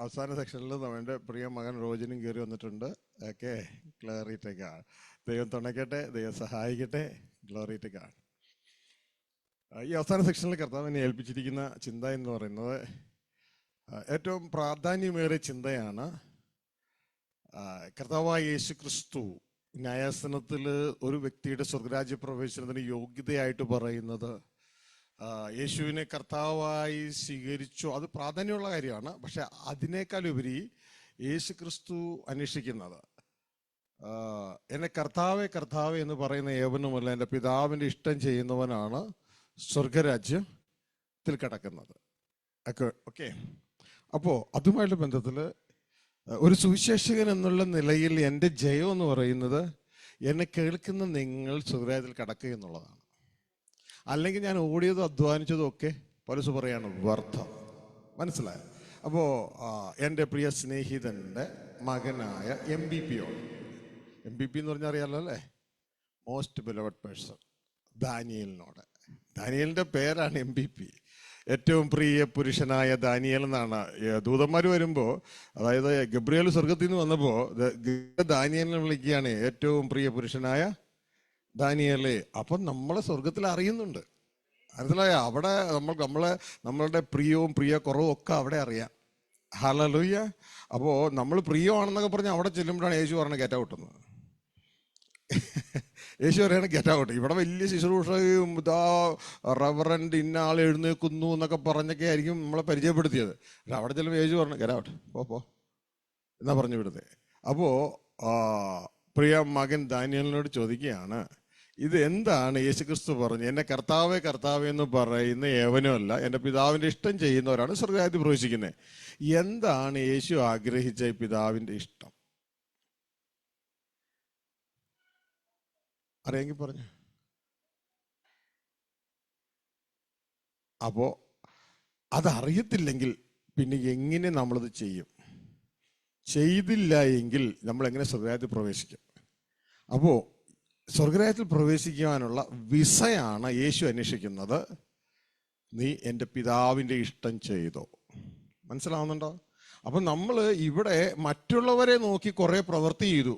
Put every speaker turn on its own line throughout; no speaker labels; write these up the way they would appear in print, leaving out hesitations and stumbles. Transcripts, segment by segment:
അവസാന സെക്ഷനിൽ നമ്മുടെ പ്രിയ മകൻ റോജിനും കയറി വന്നിട്ടുണ്ട്. Okay, glory to God. ദൈവം തുണയ്ക്കട്ടെ, ദൈവം സഹായിക്കട്ടെ. Glory to God. ഈ അവസാന സെക്ഷനിൽ കർത്താവിനെ ഏൽപ്പിച്ചിരിക്കുന്ന ചിന്ത എന്ന് പറയുന്നത് ഏറ്റവും പ്രാധാന്യമേറിയ ചിന്തയാണ്. കർത്താവായ യേശു ക്രിസ്തു ന്യായാസനത്തിൽ ഒരു വ്യക്തിയുടെ സ്വർഗരാജ്യ പ്രവേശനത്തിന് യോഗ്യതയായിട്ട് പറയുന്നത് യേശുവിനെ കർത്താവായി സ്വീകരിച്ചു. അത് പ്രാധാന്യമുള്ള കാര്യമാണ്. പക്ഷെ അതിനേക്കാൾ ഉപരി യേശു ക്രിസ്തു അന്വേഷിക്കുന്നത് എന്നെ കർത്താവെ കർത്താവെ എന്ന് പറയുന്ന ഏവനുമല്ല, എൻ്റെ പിതാവിൻ്റെ ഇഷ്ടം ചെയ്യുന്നവനാണ് സ്വർഗരാജ്യത്തിൽ കിടക്കുന്നത്. ഓക്കെ, അപ്പോൾ അതുമായിട്ട് ബന്ധത്തിൽ ഒരു സുവിശേഷകൻ എന്നുള്ള നിലയിൽ എൻ്റെ ജയം എന്ന് പറയുന്നത് എന്നെ കേൾക്കുന്ന നിങ്ങൾ സ്വർഗരാജ്യത്തിൽ കിടക്കുക എന്നുള്ളതാണ്. അല്ലെങ്കിൽ ഞാൻ ഓടിയതും അധ്വാനിച്ചതും ഒക്കെ പൗലോസ് പറയാണ് വ്യർത്ഥം. മനസ്സിലായോ? അപ്പോൾ എൻ്റെ പ്രിയ സ്നേഹിതൻ്റെ മകനായ MVP എന്ന് പറഞ്ഞാൽ അറിയാമല്ലോ അല്ലേ, മോസ്റ്റ് ബിലവഡ് പേഴ്സൺ, ദാനിയേലിനോട്. ദാനിയേലിൻ്റെ പേരാണ് MVP. ഏറ്റവും പ്രിയ പുരുഷനായ ദാനിയേൽ എന്നാണ് ദൂതന്മാർ വരുമ്പോൾ, അതായത് ഗബ്രിയേൽ സ്വർഗത്തിൽ നിന്ന് വന്നപ്പോൾ ദാനിയേലിനെ വിളിക്കുകയാണ് ഏറ്റവും പ്രിയ പുരുഷനായ ദാനിയേലേ. അപ്പം നമ്മളെ സ്വർഗത്തിൽ അറിയുന്നുണ്ട്. മനസ്സിലായ? അവിടെ നമ്മളുടെ പ്രിയവും പ്രിയ കുറവും ഒക്കെ അവിടെ അറിയാം. ഹല്ലേലൂയ. അപ്പോൾ നമ്മൾ പ്രിയമാണെന്നൊക്കെ പറഞ്ഞാൽ അവിടെ ചെല്ലുമ്പോഴാണ് യേശു പറഞ്ഞ ഗെറ്റ് ഔട്ടെന്ന്. യേശു പറയാണ് ഗെറ്റ് ഔട്ട്. ഇവിടെ വലിയ ശുശ്രൂഷയും റവറൻഡ് ഇന്ന ആൾ എഴുന്നേൽക്കുന്നു എന്നൊക്കെ പറഞ്ഞൊക്കെ ആയിരിക്കും നമ്മളെ പരിചയപ്പെടുത്തിയത്. അവിടെ ചെല്ലുമ്പോൾ യേശു പറഞ്ഞു ഗെറ്റ് ഔട്ട്, പോ എന്നാ പറഞ്ഞു വിടുന്നത്. അപ്പോൾ പ്രിയ മകൻ ദാനിയേലിനോട് ചോദിക്കുകയാണ്, ഇത് എന്താണ് യേശുക്രിസ്തു പറഞ്ഞു എന്നെ കർത്താവേ കർത്താവേ എന്ന് പറയുന്ന ഏവനുമല്ല, എൻ്റെ പിതാവിൻ്റെ ഇഷ്ടം ചെയ്യുന്നവരാണ് സ്വർഗ്ഗരാജ്യത്തിൽ പ്രവേശിക്കുന്നത്. എന്താണ് യേശു ആഗ്രഹിച്ച പിതാവിൻ്റെ ഇഷ്ടം? അറിയെങ്കിൽ പറഞ്ഞു. അപ്പോ അതറിയത്തില്ലെങ്കിൽ പിന്നെ എങ്ങനെ നമ്മളത് ചെയ്യും? ചെയ്തില്ല എങ്കിൽ നമ്മൾ എങ്ങനെ സ്വർഗ്ഗരാജ്യത്തിൽ പ്രവേശിക്കും? അപ്പോൾ സ്വർഗ്ഗരാജ്യത്തിൽ പ്രവേശിക്കുവാനുള്ള വിസയാണ് യേശു അന്വേഷിക്കുന്നത്. നീ എൻ്റെ പിതാവിൻ്റെ ഇഷ്ടം ചെയ്തോ. മനസ്സിലാവുന്നുണ്ടോ? അപ്പം നമ്മൾ ഇവിടെ മറ്റുള്ളവരെ നോക്കി കുറേ പ്രവൃത്തി ചെയ്തു,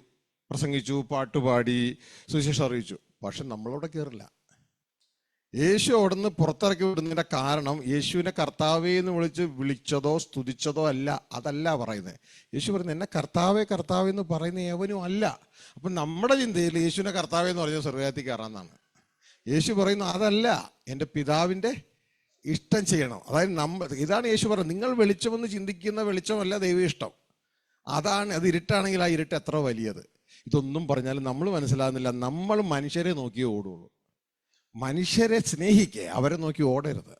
പ്രസംഗിച്ചു, പാട്ടുപാടി, സുവിശേഷം അറിയിച്ചു. പക്ഷെ നമ്മളവിടെ കയറില്ല. യേശു അവിടെ നിന്ന് പുറത്തിറക്കി വിടുന്നതിൻ്റെ കാരണം യേശുവിനെ കർത്താവേ എന്ന് വിളിച്ചതോ സ്തുതിച്ചതോ അല്ല. അതല്ല പറയുന്നത്. യേശു പറയുന്നത് എന്നെ കർത്താവേ കർത്താവേ എന്ന് പറയുന്ന ഏവനും അല്ല. അപ്പം നമ്മുടെ ചിന്തയിൽ യേശുവിനെ കർത്താവേ എന്ന് പറഞ്ഞാൽ സ്വർഗ്ഗരാജ്യത്തിൽ കയറാമെന്നാണ്. യേശു പറയുന്നു അതല്ല, എൻ്റെ പിതാവിൻ്റെ ഇഷ്ടം ചെയ്യണം. അതായത് ഇതാണ് യേശു പറയുന്നത്. നിങ്ങൾ വെളിച്ചമെന്ന് ചിന്തിക്കുന്ന വെളിച്ചമല്ല ദൈവ ഇഷ്ടം. അതാണ്. അത് ഇരുട്ടാണെങ്കിൽ ആ ഇരുട്ട് എത്ര വലിയത്. ഇതൊന്നും പറഞ്ഞാലും നമ്മൾ മനസ്സിലാകുന്നില്ല. നമ്മൾ മനുഷ്യരെ നോക്കിയേ ഓടുള്ളൂ. മനുഷ്യരെ സ്നേഹിക്കേ, അവരെ നോക്കി ഓടരുത്.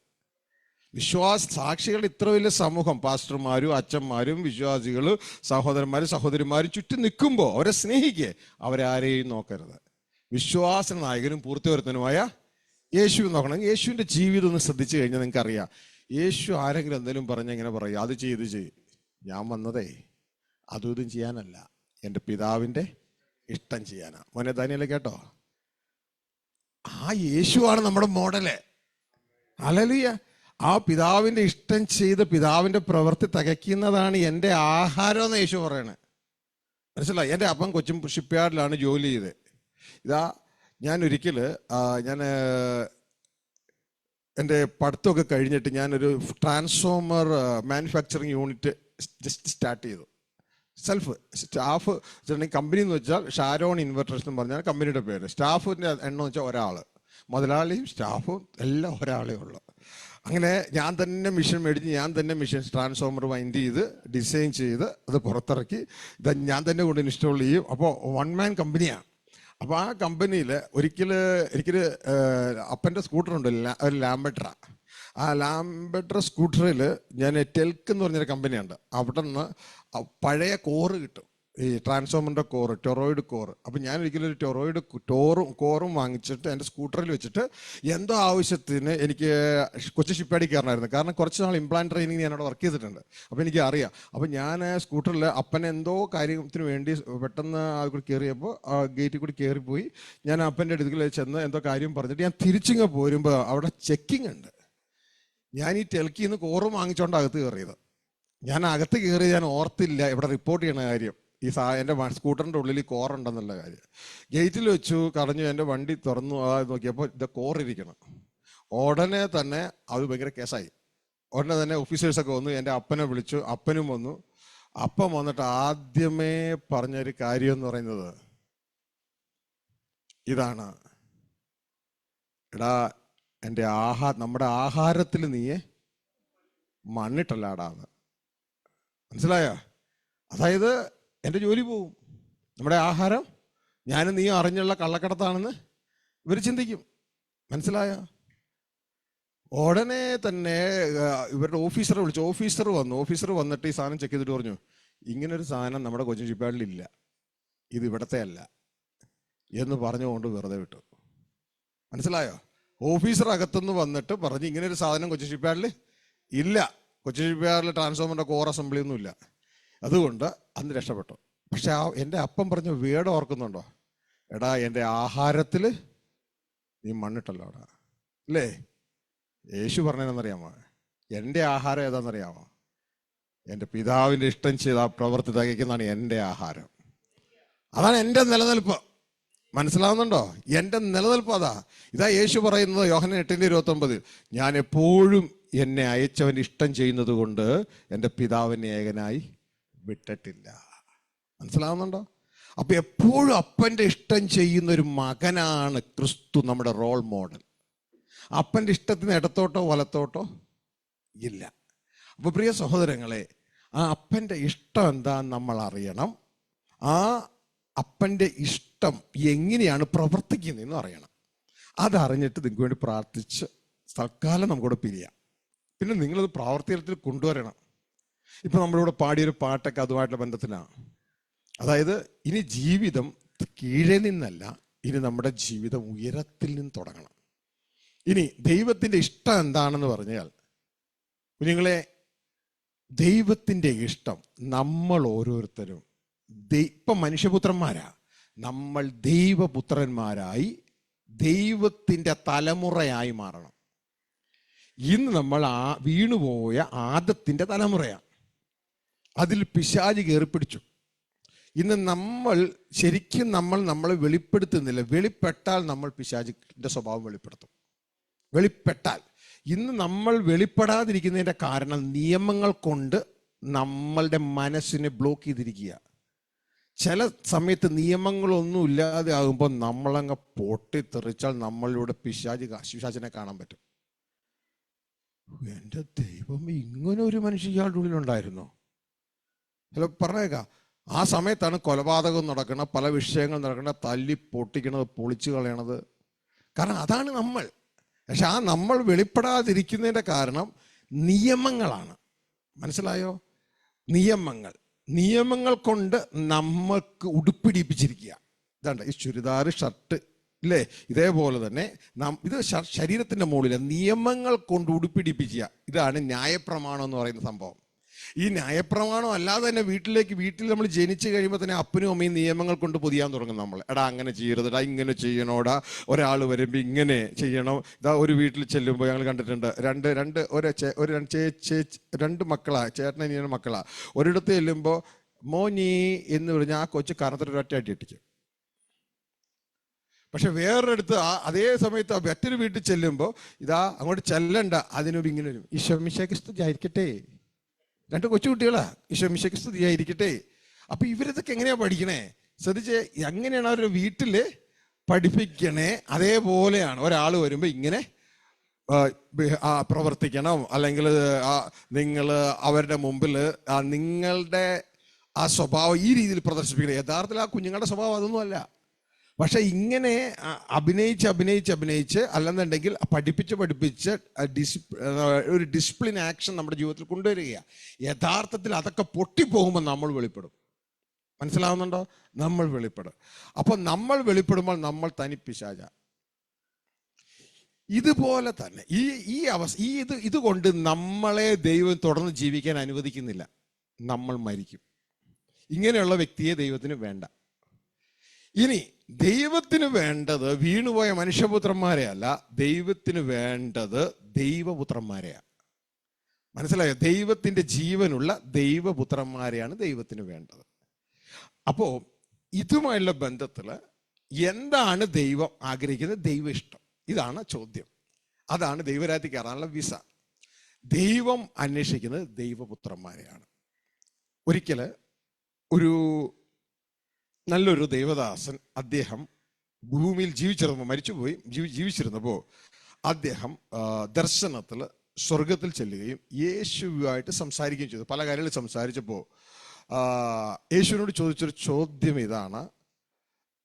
സാക്ഷികളുടെ ഇത്ര വലിയ സമൂഹം, പാസ്റ്റർമാരും അച്ഛന്മാരും വിശ്വാസികളും സഹോദരന്മാരും സഹോദരിമാരും ചുറ്റും നിൽക്കുമ്പോൾ അവരെ സ്നേഹിക്കേ, അവരാരെയും നോക്കരുത്. വിശ്വാസ നായകനും പൂർത്തിവരുത്തനുമായ യേശു നോക്കണം. യേശുവിൻ്റെ ജീവിതം ഒന്ന് ശ്രദ്ധിച്ചു കഴിഞ്ഞാൽ നിങ്ങൾക്ക് അറിയാം. യേശു ആരെങ്കിലും എന്തെങ്കിലും പറഞ്ഞ് എങ്ങനെ പറയും, അത് ചെയ്യ് ഇത് ചെയ്യ്. ഞാൻ വന്നതേ അതും ഇതും ചെയ്യാനല്ല, എൻ്റെ പിതാവിൻ്റെ ഇഷ്ടം ചെയ്യാനാ. മോനെ ദാനിയേലേ കേട്ടോ, ആ യേശുവാണ് നമ്മുടെ മോഡല്. ഹല്ലേലൂയ. ആ പിതാവിൻ്റെ ഇഷ്ടം ചെയ്ത് പിതാവിൻ്റെ പ്രവൃത്തി തികയ്ക്കുന്നതാണ് എൻ്റെ ആഹാരം എന്ന് യേശു പറയണേ. മനസ്സിലായി? എൻ്റെ അപ്പം കൊച്ചും ഷിപ്പ്യാർഡിലാണ് ജോലി ചെയ്തത്. ഇതാ ഞാൻ ഒരിക്കൽ എൻ്റെ പഠിത്തമൊക്കെ കഴിഞ്ഞിട്ട് ഞാനൊരു transformer manufacturing unit just start ചെയ്തു. സ്റ്റാഫ് കമ്പനി എന്ന് വെച്ചാൽ ഷാരോൺ ഇൻവെർട്ടേഴ്സ് എന്ന് പറഞ്ഞാൽ കമ്പനിയുടെ പേര്. സ്റ്റാഫിൻ്റെ എണ്ണം എന്ന് വെച്ചാൽ ഒരാൾ, മുതലാളിയും സ്റ്റാഫും എല്ലാം ഒരാളേ ഉള്ളൂ. അങ്ങനെ ഞാൻ തന്നെ മിഷൻ മേടിച്ച് ഞാൻ തന്നെ മിഷൻ ട്രാൻസ്ഫോമർ വൈൻഡ് ചെയ്ത് ഡിസൈൻ ചെയ്ത് അത് പുറത്തിറക്കി ഞാൻ തന്നെ കൊണ്ട് ഇൻസ്റ്റാൾ ചെയ്യും. അപ്പോൾ 1 മാൻ കമ്പനിയാണ്. അപ്പോൾ ആ കമ്പനിയിൽ എനിക്കൊരു അപ്പൻ്റെ സ്കൂട്ടറുണ്ട്, ഒരു ലാംബെട്ര. ആ ലാംബെട്ര സ്കൂട്ടറിൽ ഞാൻ ടെൽക്ക് എന്ന് പറഞ്ഞൊരു കമ്പനിയുണ്ട്. അവിടെ നിന്ന് പഴയ കോറ് കിട്ടും, ഈ ട്രാൻസ്ഫോമറിൻ്റെ കോറ്, ടൊറോയിഡ് കോറ്. അപ്പം ഞാൻ ഒരിക്കലും ഒരു ടൊറോയിഡ് കോറും വാങ്ങിച്ചിട്ട് എൻ്റെ സ്കൂട്ടറിൽ വെച്ചിട്ട് എന്തോ ആവശ്യത്തിന് എനിക്ക് കൊച്ചി ഷിപ്പ്യാർഡിൽ കയറണമായിരുന്നു. കാരണം കുറച്ച് നാൾ ഇംപ്ലാന്റ് ട്രെയിനിങ് ഞാൻ അവിടെ വർക്ക് ചെയ്തിട്ടുണ്ട്. അപ്പോൾ എനിക്ക് അറിയാം. അപ്പം ഞാൻ സ്കൂട്ടറിൽ അപ്പനെ എന്തോ കാര്യത്തിന് വേണ്ടി പെട്ടെന്ന് അത് കൂടി കയറിയപ്പോൾ ഗേറ്റിൽ കൂടി കയറിപ്പോയി. ഞാൻ അപ്പൻ്റെ അടുക്കൽ ചെന്ന് എന്തോ കാര്യം പറഞ്ഞിട്ട് ഞാൻ തിരിച്ചിങ്ങ് പോരുമ്പോൾ അവിടെ ചെക്കിങ് ഉണ്ട്. ഞാൻ ഈ ടെൽക്കിൽ നിന്ന് കോറും വാങ്ങിച്ചോണ്ട് അകത്ത് കയറിയത്. ഞാൻ അകത്ത് കയറി ഞാൻ ഓർത്തില്ല ഇവിടെ റിപ്പോർട്ട് ചെയ്യണ കാര്യം. എൻ്റെ സ്കൂട്ടറിൻ്റെ ഉള്ളിൽ കോറുണ്ടെന്നുള്ള കാര്യം. ഗേറ്റിൽ വെച്ചു കറഞ്ഞു, എൻ്റെ വണ്ടി തുറന്നു നോക്കിയപ്പോൾ ഇത് കോറിരിക്കണം. ഉടനെ തന്നെ അത് ഭയങ്കര കേസായി. ഉടനെ തന്നെ ഓഫീസേഴ്സൊക്കെ വന്നു, എൻ്റെ അപ്പനെ വിളിച്ചു, അപ്പനും വന്നു. അപ്പം വന്നിട്ട് ആദ്യമേ പറഞ്ഞൊരു കാര്യം എന്ന് പറയുന്നത് ഇതാണ്, എടാ എൻ്റെ നമ്മുടെ ആഹാരത്തിൽ നീയെ മണ്ണിട്ടല്ലാടാന്ന്. മനസ്സിലായോ? അതായത് എൻ്റെ ജോലി പോവും, നമ്മുടെ ആഹാരം ഞാനും നീ അറിഞ്ഞുള്ള കള്ളക്കടത്താണെന്ന് ഇവർ ചിന്തിക്കും. മനസ്സിലായോ? ഉടനെ തന്നെ ഇവരുടെ ഓഫീസറെ വിളിച്ചു. ഓഫീസർ വന്നിട്ട് ഈ സാധനം ചെക്ക് ചെയ്തിട്ട് പറഞ്ഞു, ഇങ്ങനൊരു സാധനം നമ്മുടെ കൊച്ചിൻ ഷിപ്പ്യാർഡിലില്ല, ഇത് ഇവിടത്തെ അല്ല എന്ന് പറഞ്ഞുകൊണ്ട് വെറുതെ വിട്ടു. മനസ്സിലായോ? ഓഫീസർ അകത്തുനിന്ന് വന്നിട്ട് പറഞ്ഞ് ഇങ്ങനൊരു സാധനം കൊച്ചിൻ ഷിപ്പ്യാർഡിൽ ഇല്ല, കൊച്ചിൻ ഷിപ്പ്യാർഡിൽ ട്രാൻസ്ഫോമറിൻ്റെ കോർ അസംബ്ലി ഒന്നും ഇല്ല. അതുകൊണ്ട് അന്ന് രക്ഷപ്പെട്ടു. പക്ഷെ എൻ്റെ അപ്പം പറഞ്ഞ വേട് ഓർക്കുന്നുണ്ടോ? എടാ എൻ്റെ ആഹാരത്തിൽ നീ മണ്ണിട്ടല്ലോ എടാ, അല്ലേ? യേശു പറഞ്ഞതെന്നറിയാമോ? എൻ്റെ ആഹാരം ഏതാണെന്നറിയാമോ? എൻ്റെ പിതാവിൻ്റെ ഇഷ്ടം ചെയ്ത ആ പ്രവൃത്തി തികയ്ക്കുന്നതാണ് എൻ്റെ ആഹാരം. അതാണ് എൻ്റെ നിലനിൽപ്പ്. മനസ്സിലാവുന്നുണ്ടോ? എൻ്റെ നിലനിൽപ്പ് അതാ. ഇതാ യേശു പറയുന്നത് യോഹന്നാൻ 8:29, ഞാൻ എപ്പോഴും എന്നെ അയച്ചവൻ്റെ ഇഷ്ടം ചെയ്യുന്നത് കൊണ്ട് എൻ്റെ പിതാവിനെ ഏകനായി വിട്ടിട്ടില്ല. മനസ്സിലാവുന്നുണ്ടോ? അപ്പൊ എപ്പോഴും അപ്പൻ്റെ ഇഷ്ടം ചെയ്യുന്ന ഒരു മകനാണ് ക്രിസ്തു, നമ്മുടെ റോൾ മോഡൽ. അപ്പൻ്റെ ഇഷ്ടത്തിന് ഇടത്തോട്ടോ വലത്തോട്ടോ ഇല്ല. അപ്പൊ പ്രിയ സഹോദരങ്ങളെ, ആ അപ്പൻ്റെ ഇഷ്ടം എന്താന്ന് നമ്മൾ അറിയണം. ആ അപ്പൻ്റെ ഇഷ്ടം എങ്ങനെയാണ് പ്രവർത്തിക്കുന്നതെന്ന് അറിയണം. അതറിഞ്ഞിട്ട് നിങ്ങൾക്ക് വേണ്ടി പ്രാർത്ഥിച്ച് തൽക്കാലം നമുക്കിവിടെ പിരിയാം. പിന്നെ നിങ്ങളത് പ്രാവർത്തികത്തിൽ കൊണ്ടുവരണം. ഇപ്പം നമ്മളിവിടെ പാടിയൊരു പാട്ടൊക്കെ അതുമായിട്ടുള്ള ബന്ധത്തിലാണ്. അതായത് ഇനി ജീവിതം കീഴെ നിന്നല്ല, ഇനി നമ്മുടെ ജീവിതം ഉയരത്തിൽ നിന്ന് തുടങ്ങണം. ഇനി ദൈവത്തിൻ്റെ ഇഷ്ടം എന്താണെന്ന് പറഞ്ഞാൽ, കുഞ്ഞുങ്ങളെ, ദൈവത്തിൻ്റെ ഇഷ്ടം നമ്മൾ ഓരോരുത്തരും ഇപ്പം മനുഷ്യപുത്രന്മാരാ, നമ്മൾ ദൈവപുത്രന്മാരായി ദൈവത്തിൻ്റെ തലമുറയായി മാറണം. ഇന്ന് നമ്മൾ വീണുപോയ ആദത്തിൻ്റെ തലമുറയാണ്. അതിൽ പിശാച് കയറിപ്പിടിച്ചു. ഇന്ന് നമ്മൾ ശരിക്കും നമ്മളെ വെളിപ്പെടുത്തുന്നില്ല. വെളിപ്പെട്ടാൽ നമ്മൾ പിശാചിൻ്റെ സ്വഭാവം വെളിപ്പെടുത്തും. വെളിപ്പെട്ടാൽ ഇന്ന് നമ്മൾ വെളിപ്പെടാതിരിക്കുന്നതിൻ്റെ കാരണം നിയമങ്ങൾ കൊണ്ട് നമ്മളുടെ മനസ്സിനെ ബ്ലോക്ക് ചെയ്തിരിക്കുക. ചില സമയത്ത് നിയമങ്ങളൊന്നും ഇല്ലാതെ ആകുമ്പോൾ നമ്മളങ്ങ് പൊട്ടിത്തെറിച്ചാൽ നമ്മളിലൂടെ പിശാചിനെ കാണാൻ പറ്റും. എൻ്റെ ദൈവം, ഇങ്ങനെ ഒരു മനുഷ്യൻ ഇയാളുടെ ഉള്ളിലുണ്ടായിരുന്നോ? ചില പറഞ്ഞേക്കാം. ആ സമയത്താണ് കൊലപാതകം നടക്കണം, പല വിഷയങ്ങൾ നടക്കണം, തല്ലി പൊട്ടിക്കണത്, പൊളിച്ചു കളയണത്. കാരണം അതാണ് നമ്മൾ. പക്ഷെ ആ നമ്മൾ വെളിപ്പെടാതിരിക്കുന്നതിൻ്റെ കാരണം നിയമങ്ങളാണ്. മനസ്സിലായോ? നിയമങ്ങൾ കൊണ്ട് നമ്മൾക്ക് ഉടുപ്പിടിപ്പിച്ചിരിക്കുക. ഇതാണ്ട് ഈ ചുരിദാർ, ഷർട്ട് ഇല്ലേ, ഇതേപോലെ തന്നെ ഇത് ശരീരത്തിൻ്റെ മുകളിൽ നിയമങ്ങൾ കൊണ്ട് ഉടുപ്പിടിപ്പിക്കുക. ഇതാണ് ന്യായപ്രമാണം എന്ന് പറയുന്ന സംഭവം. ഈ ന്യായപ്രമാണം അല്ലാതെ തന്നെ വീട്ടിൽ നമ്മൾ ജനിച്ചു കഴിയുമ്പോൾ തന്നെ അപ്പനും അമ്മയും നിയമങ്ങൾ കൊണ്ട് പൊതിയാൻ തുടങ്ങും നമ്മൾ. എടാ അങ്ങനെ ചെയ്യരുതടാ, ഇങ്ങനെ ചെയ്യണോടാ, ഒരാൾ വരുമ്പോൾ ഇങ്ങനെ ചെയ്യണം. ഇതാ ഒരു വീട്ടിൽ ചെല്ലുമ്പോൾ ഞങ്ങൾ കണ്ടിട്ടുണ്ട്, രണ്ട് മക്കളാ, ചേട്ടനനിയൻ്റെ മക്കളാ. ഒരിടത്ത് ചെല്ലുമ്പോൾ മോനി എന്ന് പറഞ്ഞാൽ ആ കൊച്ചു കറുത്തൊരൊറ്റയായിട്ട് ഇട്ടിക്കും. പക്ഷെ വേറൊരിടത്ത് അതേ സമയത്ത് മറ്റൊരു വീട്ടിൽ ചെല്ലുമ്പോൾ ഇതാ അങ്ങോട്ട് ചെല്ലണ്ട, അതിനൊരു ഇങ്ങനെ വരും, ഈശോ മിശിഹായ്ക്ക് സ്തുതിയായിരിക്കട്ടെ. രണ്ട് കൊച്ചുകുട്ടികളാ, ഈശോ മിശിഹായ്ക്ക് സ്തുതിയായിരിക്കട്ടെ. അപ്പൊ ഇവരിതൊക്കെ എങ്ങനെയാ പഠിക്കണേ? ശ്രദ്ധിച്ച്, എങ്ങനെയാണ് അവരുടെ വീട്ടില് പഠിപ്പിക്കണേ? അതേപോലെയാണ് ഒരാൾ വരുമ്പോൾ ഇങ്ങനെ പ്രവർത്തിക്കണം, അല്ലെങ്കിൽ നിങ്ങൾ അവരുടെ മുമ്പിൽ നിങ്ങളുടെ ആ സ്വഭാവം ഈ രീതിയിൽ പ്രദർശിപ്പിക്കണം. യഥാർത്ഥത്തിൽ ആ കുഞ്ഞുങ്ങളുടെ സ്വഭാവം അതൊന്നുമല്ല. പക്ഷെ ഇങ്ങനെ അഭിനയിച്ച് അല്ലെന്നുണ്ടെങ്കിൽ പഠിപ്പിച്ച് ഒരു ഡിസിപ്ലിൻ ആക്ഷൻ നമ്മുടെ ജീവിതത്തിൽ കൊണ്ടുവരിക. യഥാർത്ഥത്തിൽ അതൊക്കെ പൊട്ടിപ്പോകുമ്പോൾ നമ്മൾ വെളിപ്പെടും. മനസ്സിലാവുന്നുണ്ടോ? നമ്മൾ വെളിപ്പെടും. അപ്പോൾ നമ്മൾ വെളിപ്പെടുമ്പോൾ നമ്മൾ തനി പിശാച. ഇതുപോലെ തന്നെ ഇതുകൊണ്ട് നമ്മളെ ദൈവം തുടർന്ന് ജീവിക്കാൻ അനുവദിക്കുന്നില്ല. നമ്മൾ മരിക്കും. ഇങ്ങനെയുള്ള വ്യക്തിയെ ദൈവത്തിന് വേണ്ട. ഇനി ദൈവത്തിന് വേണ്ടത് വീണുപോയ മനുഷ്യപുത്രന്മാരെ അല്ല, ദൈവത്തിന് വേണ്ടത് ദൈവപുത്രന്മാരെയാണ്. മനസ്സിലായോ? ദൈവത്തിൻ്റെ ജീവനുള്ള ദൈവപുത്രന്മാരെയാണ് ദൈവത്തിന് വേണ്ടത്. അപ്പോൾ ഇതുമായുള്ള ബന്ധത്തിൽ എന്താണ് ദൈവം ആഗ്രഹിക്കുന്നത്? ദൈവ ഇഷ്ടം. ഇതാണ് ചോദ്യം. അതാണ് ദൈവരാജ്യത്തിൽ കയറാനുള്ള വിസ. ദൈവം അന്വേഷിക്കുന്നത് ദൈവപുത്രന്മാരെയാണ്. ഒരിക്കൽ ഒരു നല്ലൊരു ദൈവദാസൻ, അദ്ദേഹം ഭൂമിയിൽ ജീവിച്ചിരുന്നപ്പോൾ, മരിച്ചുപോയി, ജീവിച്ചിരുന്നപ്പോൾ അദ്ദേഹം ദർശനത്തിൽ സ്വർഗത്തിൽ ചെല്ലുകയും യേശുവായിട്ട് സംസാരിക്കുകയും ചെയ്തു. പല കാര്യങ്ങൾ സംസാരിച്ചപ്പോൾ യേശുവിനോട് ചോദിച്ചൊരു ചോദ്യം ഇതാണ്: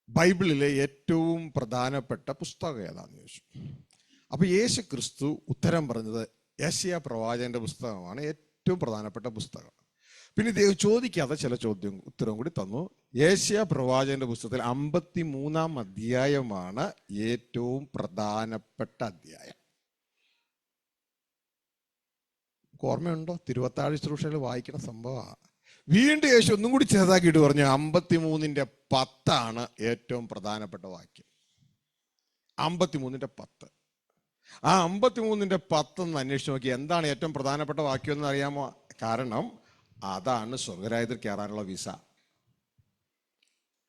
ബൈബിളിലെ ഏറ്റവും പ്രധാനപ്പെട്ട പുസ്തകം ഏതാണെന്ന് ചോദിച്ചു. അപ്പോൾ യേശു ക്രിസ്തു ഉത്തരം പറഞ്ഞത് യെശയ്യാ പ്രവാചകന്റെ പുസ്തകമാണ് ഏറ്റവും പ്രധാനപ്പെട്ട പുസ്തകം. പിന്നെ ദൈവം ചോദിക്കാതെ ചില ഉത്തരവും കൂടി തന്നു. യെശയ്യാ പ്രവാചകന്റെ പുസ്തകത്തിൽ 53-ാം അധ്യായമാണ് ഏറ്റവും പ്രധാനപ്പെട്ട അധ്യായം. ഓർമ്മയുണ്ടോ? തിരുവത്താഴ് ശുശ്രൂഷയിൽ വായിക്കുന്ന സംഭവമാണ്. വീണ്ടും യേശു ഒന്നും കൂടി ചെറുതാക്കിയിട്ട് പറഞ്ഞു 53-ന്റെ 10 ഏറ്റവും പ്രധാനപ്പെട്ട വാക്യം. 53-ന്റെ 10. ആ 53-ന്റെ 10 എന്ന് അന്വേഷിച്ച് നോക്കി എന്താണ് ഏറ്റവും പ്രധാനപ്പെട്ട വാക്യം എന്ന് അറിയാമോ? കാരണം അതാണ് സ്വർഗരാജ്യത്തിൽ കയറാനുള്ള വിസ.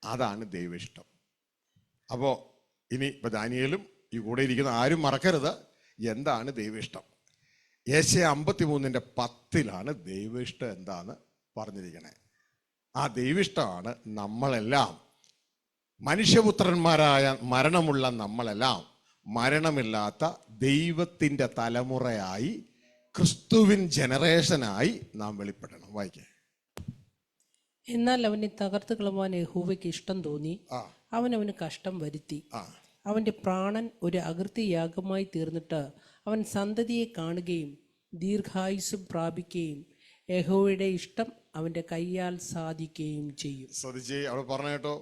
അതാണ് ദൈവ ഇഷ്ടം. അപ്പോൾ ഇനി ഇപ്പം ദാനിയേലും ഈ കൂടെ ഇരിക്കുന്ന ആരും മറക്കരുത്, എന്താണ് ദൈവ ഇഷ്ടം. യെശയ്യാ 53-ന്റെ 10 ദൈവ ഇഷ്ടം എന്താന്ന് പറഞ്ഞിരിക്കണേ. ആ ദൈവിഷ്ടമാണ് നമ്മളെല്ലാം, മനുഷ്യപുത്രന്മാരായ മരണമുള്ള നമ്മളെല്ലാം മരണമില്ലാത്ത ദൈവത്തിൻ്റെ തലമുറയായി, ക്രിസ്തുവിൻ ജനറേഷനായി നാം വെളിപ്പെടണം. വായിക്കേ.
എന്നാൽ അവനെ തകർത്ത് കളവാൻ യഹോവയ്ക്ക് ഇഷ്ടം തോന്നി, അവന് കഷ്ടം വരുത്തി. അവന്റെ പ്രാണൻ ഒരു അകൃത്യയാഗമായി തീർന്നിട്ട് അവൻ സന്തതിയെ കാണുകയും ദീർഘായുസ് പ്രാപിക്കുകയും യഹോവയുടെ ഇഷ്ടം അവന്റെ കയ്യാൽ സാധിക്കുകയും ചെയ്യും.
ശ്രദ്ധിച്ചേ, അവിടെ പറഞ്ഞ കേട്ടോ,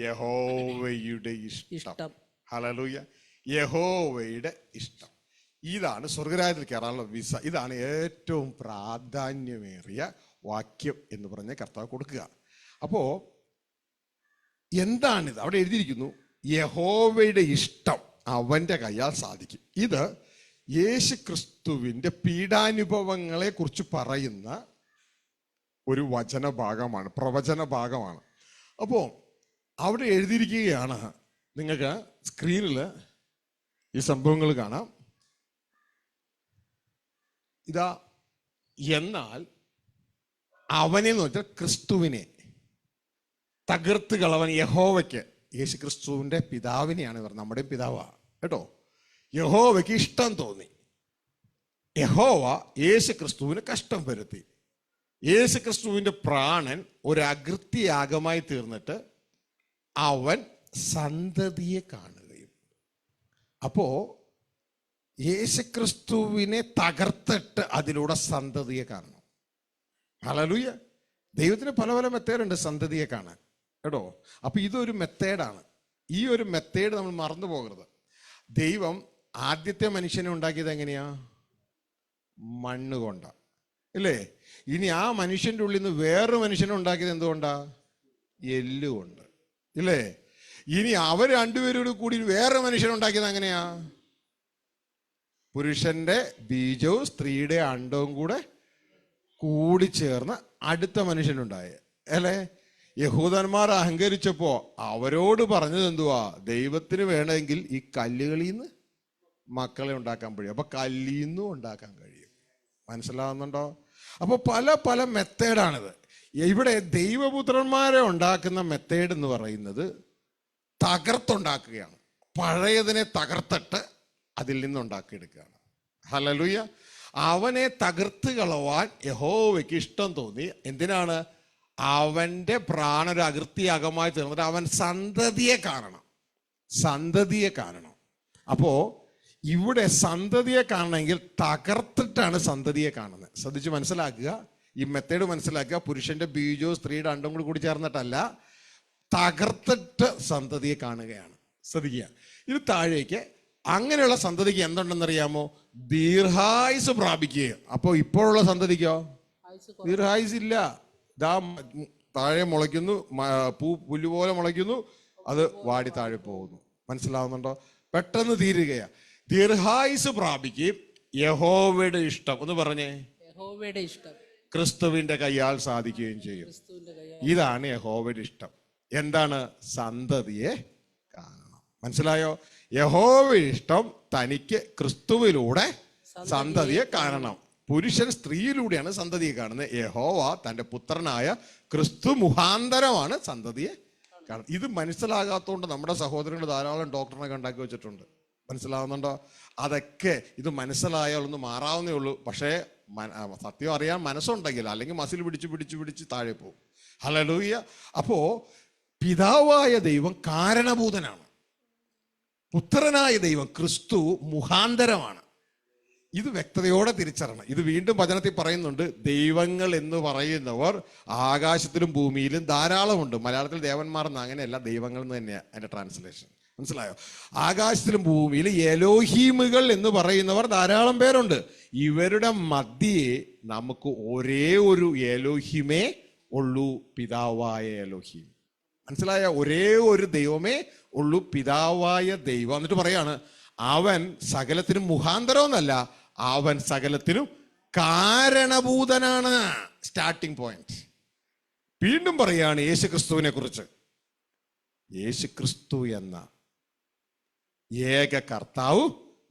യഹോവയുടെ ഇഷ്ടം. ഹല്ലേലൂയ. യഹോവയുടെ ഇഷ്ടം. ഇതാണ് സ്വർഗരാജ്യത്തിൽ കയറാനുള്ള വിസ. ഇതാണ് ഏറ്റവും പ്രാധാന്യമേറിയ വാക്യം എന്ന് പറഞ്ഞ് കർത്താവ് കൊടുക്കുക. അപ്പോ എന്താണിത്? അവിടെ എഴുതിയിരിക്കുന്നു, യഹോവയുടെ ഇഷ്ടം അവന്റെ കയ്യാൽ സാധിക്കും. ഇത് യേശു ക്രിസ്തുവിന്റെ പീഡാനുഭവങ്ങളെ കുറിച്ച് പറയുന്ന ഒരു വചന ഭാഗമാണ്, പ്രവചന ഭാഗമാണ്. അപ്പോൾ അവിടെ എഴുതിയിരിക്കുകയാണ്, നിങ്ങൾക്ക് സ്ക്രീനിൽ ഈ സംഭവങ്ങൾ കാണാം. ഇതാ, എന്നാൽ അവനെ എന്ന് വെച്ചാൽ ക്രിസ്തുവിനെ തകർത്ത് കളവൻ യഹോവയ്ക്ക്, യേശു ക്രിസ്തുവിന്റെ പിതാവിനെയാണ് ഇവർ, നമ്മുടെയും പിതാവാണ് കേട്ടോ. യഹോവയ്ക്ക് ഇഷ്ടം തോന്നി. യഹോവ യേശു ക്രിസ്തുവിന് കഷ്ടം വരുത്തി. യേശു ക്രിസ്തുവിന്റെ പ്രാണൻ ഒരു അകൃത്യയാഗമായി തീർന്നിട്ട് അവൻ സന്തതിയെ കാണുകയും. അപ്പോ യേശുക്രിസ്തുവിനെ തകർത്തിട്ട് അതിലൂടെ സന്തതിയെ കാണണം. ഹല്ലേലൂയ. ദൈവത്തിന് പല പല മെത്തേഡുണ്ട് സന്തതിയെ കാണാൻ കേട്ടോ. അപ്പൊ ഇതൊരു മെത്തേഡാണ്. ഈ ഒരു മെത്തേഡ് നമ്മൾ മറന്നു പോകരുത്. ദൈവം ആദ്യത്തെ മനുഷ്യനെ ഉണ്ടാക്കിയത് എങ്ങനെയാ? മണ്ണ് കൊണ്ടാ, ഇല്ലേ? ഇനി ആ മനുഷ്യന്റെ ഉള്ളിൽ നിന്ന് വേറൊരു മനുഷ്യനെ ഉണ്ടാക്കിയത് എന്തുകൊണ്ടാ? എല്ലുകൊണ്ട്, ഇല്ലേ? ഇനി അവർ രണ്ടുപേരോട് കൂടി വേറെ മനുഷ്യനെ ഉണ്ടാക്കിയത് എങ്ങനെയാ? പുരുഷന്റെ ബീജവും സ്ത്രീയുടെ അണ്ടവും കൂടെ കൂടിച്ചേർന്ന് അടുത്ത മനുഷ്യനുണ്ടായ, അല്ലേ? യഹൂദന്മാർ അഹങ്കരിച്ചപ്പോ അവരോട് പറഞ്ഞത് എന്തുവാ? ദൈവത്തിന് വേണമെങ്കിൽ ഈ കല്ലുകളിൽ നിന്ന് മക്കളെ ഉണ്ടാക്കാൻ കഴിയും. അപ്പൊ കല്ലിൽ നിന്നും ഉണ്ടാക്കാൻ കഴിയും. മനസ്സിലാവുന്നുണ്ടോ? അപ്പൊ പല പല മെത്തേഡാണിത്. ഇവിടെ ദൈവപുത്രന്മാരെ ഉണ്ടാക്കുന്ന മെത്തേഡ് എന്ന് പറയുന്നത് തകർത്തുണ്ടാക്കുകയാണ്. പഴയതിനെ തകർത്തിട്ട് അതിൽ നിന്നുണ്ടാക്കിയെടുക്കുകയാണ്. ഹല്ലേലൂയ. അവനെ തകർത്ത് കളവാൻ യഹോവയ്ക്ക് ഇഷ്ടം തോന്നി. എന്തിനാണ്? അവന്റെ പ്രാണൊരു അകൃത്യയാഗമായി തീർന്നിട്ട് അവൻ സന്തതിയെ കാണണം. സന്തതിയെ കാണണം. അപ്പോ ഇവിടെ സന്തതിയെ കാണണമെങ്കിൽ തകർത്തിട്ടാണ് സന്തതിയെ കാണുന്നത്. ശ്രദ്ധിച്ച് മനസ്സിലാക്കുക, ഈ മെത്തേഡ് മനസ്സിലാക്കുക. പുരുഷന്റെ ബീജവും സ്ത്രീയുടെ അണ്ടവും കൂടി കൂടി ചേർന്നിട്ടല്ല, തകർത്തിട്ട് സന്തതിയെ കാണുകയാണ്. ശ്രദ്ധിക്കുക. ഇത് താഴേക്ക് അങ്ങനെയുള്ള സന്തതിക്ക് എന്തുണ്ടെന്നറിയാമോ? ദീർഘായുസ് പ്രാപിക്കുക. അപ്പോൾ ഇപ്പോഴുള്ള സന്തതിക്കോ ദീർഘായുസ് ഇല്ല. ഇതാ താഴെ മുളയ്ക്കുന്നു, പുല്ലുപോലെ മുളയ്ക്കുന്നു, അത് വാടി താഴെ പോകുന്നു. മനസ്സിലാവുന്നുണ്ടോ? പെട്ടെന്ന് തീരുകയാ. ദീർഘായുസ് പ്രാപിക്കുകയും യഹോവയുടെ ഇഷ്ടം ഒന്ന് പറഞ്ഞേ.
യഹോവയുടെ ഇഷ്ടം
ക്രിസ്തുവിന്റെ കയ്യാൽ സാധിക്കുകയും ചെയ്യും.
ക്രിസ്തുവിന്റെ കയ്യാൽ.
ഇതാണ് യഹോവയുടെ ഇഷ്ടം. എന്താണ്? സന്തതിയെ കാണണം. മനസ്സിലായോ? യഹോവയുടെ ഇഷ്ടം തനിക്ക് ക്രിസ്തുവിലൂടെ സന്തതിയെ കാണണം. പുരുഷൻ സ്ത്രീയിലൂടെയാണ് സന്തതിയെ കാണുന്നത്. യഹോവ തന്റെ പുത്രനായ ക്രിസ്തു മുഖാന്തരമാണ് സന്തതിയെ കാണുന്നത്. ഇത് മനസ്സിലാകാത്തതുകൊണ്ട് നമ്മുടെ സഹോദരങ്ങൾ ധാരാളം ഡോക്ടറിനെ ഉണ്ടാക്കി വെച്ചിട്ടുണ്ട്. മനസ്സിലാവുന്നുണ്ടോ? അതൊക്കെ ഇത് മനസ്സിലായാലൊന്ന് മാറാവുന്നേ ഉള്ളൂ. പക്ഷേ സത്യം അറിയാൻ മനസ്സുണ്ടെങ്കിൽ, അല്ലെങ്കിൽ മസിൽ പിടിച്ച് താഴെ പോകും. ഹല്ലേലൂയ. അപ്പോ പിതാവായ ദൈവം കാരണഭൂതനാണ്, പുത്രനായ ദൈവം ക്രിസ്തു മുഖാന്തരമാണ്. ഇത് വ്യക്തതയോടെ തിരിച്ചറിയണം. ഇത് വീണ്ടും വചനത്തിൽ പറയുന്നുണ്ട്, ദൈവങ്ങൾ എന്ന് പറയുന്നവർ ആകാശത്തിലും ഭൂമിയിലും ധാരാളമുണ്ട്. മലയാളത്തിൽ ദേവന്മാർ എന്ന് അങ്ങനെയല്ല, ദൈവങ്ങൾ എന്ന് തന്നെയാണ് അതിന്റെ ട്രാൻസ്ലേഷൻ. മനസ്സിലായോ? ആകാശത്തിലും ഭൂമിയിലും എലോഹീമുകൾ എന്ന് പറയുന്നവർ ധാരാളം പേരുണ്ട്. ഇവരുടെ മധ്യേ നമുക്ക് ഒരേ ഒരു എലോഹിമേ ഉള്ളൂ, പിതാവായ എലോഹീം. മനസ്സിലായ? ഒരേ ഒരു ദൈവമേ ഉള്ളൂ, പിതാവായ ദൈവം. എന്നിട്ട് പറയാണ്, അവൻ സകലത്തിനും മുഖാന്തരമെന്നല്ല, അവൻ സകലത്തിനും കാരണഭൂതനാണ്. Starting point. വീണ്ടും പറയാണ് യേശുക്രിസ്തുവിനെ കുറിച്ച്. യേശുക്രിസ്തു എന്ന ഏക കർത്താവ്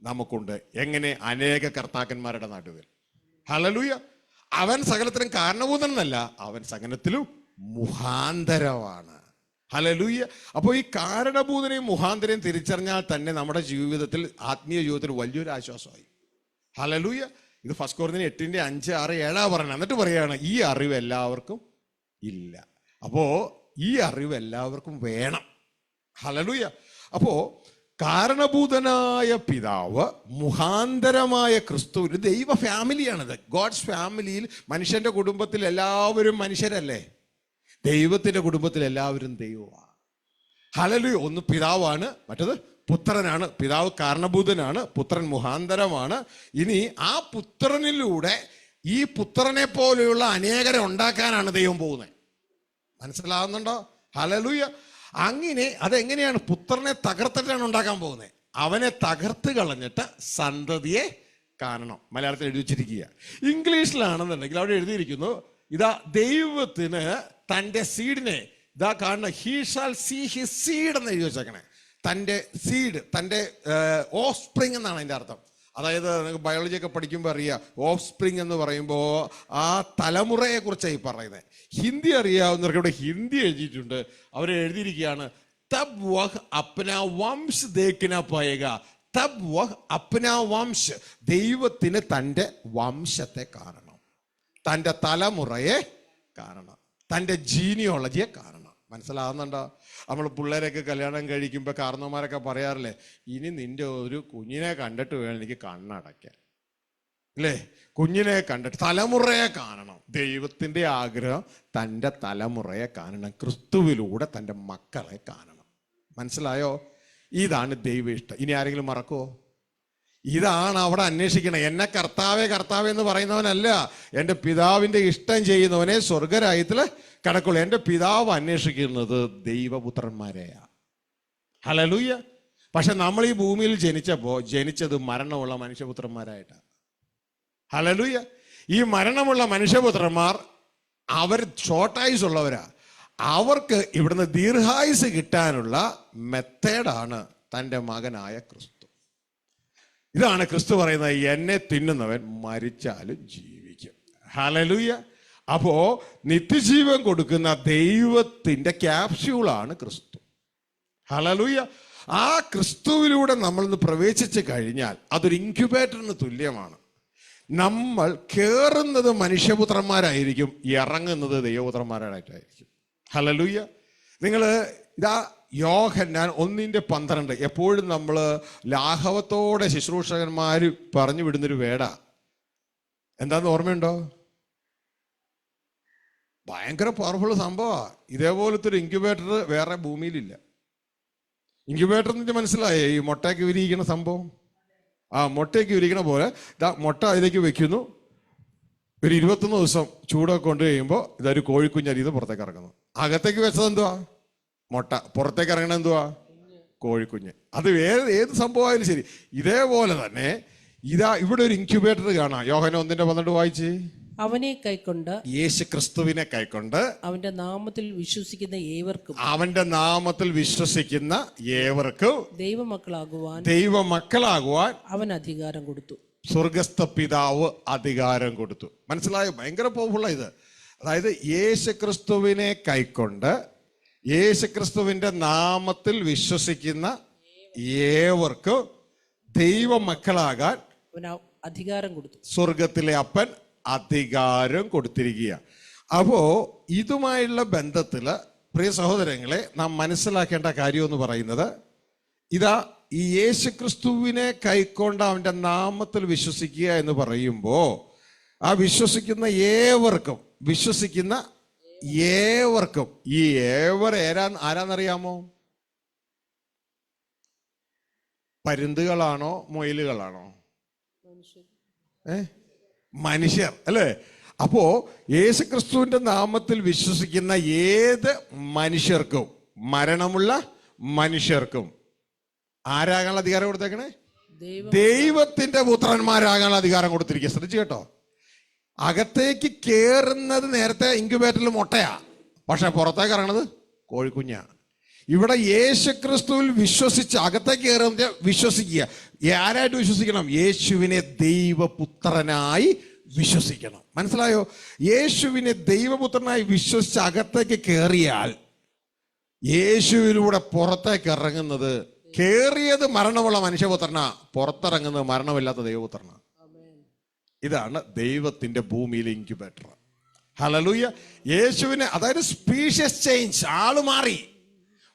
നമുക്കുണ്ട്. എങ്ങനെ? അനേക കർത്താക്കന്മാരുടെ നടുവിൽ. ഹല്ലേലൂയ. അവൻ സകലത്തിനും കാരണഭൂതൻ എന്നല്ല, അവൻ സകലത്തിലും മുഖാന്തരമാണ്. ഹല്ലേലൂയ. അപ്പോൾ ഈ കാരണഭൂതനെയും മുഖാന്തരയും തിരിച്ചറിഞ്ഞാൽ തന്നെ നമ്മുടെ ജീവിതത്തിൽ, ആത്മീയ ജീവിതത്തിൽ വലിയൊരു ആശ്വാസമായി. ഹല്ലേലൂയ. ഇത് 1 കൊരിന്ത്യർ 8:5, 6, 7 പറയണം. എന്നിട്ട് പറയാണ്, ഈ അറിവ് എല്ലാവർക്കും ഇല്ല. അപ്പോ ഈ അറിവ് എല്ലാവർക്കും വേണം. ഹല്ലേലൂയ. അപ്പോ കാരണഭൂതനായ പിതാവ്, മുഖാന്തരമായ ക്രിസ്തു, ഒരു ദൈവ ഫാമിലിയാണിത്. ഗോഡ്സ് ഫാമിലിയിൽ, മനുഷ്യന്റെ കുടുംബത്തിൽ എല്ലാവരും മനുഷ്യരല്ലേ? ദൈവത്തിന്റെ കുടുംബത്തിൽ എല്ലാവരും ദൈവമാണ്. ഹല്ലേലൂയ. ഒന്ന് പിതാവാണ്, മറ്റത് പുത്രനാണ്. പിതാവ് കാരണഭൂതനാണ്, പുത്രൻ മുഖാന്തരമാണ്. ഇനി ആ പുത്രനിലൂടെ ഈ പുത്രനെ പോലെയുള്ള അനേകരെ ഉണ്ടാക്കാനാണ് ദൈവം പോകുന്നത്. മനസ്സിലാവുന്നുണ്ടോ? ഹല്ലേലൂയ. അങ്ങനെ അതെങ്ങനെയാണ്? പുത്രനെ തകർത്തിട്ടാണ് ഉണ്ടാക്കാൻ പോകുന്നത്. അവനെ തകർത്ത് കളഞ്ഞിട്ട് സന്തതിയെ കാണണം. മലയാളത്തിൽ എഴുതി വെച്ചിരിക്കുക. ഇംഗ്ലീഷിലാണെന്നുണ്ടെങ്കിൽ അവിടെ എഴുതിയിരിക്കുന്നു, ഇതാ ദൈവത്തിന് തൻ്റെ സീഡിനെ, ഇതാ കാണുന്ന, he shall see his seed എന്ന് എഴുതി വെച്ചേക്കണേ. തൻ്റെ സീഡ്, തൻ്റെ ഓഫ് സ്പ്രിങ് എന്നാണ് അതിൻ്റെ അർത്ഥം. അതായത് നിങ്ങൾക്ക് ബയോളജി ഒക്കെ പഠിക്കുമ്പോൾ അറിയാം, ഓഫ് സ്പ്രിങ് എന്ന് പറയുമ്പോൾ ആ തലമുറയെ കുറിച്ചാണ് ഈ പറയുന്നത്. ഹിന്ദി അറിയാവുന്നവർക്ക് ഇവിടെ ഹിന്ദി എഴുതിയിട്ടുണ്ട്. അവർ എഴുതിയിരിക്കുകയാണ്, തബ് വഹ് അപ്ന വംശ് ദേഖ്ന പായേഗ, തബ് വഹ് അപ്ന വംശ്. ദൈവത്തിന് തൻ്റെ വംശത്തെ കാണണം, തൻ്റെ തലമുറയെ കാണണം, തൻ്റെ ജീനിയോളജിയെ കാണണം. മനസ്സിലാവുന്നുണ്ടോ? നമ്മൾ പിള്ളേരൊക്കെ കല്യാണം കഴിക്കുമ്പോൾ കാരണവന്മാരൊക്കെ പറയാറില്ലേ, ഇനി നിന്റെ ഒരു കുഞ്ഞിനെ കണ്ടിട്ട് വേണം എനിക്ക് കണ്ണടയ്ക്കാൻ, അല്ലേ? കുഞ്ഞിനെ കണ്ടിട്ട് തലമുറയെ കാണണം. ദൈവത്തിൻ്റെ ആഗ്രഹം തൻ്റെ തലമുറയെ കാണണം, ക്രിസ്തുവിലൂടെ തൻ്റെ മക്കളെ കാണണം. മനസ്സിലായോ? ഇതാണ് ദൈവ ഇഷ്ടം. ഇനി ആരെങ്കിലും മറക്കുമോ? ഇതാണ് അവിടെ അന്വേഷിക്കണം. എന്നെ കർത്താവേ കർത്താവേ എന്ന് പറയുന്നവനല്ല, എൻ്റെ പിതാവിൻ്റെ ഇഷ്ടം ചെയ്യുന്നവനെ സ്വർഗരാജ്യത്തിൽ കടക്കുള്ളൂ. എൻ്റെ പിതാവ് അന്വേഷിക്കുന്നത് ദൈവപുത്രന്മാരെയാ. ഹല്ലേലൂയ. പക്ഷെ നമ്മൾ ഈ ഭൂമിയിൽ ജനിച്ചത് മരണമുള്ള മനുഷ്യപുത്രന്മാരായിട്ടാണ്. ഹല്ലേലൂയ. ഈ മരണമുള്ള മനുഷ്യപുത്രന്മാർ അവർ ഷോർട്ടായുസ് ഉള്ളവരാ. അവർക്ക് ഇവിടുന്ന് ദീർഘായുസ് കിട്ടാനുള്ള മെത്തേഡാണ് തൻ്റെ മകനായ ക്രിസ്തു. ഇതാണ് ക്രിസ്തു പറയുന്നത്, എന്നെ തിന്നുന്നവൻ മരിച്ചാലും ജീവിക്കും. ഹല്ലേലൂയ. അപ്പോ നിത്യജീവൻ കൊടുക്കുന്ന ദൈവത്തിന്റെ ക്യാപ്സ്യൂളാണ് ക്രിസ്തു. ഹല്ലേലൂയ. ആ ക്രിസ്തുവിലൂടെ നമ്മളിന്ന് പ്രവേശിച്ചു കഴിഞ്ഞാൽ അതൊരു ഇൻക്യുബേറ്ററിന് തുല്യമാണ്. നമ്മൾ കേറുന്നത് മനുഷ്യപുത്രന്മാരായിരിക്കും, ഇറങ്ങുന്നത് ദൈവപുത്രന്മാരായിട്ടായിരിക്കും. ഹല്ലേലൂയ. നിങ്ങൾ ഇതാ യോഹന്നാൻ 1:12 എപ്പോഴും നമ്മൾ ലാഘവത്തോടെ ശുശ്രൂഷകന്മാർ പറഞ്ഞു വിടുന്നൊരു വേടാ. എന്താന്ന് ഓർമ്മയുണ്ടോ? ഭയങ്കര പവർഫുൾ സംഭവമാണ്. ഇതേപോലത്തെ ഒരു ഇൻക്യുബേറ്റർ വേറെ ഭൂമിയിലില്ല. ഇൻക്യുബേറ്റർ എന്ന് മനസ്സിലായേ? ഈ മുട്ടയ്ക്ക് വിരിയിക്കുന്ന സംഭവം. ആ മുട്ടയ്ക്ക് വിരിക്കണ പോലെ മുട്ട അതിലേക്ക് വെക്കുന്നു. ഒരു 21 ദിവസം ചൂടൊക്കെ കൊണ്ട് കഴിയുമ്പോൾ ഇതൊരു കോഴിക്കുഞ്ഞരിന്ന് പുറത്തേക്ക് ഇറങ്ങുന്നു. അകത്തേക്ക് വെച്ചത് എന്തുവാ? മുട്ട. പുറത്തേക്ക് ഇറങ്ങണ എന്തുവാ? കോഴിക്കുഞ്ഞ്. അത് ഏത് സംഭവമായാലും ശരി. ഇതേപോലെ തന്നെ ഇതാ ഇവിടെ ഒരു ഇൻക്യുബേറ്റർ കാണാം. യോഹന്നാൻ 1:12 വായിച്ച്.
അവനെ കൈക്കൊണ്ട്,
യേശു ക്രിസ്തുവിനെ കൈക്കൊണ്ട്,
അവന്റെ നാമത്തിൽ വിശ്വസിക്കുന്ന ഏവർക്കും,
അവന്റെ നാമത്തിൽ വിശ്വസിക്കുന്ന ഏവർക്കും ദൈവമക്കളാകുവാൻ
അവൻ അധികാരം കൊടുത്തു.
സ്വർഗസ്ഥ പിതാവ് അധികാരം കൊടുത്തു. മനസ്സിലായോ? ഭയങ്കര പവർഫുള്ള ഇത്. അതായത് യേശു ക്രിസ്തുവിനെ കൈക്കൊണ്ട് യേശു ക്രിസ്തുവിന്റെ നാമത്തിൽ വിശ്വസിക്കുന്ന ഏവർക്കും ദൈവമക്കളാകാൻ
അവൻ അധികാരം കൊടുത്തു.
സ്വർഗത്തിലെ അപ്പൻ അധികാരം കൊടുത്തിരിക്കുക. അപ്പോ ഇതുമായുള്ള ബന്ധത്തില് പ്രിയ സഹോദരങ്ങളെ, നാം മനസ്സിലാക്കേണ്ട കാര്യം എന്ന് പറയുന്നത്, ഇതാ ഈ യേശു ക്രിസ്തുവിനെ കൈക്കൊണ്ട് അവന്റെ നാമത്തിൽ വിശ്വസിക്കുക എന്ന് പറയുമ്പോ ആ വിശ്വസിക്കുന്ന ഏവർക്കും ഈ ഏവർ ആരാന്നറിയാമോ? പരുന്തുകളാണോ മുയലുകളാണോ? മനുഷ്യർ അല്ലേ? അപ്പോ യേശുക്രിസ്തുവിന്റെ നാമത്തിൽ വിശ്വസിക്കുന്ന ഏത് മനുഷ്യർക്കും, മരണമുള്ള മനുഷ്യർക്കും ആരാകാനുള്ള അധികാരം കൊടുത്തേക്കണേ? ദൈവത്തിന്റെ പുത്രന്മാരാകാനുള്ള അധികാരം കൊടുത്തിരിക്കുക. ശ്രദ്ധിച്ചു കേട്ടോ. അകത്തേക്ക് കേറുന്നത് നേരത്തെ ഇൻക്യുബേറ്ററിൽ മുട്ടയാ, പക്ഷെ പുറത്തേക്ക് ഇറങ്ങണത് കോഴിക്കുഞ്ഞാ. ഇവിടെ യേശുക്രിസ്തുവിൽ വിശ്വസിച്ച് അകത്തേക്ക് കയറുന്ന വിശ്വസിക്കുക. ആരായിട്ട് വിശ്വസിക്കണം? യേശുവിനെ ദൈവപുത്രനായി വിശ്വസിക്കണം. മനസ്സിലായോ? യേശുവിനെ ദൈവപുത്രനായി വിശ്വസിച്ച് അകത്തേക്ക് കയറിയാൽ യേശുവിലൂടെ പുറത്തേക്ക് ഇറങ്ങുന്നത്, കേറിയത് മരണമുള്ള മനുഷ്യപുത്രനാ, പുറത്തിറങ്ങുന്നത് മരണമില്ലാത്ത ദൈവപുത്രനാ. ഇതാണ് ദൈവത്തിന്റെ ഭൂമിയിലെ ഇൻക്യുബേറ്റർ. ഹല്ലേലൂയ. യേശുവിനെ, അതായത് സ്പീഷ്യസ് ചേഞ്ച്, ആള് മാറി.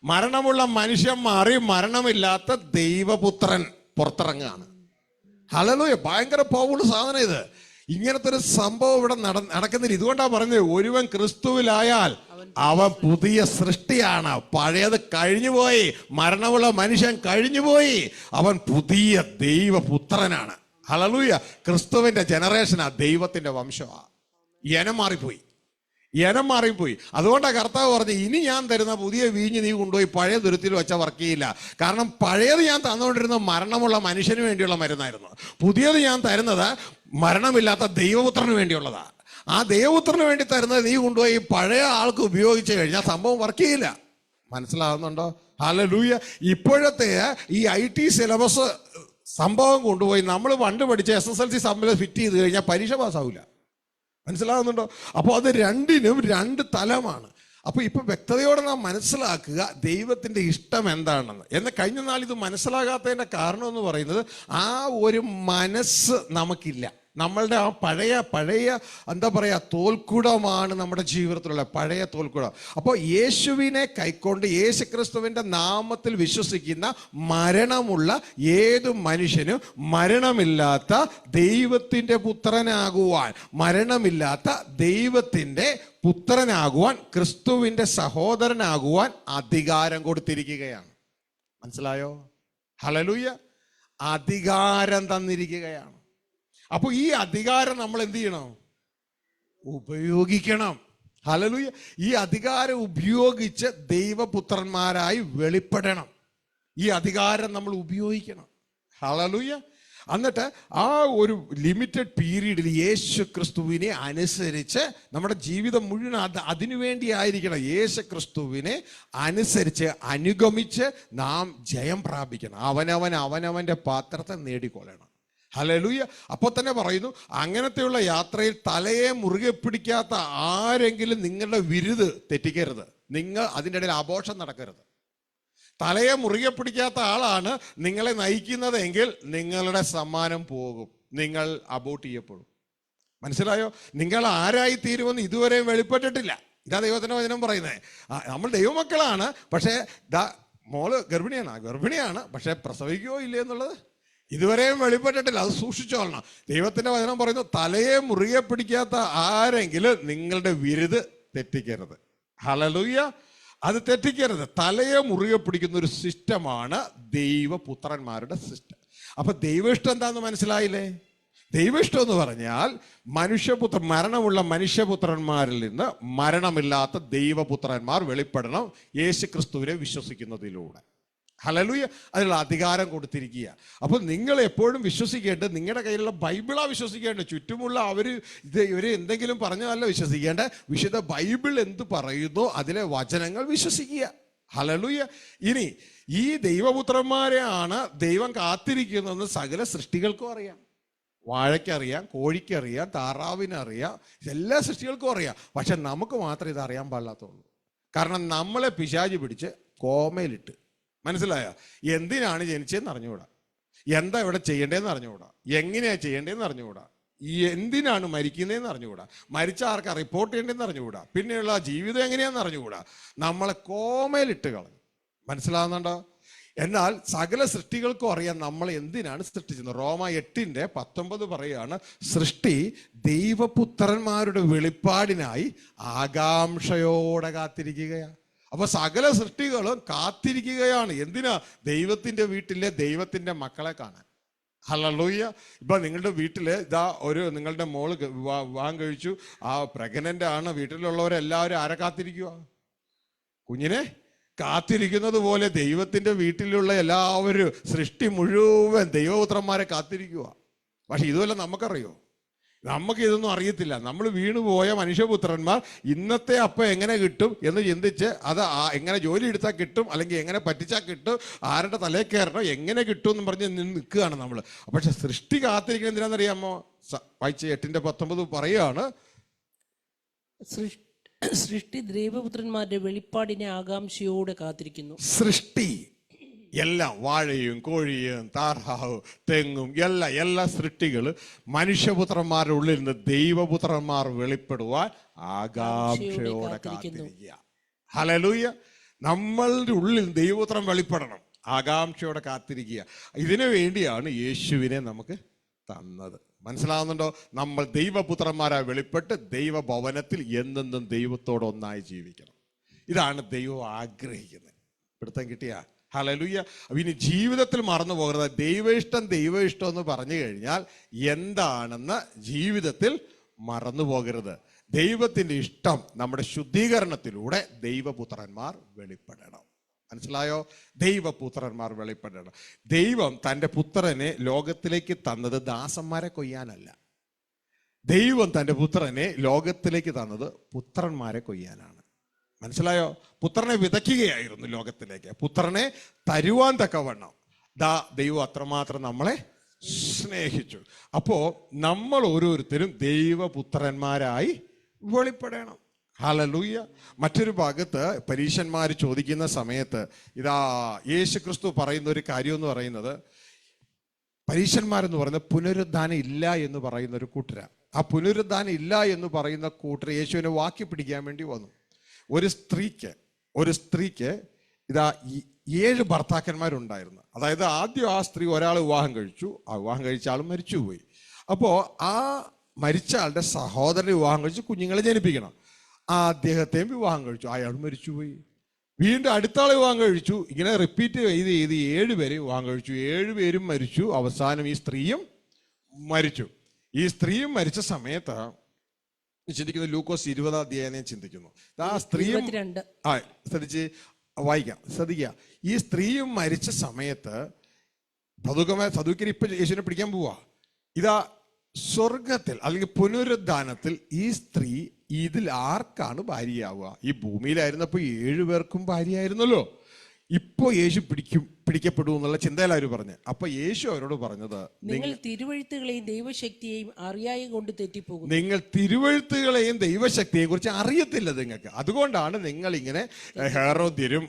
മരണമുള്ള മനുഷ്യൻ മാറി, മരണമില്ലാത്ത ദൈവപുത്രൻ പുറത്തിറങ്ങുകയാണ്. ഹല്ലേലൂയ. ഭയങ്കര പവർഫുൾ സാധനം ഇത്. ഇങ്ങനത്തെ ഒരു സംഭവം ഇവിടെ നടക്കുന്നില്ല. ഇതുകൊണ്ടാണ് പറഞ്ഞത്, ഒരുവൻ ക്രിസ്തുവിലായാൽ അവൻ പുതിയ സൃഷ്ടിയാണ്. പഴയത് കഴിഞ്ഞുപോയി, മരണമുള്ള മനുഷ്യൻ കഴിഞ്ഞുപോയി, അവൻ പുതിയ ദൈവപുത്രനാണ്. ഹല്ലേലൂയ. ക്രിസ്തുവിന്റെ ജനറേഷനാ, ദൈവത്തിന്റെ വംശമാ. ഇനം മാറിപ്പോയി. അതുകൊണ്ടാണ് കർത്താവ് പറഞ്ഞു, ഇനി ഞാൻ തരുന്ന പുതിയ വീഞ്ഞ് നീ കൊണ്ടുപോയി പഴയ തുരുത്തിൽ വെച്ചാൽ വർക്ക് ചെയ്യില്ല. കാരണം പഴയത് ഞാൻ തന്നുകൊണ്ടിരുന്ന മരണമുള്ള മനുഷ്യന് വേണ്ടിയുള്ള മരുന്നായിരുന്നു. പുതിയത് ഞാൻ തരുന്നത് മരണമില്ലാത്ത ദൈവപുത്രന് വേണ്ടിയുള്ളതാ. ആ ദൈവപുത്രന് വേണ്ടി തരുന്നത് നീ കൊണ്ടുപോയി പഴയ ആൾക്ക് ഉപയോഗിച്ച് കഴിഞ്ഞാൽ സംഭവം വർക്ക് ചെയ്യില്ല. മനസ്സിലാകുന്നുണ്ടോ? ഹല്ലേലൂയ. ഇപ്പോഴത്തെ ഈ IT സിലബസ് സംഭവം കൊണ്ടുപോയി നമ്മൾ പണ്ട് പഠിച്ച SSLC സംബന്ധം ഫിറ്റ് ചെയ്ത് കഴിഞ്ഞാൽ പരീക്ഷ പാസ്സാവില്ല. മനസ്സിലാകുന്നുണ്ടോ? അപ്പോൾ അത് രണ്ടിനും രണ്ട് തലമാണ്. അപ്പോൾ ഇപ്പൊ വ്യക്തതയോടെ നാം മനസ്സിലാക്കുക ദൈവത്തിന്റെ ഇഷ്ടം എന്താണെന്ന്. എന്നാൽ കഴിഞ്ഞ നാൾ ഇത് മനസ്സിലാകാത്തതിന്റെ കാരണം എന്ന് പറയുന്നത്, ആ ഒരു മനസ്സ് നമുക്കില്ല. നമ്മളുടെ ആ പഴയ എന്താ പറയാ, തോൽക്കുടമാണ് നമ്മുടെ ജീവിതത്തിലുള്ള പഴയ തോൽക്കുടം. അപ്പോൾ യേശുവിനെ കൈക്കൊണ്ട് യേശുക്രിസ്തുവിന്റെ നാമത്തിൽ വിശ്വസിക്കുന്ന മരണമുള്ള ഏതു മനുഷ്യനും മരണമില്ലാത്ത ദൈവത്തിന്റെ പുത്രനാകുവാൻ, മരണമില്ലാത്ത ദൈവത്തിന്റെ പുത്രനാകുവാൻ, ക്രിസ്തുവിന്റെ സഹോദരനാകുവാൻ അധികാരം കൊടുത്തിരിക്കുകയാണ്. മനസ്സിലായോ? ഹല്ലേലൂയ. അധികാരം തന്നിരിക്കുകയാണ്. അപ്പോൾ ഈ അധികാരം നമ്മൾ എന്ത് ചെയ്യണം? ഉപയോഗിക്കണം. ഹല്ലേലൂയ. ഈ അധികാരം ഉപയോഗിച്ച് ദൈവപുത്രന്മാരായി വെളിപ്പെടണം. ഈ അധികാരം നമ്മൾ ഉപയോഗിക്കണം. ഹല്ലേലൂയ. എന്നിട്ട് ആ ഒരു ലിമിറ്റഡ് പീരീഡിൽ യേശു ക്രിസ്തുവിനെ അനുസരിച്ച് നമ്മുടെ ജീവിതം മുഴുവൻ അതിനുവേണ്ടി ആയിരിക്കണം. യേശു ക്രിസ്തുവിനെ അനുസരിച്ച് അനുഗമിച്ച് നാം ജയം പ്രാപിക്കണം. അവനവന്റെ പാത്രത്തെ നേടിക്കൊള്ളണം. ഹല്ലേലൂയ. അപ്പോൾ തന്നെ പറയുന്നു, അങ്ങനത്തെയുള്ള യാത്രയിൽ തലയെ മുറുകെ പിടിക്കാത്ത ആരെങ്കിലും നിങ്ങളുടെ വിരുത് തെറ്റിക്കരുത്. നിങ്ങൾ അതിൻ്റെ ഇടയിൽ ആഘോഷം നടക്കരുത്. തലയെ മുറുകെ പിടിക്കാത്ത ആളാണ് നിങ്ങളെ നയിക്കുന്നതെങ്കിൽ നിങ്ങളുടെ സമ്മാനം പോകും, നിങ്ങൾ അബോട്ട് ചെയ്യപ്പെടും. മനസ്സിലായോ? നിങ്ങൾ ആരായി തീരുമെന്ന് ഇതുവരെ വെളിപ്പെട്ടിട്ടില്ല. ഇതാ ദൈവത്തിന്റെ വചനം പറയുന്നത്. നമ്മൾ ദൈവമക്കളാണ്, പക്ഷേ മോള് ഗർഭിണിയാണ്, പക്ഷെ പ്രസവിക്കുകയോ ഇല്ലേ എന്നുള്ളത് ഇതുവരെയും വെളിപ്പെട്ടിട്ടില്ല. അത് സൂക്ഷിച്ചോളണം. ദൈവത്തിന്റെ വചനം പറയുന്നു, തലയെ മുറുകെ പിടിക്കാത്ത ആരെങ്കിലും നിങ്ങളുടെ വിരുത് തെറ്റിക്കരുത്. ഹല്ലേലൂയ. അത് തെറ്റിക്കരുത്. തലയെ മുറുകെ പിടിക്കുന്ന ഒരു സിസ്റ്റമാണ് ദൈവപുത്രന്മാരുടെ സിസ്റ്റം. അപ്പൊ ദൈവ ഇഷ്ടം എന്താന്ന് മനസ്സിലായില്ലേ? ദൈവ ഇഷ്ടം എന്ന് പറഞ്ഞാൽ മരണമുള്ള മനുഷ്യപുത്രന്മാരിൽ നിന്ന് മരണമില്ലാത്ത ദൈവപുത്രന്മാർ വെളിപ്പെടണം യേശു ക്രിസ്തുവിനെ വിശ്വസിക്കുന്നതിലൂടെ. ഹല്ലേലൂയ. അതിനുള്ള അധികാരം കൊടുത്തിരിക്കുക. അപ്പോൾ നിങ്ങൾ എപ്പോഴും വിശ്വസിക്കേണ്ടത് നിങ്ങളുടെ കയ്യിലുള്ള ബൈബിളാ വിശ്വസിക്കേണ്ടത്. ചുറ്റുമുള്ള ഇവർ എന്തെങ്കിലും പറഞ്ഞതല്ല വിശ്വസിക്കേണ്ട. വിശുദ്ധ ബൈബിൾ എന്ത് പറയുന്നോ അതിലെ വചനങ്ങൾ വിശ്വസിക്കുക. ഹല്ലേലൂയ. ഇനി ഈ ദൈവപുത്രന്മാരെയാണ് ദൈവം കാത്തിരിക്കുന്നതെന്ന് സകല സൃഷ്ടികൾക്കും അറിയാം. വാഴയ്ക്കറിയാം, കോഴിക്കറിയാം, താറാവിനറിയാം, എല്ലാ സൃഷ്ടികൾക്കും അറിയാം. പക്ഷെ നമുക്ക് മാത്രമേ ഇത് അറിയാൻ പാടില്ലാത്തുള്ളൂ. കാരണം നമ്മളെ പിശാച് പിടിച്ച് കോമയിലിട്ട്. മനസ്സിലായോ? എന്തിനാണ് ജനിച്ചതെന്ന് അറിഞ്ഞുകൂടാ, എന്താ ഇവിടെ ചെയ്യേണ്ടതെന്ന് അറിഞ്ഞുകൂടാ, എങ്ങനെയാ ചെയ്യേണ്ടതെന്ന് അറിഞ്ഞുകൂടാ, എന്തിനാണ് മരിക്കുന്നതെന്ന് അറിഞ്ഞുകൂടാ, മരിച്ച ആർക്കാ റിപ്പോർട്ട് ചെയ്യേണ്ടതെന്ന് അറിഞ്ഞുകൂടാ, പിന്നെയുള്ള ജീവിതം എങ്ങനെയാണെന്ന് അറിഞ്ഞുകൂടാ. നമ്മളെ കോമയിലിട്ട് കളഞ്ഞു. മനസ്സിലാവുന്നുണ്ടോ? എന്നാൽ സകല സൃഷ്ടികൾക്കും അറിയാം നമ്മൾ എന്തിനാണ് സൃഷ്ടിച്ചത്. റോമ 8:19 പറയുകയാണ്, സൃഷ്ടി ദൈവപുത്രന്മാരുടെ വെളിപ്പാടിനായി ആകാംക്ഷയോടെ കാത്തിരിക്കുകയാണ്. അപ്പൊ സകല സൃഷ്ടികളും കാത്തിരിക്കുകയാണ്. എന്തിനാ? ദൈവത്തിന്റെ വീട്ടിലെ ദൈവത്തിന്റെ മക്കളെ കാണാൻ. ഹല്ലേലൂയ. ഇപ്പൊ നിങ്ങളുടെ വീട്ടില് നിങ്ങളുടെ മോള് വിവാഹം കഴിച്ചു, ആ പ്രഗ്നന്റ് ആണ്. വീട്ടിലുള്ളവരെല്ലാവരും ആരെ കാത്തിരിക്കുക? കുഞ്ഞിനെ കാത്തിരിക്കുന്നത് പോലെ ദൈവത്തിന്റെ വീട്ടിലുള്ള എല്ലാവരും സൃഷ്ടി മുഴുവൻ ദൈവപുത്രന്മാരെ കാത്തിരിക്കുക. പക്ഷെ ഇതുവല്ല നമുക്കറിയോ? നമുക്ക് ഇതൊന്നും അറിയത്തില്ല. നമ്മൾ വീണുപോയ മനുഷ്യപുത്രന്മാർ ഇന്നത്തെ അപ്പം എങ്ങനെ കിട്ടും എന്ന് ചിന്തിച്ച് അത് എങ്ങനെ ജോലി എടുത്താൽ കിട്ടും, അല്ലെങ്കിൽ എങ്ങനെ പറ്റിച്ചാൽ കിട്ടും, ആരുടെ തലയിൽ കയറണം, എങ്ങനെ കിട്ടും എന്ന് പറഞ്ഞ് നിൽക്കുകയാണ് നമ്മൾ. പക്ഷെ സൃഷ്ടി കാത്തിരിക്കുന്നത് എന്തിനാണെന്നറിയാമോ? വായിച്ച 8:19 പറയുകയാണ്,
സൃഷ്ടി ദൈവപുത്രന്മാരുടെ വെളിപ്പാടിനെ ആകാംക്ഷയോടെ കാത്തിരിക്കുന്നു.
സൃഷ്ടി എല്ലാം, വാഴയും കോഴിയും താറാവും തെങ്ങും എല്ലാ സൃഷ്ടികൾ മനുഷ്യപുത്രന്മാരുടെ ഉള്ളിൽ നിന്ന് ദൈവപുത്രന്മാർ വെളിപ്പെടുവാൻ ആകാംക്ഷയോടെ കാത്തിരിക്കുക. ഹല്ലേലൂയ. നമ്മളുടെ ഉള്ളിൽ ദൈവപുത്രൻ വെളിപ്പെടണം, ആകാംക്ഷയോടെ കാത്തിരിക്കുക. ഇതിനു വേണ്ടിയാണ് യേശുവിനെ നമുക്ക് തന്നത്. മനസ്സിലാവുന്നുണ്ടോ? നമ്മൾ ദൈവപുത്രന്മാരായി വെളിപ്പെട്ട് ദൈവഭവനത്തിൽ എന്നെന്നും ദൈവത്തോടൊന്നായി ജീവിക്കണം. ഇതാണ് ദൈവം ആഗ്രഹിക്കുന്നത്. പിടുത്തം കിട്ടിയ? ഹല്ലേലൂയ. ഇനി ജീവിതത്തിൽ മറന്നു പോകരുത്. ദൈവ ഇഷ്ടം എന്ന് പറഞ്ഞു കഴിഞ്ഞാൽ എന്താണെന്ന് ജീവിതത്തിൽ മറന്നു പോകരുത്. ദൈവത്തിന്റെ ഇഷ്ടം നമ്മുടെ ശുദ്ധീകരണത്തിലൂടെ ദൈവപുത്രന്മാർ വെളിപ്പെടണം. മനസ്സിലായോ? ദൈവപുത്രന്മാർ വെളിപ്പെടണം. ദൈവം തൻ്റെ പുത്രനെ ലോകത്തിലേക്ക് തന്നത് ദാസന്മാരെ കൊയ്യാനല്ല. ദൈവം തൻ്റെ പുത്രനെ ലോകത്തിലേക്ക് തന്നത് പുത്രന്മാരെ കൊയ്യാനാണ്. മനസ്സിലായോ? പുത്രനെ വിതയ്ക്കുകയായിരുന്നു ലോകത്തിലേക്ക്. പുത്രനെ തരുവാൻ തക്കവണ്ണം ദൈവം അത്രമാത്രം നമ്മളെ സ്നേഹിച്ചു. അപ്പോ നമ്മൾ ഓരോരുത്തരും ദൈവപുത്രന്മാരായി വെളിപ്പെടണം. ഹല്ലേലൂയ. മറ്റൊരു ഭാഗത്ത് പരീശന്മാർ ചോദിക്കുന്ന സമയത്ത് യേശുക്രിസ്തു പറയുന്ന ഒരു കാര്യം എന്ന് പറയുന്നത്, പരീശന്മാരെന്ന് പറയുന്നത് പുനരുദ്ധാനം ഇല്ല എന്ന് പറയുന്ന ഒരു കൂട്ടരാണ്. ആ പുനരുദ്ധാനം ഇല്ല എന്ന് പറയുന്ന കൂട്ടർ യേശുവിനെ വാക്കി പിടിക്കാൻ വേണ്ടി വന്നു. ഒരു സ്ത്രീക്ക് 7 ഭർത്താക്കന്മാരുണ്ടായിരുന്നു. അതായത് ആദ്യം ആ സ്ത്രീ ഒരാൾ വിവാഹം കഴിച്ചു, ആ വിവാഹം കഴിച്ച ആൾ മരിച്ചുപോയി. അപ്പോൾ ആ മരിച്ച ആളുടെ സഹോദരനെ വിവാഹം കഴിച്ച് കുഞ്ഞുങ്ങളെ ജനിപ്പിക്കണം. അദ്ദേഹത്തെയും വിവാഹം കഴിച്ചു, അയാൾ മരിച്ചുപോയി. വീണ്ടും അടുത്ത ആളെ വിവാഹം കഴിച്ചു. ഇങ്ങനെ റിപ്പീറ്റ് ചെയ്ത് 7 പേരെ വിവാഹം കഴിച്ചു. 7 പേരും മരിച്ചു. അവസാനം ഈ സ്ത്രീയും മരിച്ചു. ഈ സ്ത്രീയും മരിച്ച സമയത്ത് ചിന്തിക്കുന്നത് ലൂക്കോസ് 20-ാം അധ്യായം ഞാൻ ചിന്തിക്കുന്നു. ആ സ്ത്രീയും ശ്രദ്ധിക്കുക. ഈ സ്ത്രീയും മരിച്ച സമയത്ത് സദൂക്യർ ഇപ്പൊ യേശുവിനെ പിടിക്കാൻ പോവാ. സ്വർഗത്തിൽ അല്ലെങ്കിൽ പുനരുദ്ധാനത്തിൽ ഈ സ്ത്രീ ഇതിൽ ആർക്കാണ് ഭാര്യയാവുക? ഈ ഭൂമിയിലായിരുന്നപ്പോൾ 7 പേർക്കും ഭാര്യയായിരുന്നല്ലോ. ഇപ്പോ യേശു പിടിക്കപ്പെടും എന്നുള്ള ചിന്തയിലാവര് പറഞ്ഞു. അപ്പൊ യേശു അവരോട് പറഞ്ഞത്,
നിങ്ങൾ തിരുവഴുത്തുകളെയും ദൈവശക്തിയെയും അറിയായ കൊണ്ട് തെറ്റിപ്പോകും.
നിങ്ങൾ തിരുവഴുത്തുകളെയും ദൈവശക്തിയെ കുറിച്ച് അറിയത്തില്ല നിങ്ങൾക്ക്. അതുകൊണ്ടാണ് നിങ്ങൾ ഇങ്ങനെ ഹെറോദ്യരും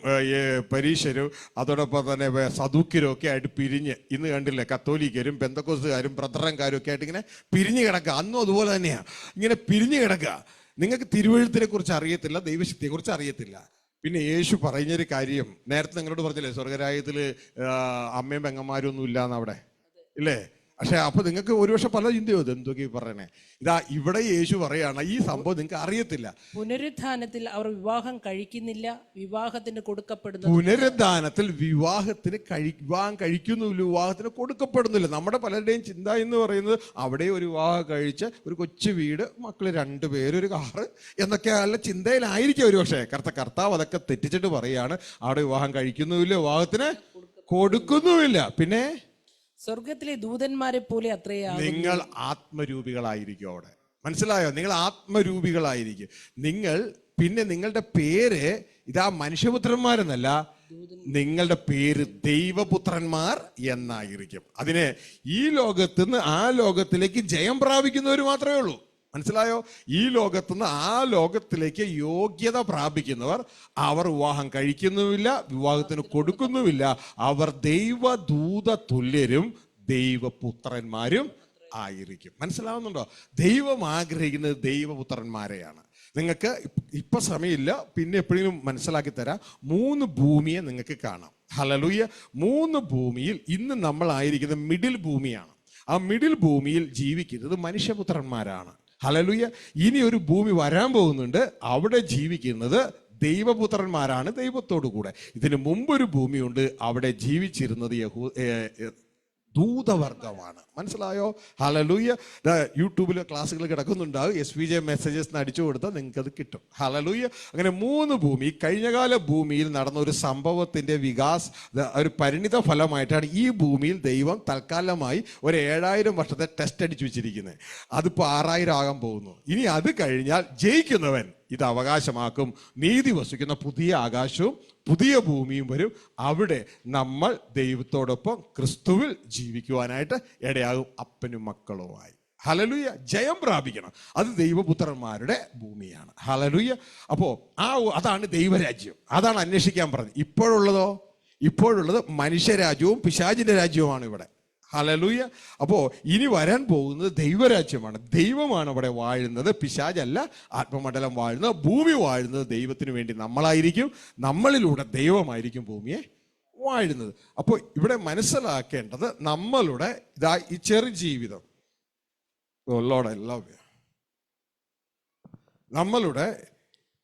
പരീശരും അതോടൊപ്പം തന്നെ സദൂക്യരും ഒക്കെ ആയിട്ട് പിരിഞ്ഞ്, ഇന്ന് കണ്ടില്ലേ കത്തോലിക്കരും പെന്തക്കോസ്തുകാരും ബ്രദറൻകാരും ഒക്കെ ആയിട്ട് ഇങ്ങനെ പിരിഞ്ഞു കിടക്കുക. അന്നും അതുപോലെ തന്നെയാണ്, ഇങ്ങനെ പിരിഞ്ഞു കിടക്കുക. നിങ്ങൾക്ക് തിരുവഴുത്തിനെ കുറിച്ച് അറിയത്തില്ല, ദൈവശക്തിയെ കുറിച്ച് അറിയത്തില്ല. പിന്നെ യേശു പറഞ്ഞൊരു കാര്യം നേരത്തെ നിങ്ങളോട് പറഞ്ഞില്ലേ, സ്വർഗരാജ്യത്തില് അമ്മയും പെങ്ങന്മാരും ഒന്നും ഇല്ലാന്ന് അവിടെ ഇല്ലേ? പക്ഷെ അപ്പൊ നിങ്ങൾക്ക് ഒരുപക്ഷെ പല ചിന്തയോ എന്തൊക്കെ പറയണേ. ഇവിടെ യേശു പറയാണ് ഈ സംഭവം നിങ്ങൾക്ക് അറിയത്തില്ല.
പുനരുദ്ധാനത്തിൽ അവർ വിവാഹം കഴിക്കുന്നില്ല, വിവാഹത്തിന് കൊടുക്കപ്പെടുന്നു.
പുനരുദ്ധാനത്തിൽ വിവാഹം കഴിക്കുന്നില്ല, വിവാഹത്തിന് കൊടുക്കപ്പെടുന്നില്ല. നമ്മുടെ പലരുടെയും ചിന്ത എന്ന് പറയുന്നത് അവിടെ ഒരു വിവാഹം കഴിച്ച് ഒരു കൊച്ചു വീട്, മക്കള് 2 പേര്, ഒരു കാറ് എന്നൊക്കെയുള്ള ചിന്തയിലായിരിക്കും ഒരു പക്ഷേ. കർത്താവ് അതൊക്കെ തെറ്റിച്ചിട്ട് പറയാണ് അവിടെ വിവാഹം കഴിക്കുന്നുമില്ല, വിവാഹത്തിന് കൊടുക്കുന്നുമില്ല. പിന്നെ
സ്വർഗത്തിലെ ദൂതന്മാരെ പോലെ അത്രയാകുന്നു.
നിങ്ങൾ ആത്മരൂപികളായിരിക്കും അവിടെ. മനസ്സിലായോ? നിങ്ങൾ ആത്മരൂപികളായിരിക്കും. നിങ്ങൾ പിന്നെ നിങ്ങളുടെ പേര് ഇതാ മനുഷ്യപുത്രന്മാരെന്നല്ല, നിങ്ങളുടെ പേര് ദൈവപുത്രന്മാർ എന്നായിരിക്കും. അതിന് ഈ ലോകത്തുനിന്ന് ആ ലോകത്തിലേക്ക് ജയം പ്രാപിക്കുന്നവർ മാത്രമേ ഉള്ളൂ. മനസ്സിലായോ? ഈ ലോകത്തുനിന്ന് ആ ലോകത്തിലേക്ക് യോഗ്യത പ്രാപിക്കുന്നവർ, അവർ വിവാഹം കഴിക്കുന്നുമില്ല, വിവാഹത്തിന് കൊടുക്കുന്നുമില്ല. അവർ ദൈവദൂത തുല്യരും ദൈവപുത്രന്മാരും ആയിരിക്കും. മനസ്സിലാവുന്നുണ്ടോ? ദൈവം ആഗ്രഹിക്കുന്നത് ദൈവപുത്രന്മാരെയാണ്. നിങ്ങൾക്ക് ഇപ്പൊ സമയമില്ല, പിന്നെ എപ്പോഴെങ്കിലും മനസ്സിലാക്കി തരാം. 3 ഭൂമിയെ നിങ്ങൾക്ക് കാണാം. ഹല്ലേലൂയ. 3 ഭൂമിയിൽ ഇന്ന് നമ്മളായിരിക്കുന്ന മിഡിൽ ഭൂമിയാണ്. ആ മിഡിൽ ഭൂമിയിൽ ജീവിക്കുന്നത് മനുഷ്യപുത്രന്മാരാണ്. ഹല്ലേലൂയ. ഇനി ഒരു ഭൂമി വരാൻ പോകുന്നുണ്ട്, അവിടെ ജീവിക്കുന്നത് ദൈവപുത്രന്മാരാണ് ദൈവത്തോടു കൂടെ. ഇതിനു മുമ്പൊരു ഭൂമിയുണ്ട്, അവിടെ ജീവിച്ചിരുന്നത് ദൂതവർഗമാണ്. മനസ്സിലായോ? ഹല്ലേലൂയ. യൂട്യൂബിലെ ക്ലാസ്സുകൾ കിടക്കുന്നുണ്ടാവും. SVJ മെസ്സേജസ് അടിച്ചു കൊടുത്താൽ നിങ്ങൾക്ക് അത് കിട്ടും. ഹല്ലേലൂയ. അങ്ങനെ 3 ഭൂമി, കഴിഞ്ഞകാല ഭൂമിയിൽ നടന്ന ഒരു സംഭവത്തിന്റെ ഒരു പരിണിത ഫലമായിട്ടാണ് ഈ ഭൂമിയിൽ ദൈവം തൽക്കാലമായി ഒരു 7000 വർഷത്തെ ടെസ്റ്റ് അടിച്ചു വെച്ചിരിക്കുന്നത്. അതിപ്പോൾ 6000 ആകാൻ പോകുന്നു. ഇനി അത് കഴിഞ്ഞാൽ ജയിക്കുന്നവൻ ഇത് അവകാശമാക്കും. നീതി വസിക്കുന്ന പുതിയ ആകാശവും പുതിയ ഭൂമിയും വരും. അവിടെ നമ്മൾ ദൈവത്തോടൊപ്പം ക്രിസ്തുവിൽ ജീവിക്കുവാനായിട്ട് ഇടയാകും, അപ്പനും മക്കളുമായി. ഹല്ലേലൂയ. ജയം പ്രാപിക്കണം. അത് ദൈവപുത്രന്മാരുടെ ഭൂമിയാണ്. ഹല്ലേലൂയ. അപ്പോൾ അതാണ് ദൈവരാജ്യം. അതാണ് അന്വേഷിക്കാൻ പറഞ്ഞത്. ഇപ്പോഴുള്ളത് മനുഷ്യരാജ്യവും പിശാചിന്റെ രാജ്യവുമാണ് ഇവിടെ. ഹല്ലേലൂയ. അപ്പോൾ ഇനി വരാൻ പോകുന്നത് ദൈവരാജ്യമാണ്. ദൈവമാണ് അവിടെ വാഴുന്നത്, പിശാചല്ല. ആത്മമണ്ഡലം വാഴുന്നത്, ഭൂമി വാഴുന്നത് ദൈവത്തിന് വേണ്ടി നമ്മളായിരിക്കും. നമ്മളിലൂടെ ദൈവമായിരിക്കും ഭൂമിയെ വാഴുന്നത്. അപ്പോൾ ഇവിടെ മനസ്സിലാക്കേണ്ടത് നമ്മളുടെ ഈ ചെറു ജീവിതം, നമ്മളുടെ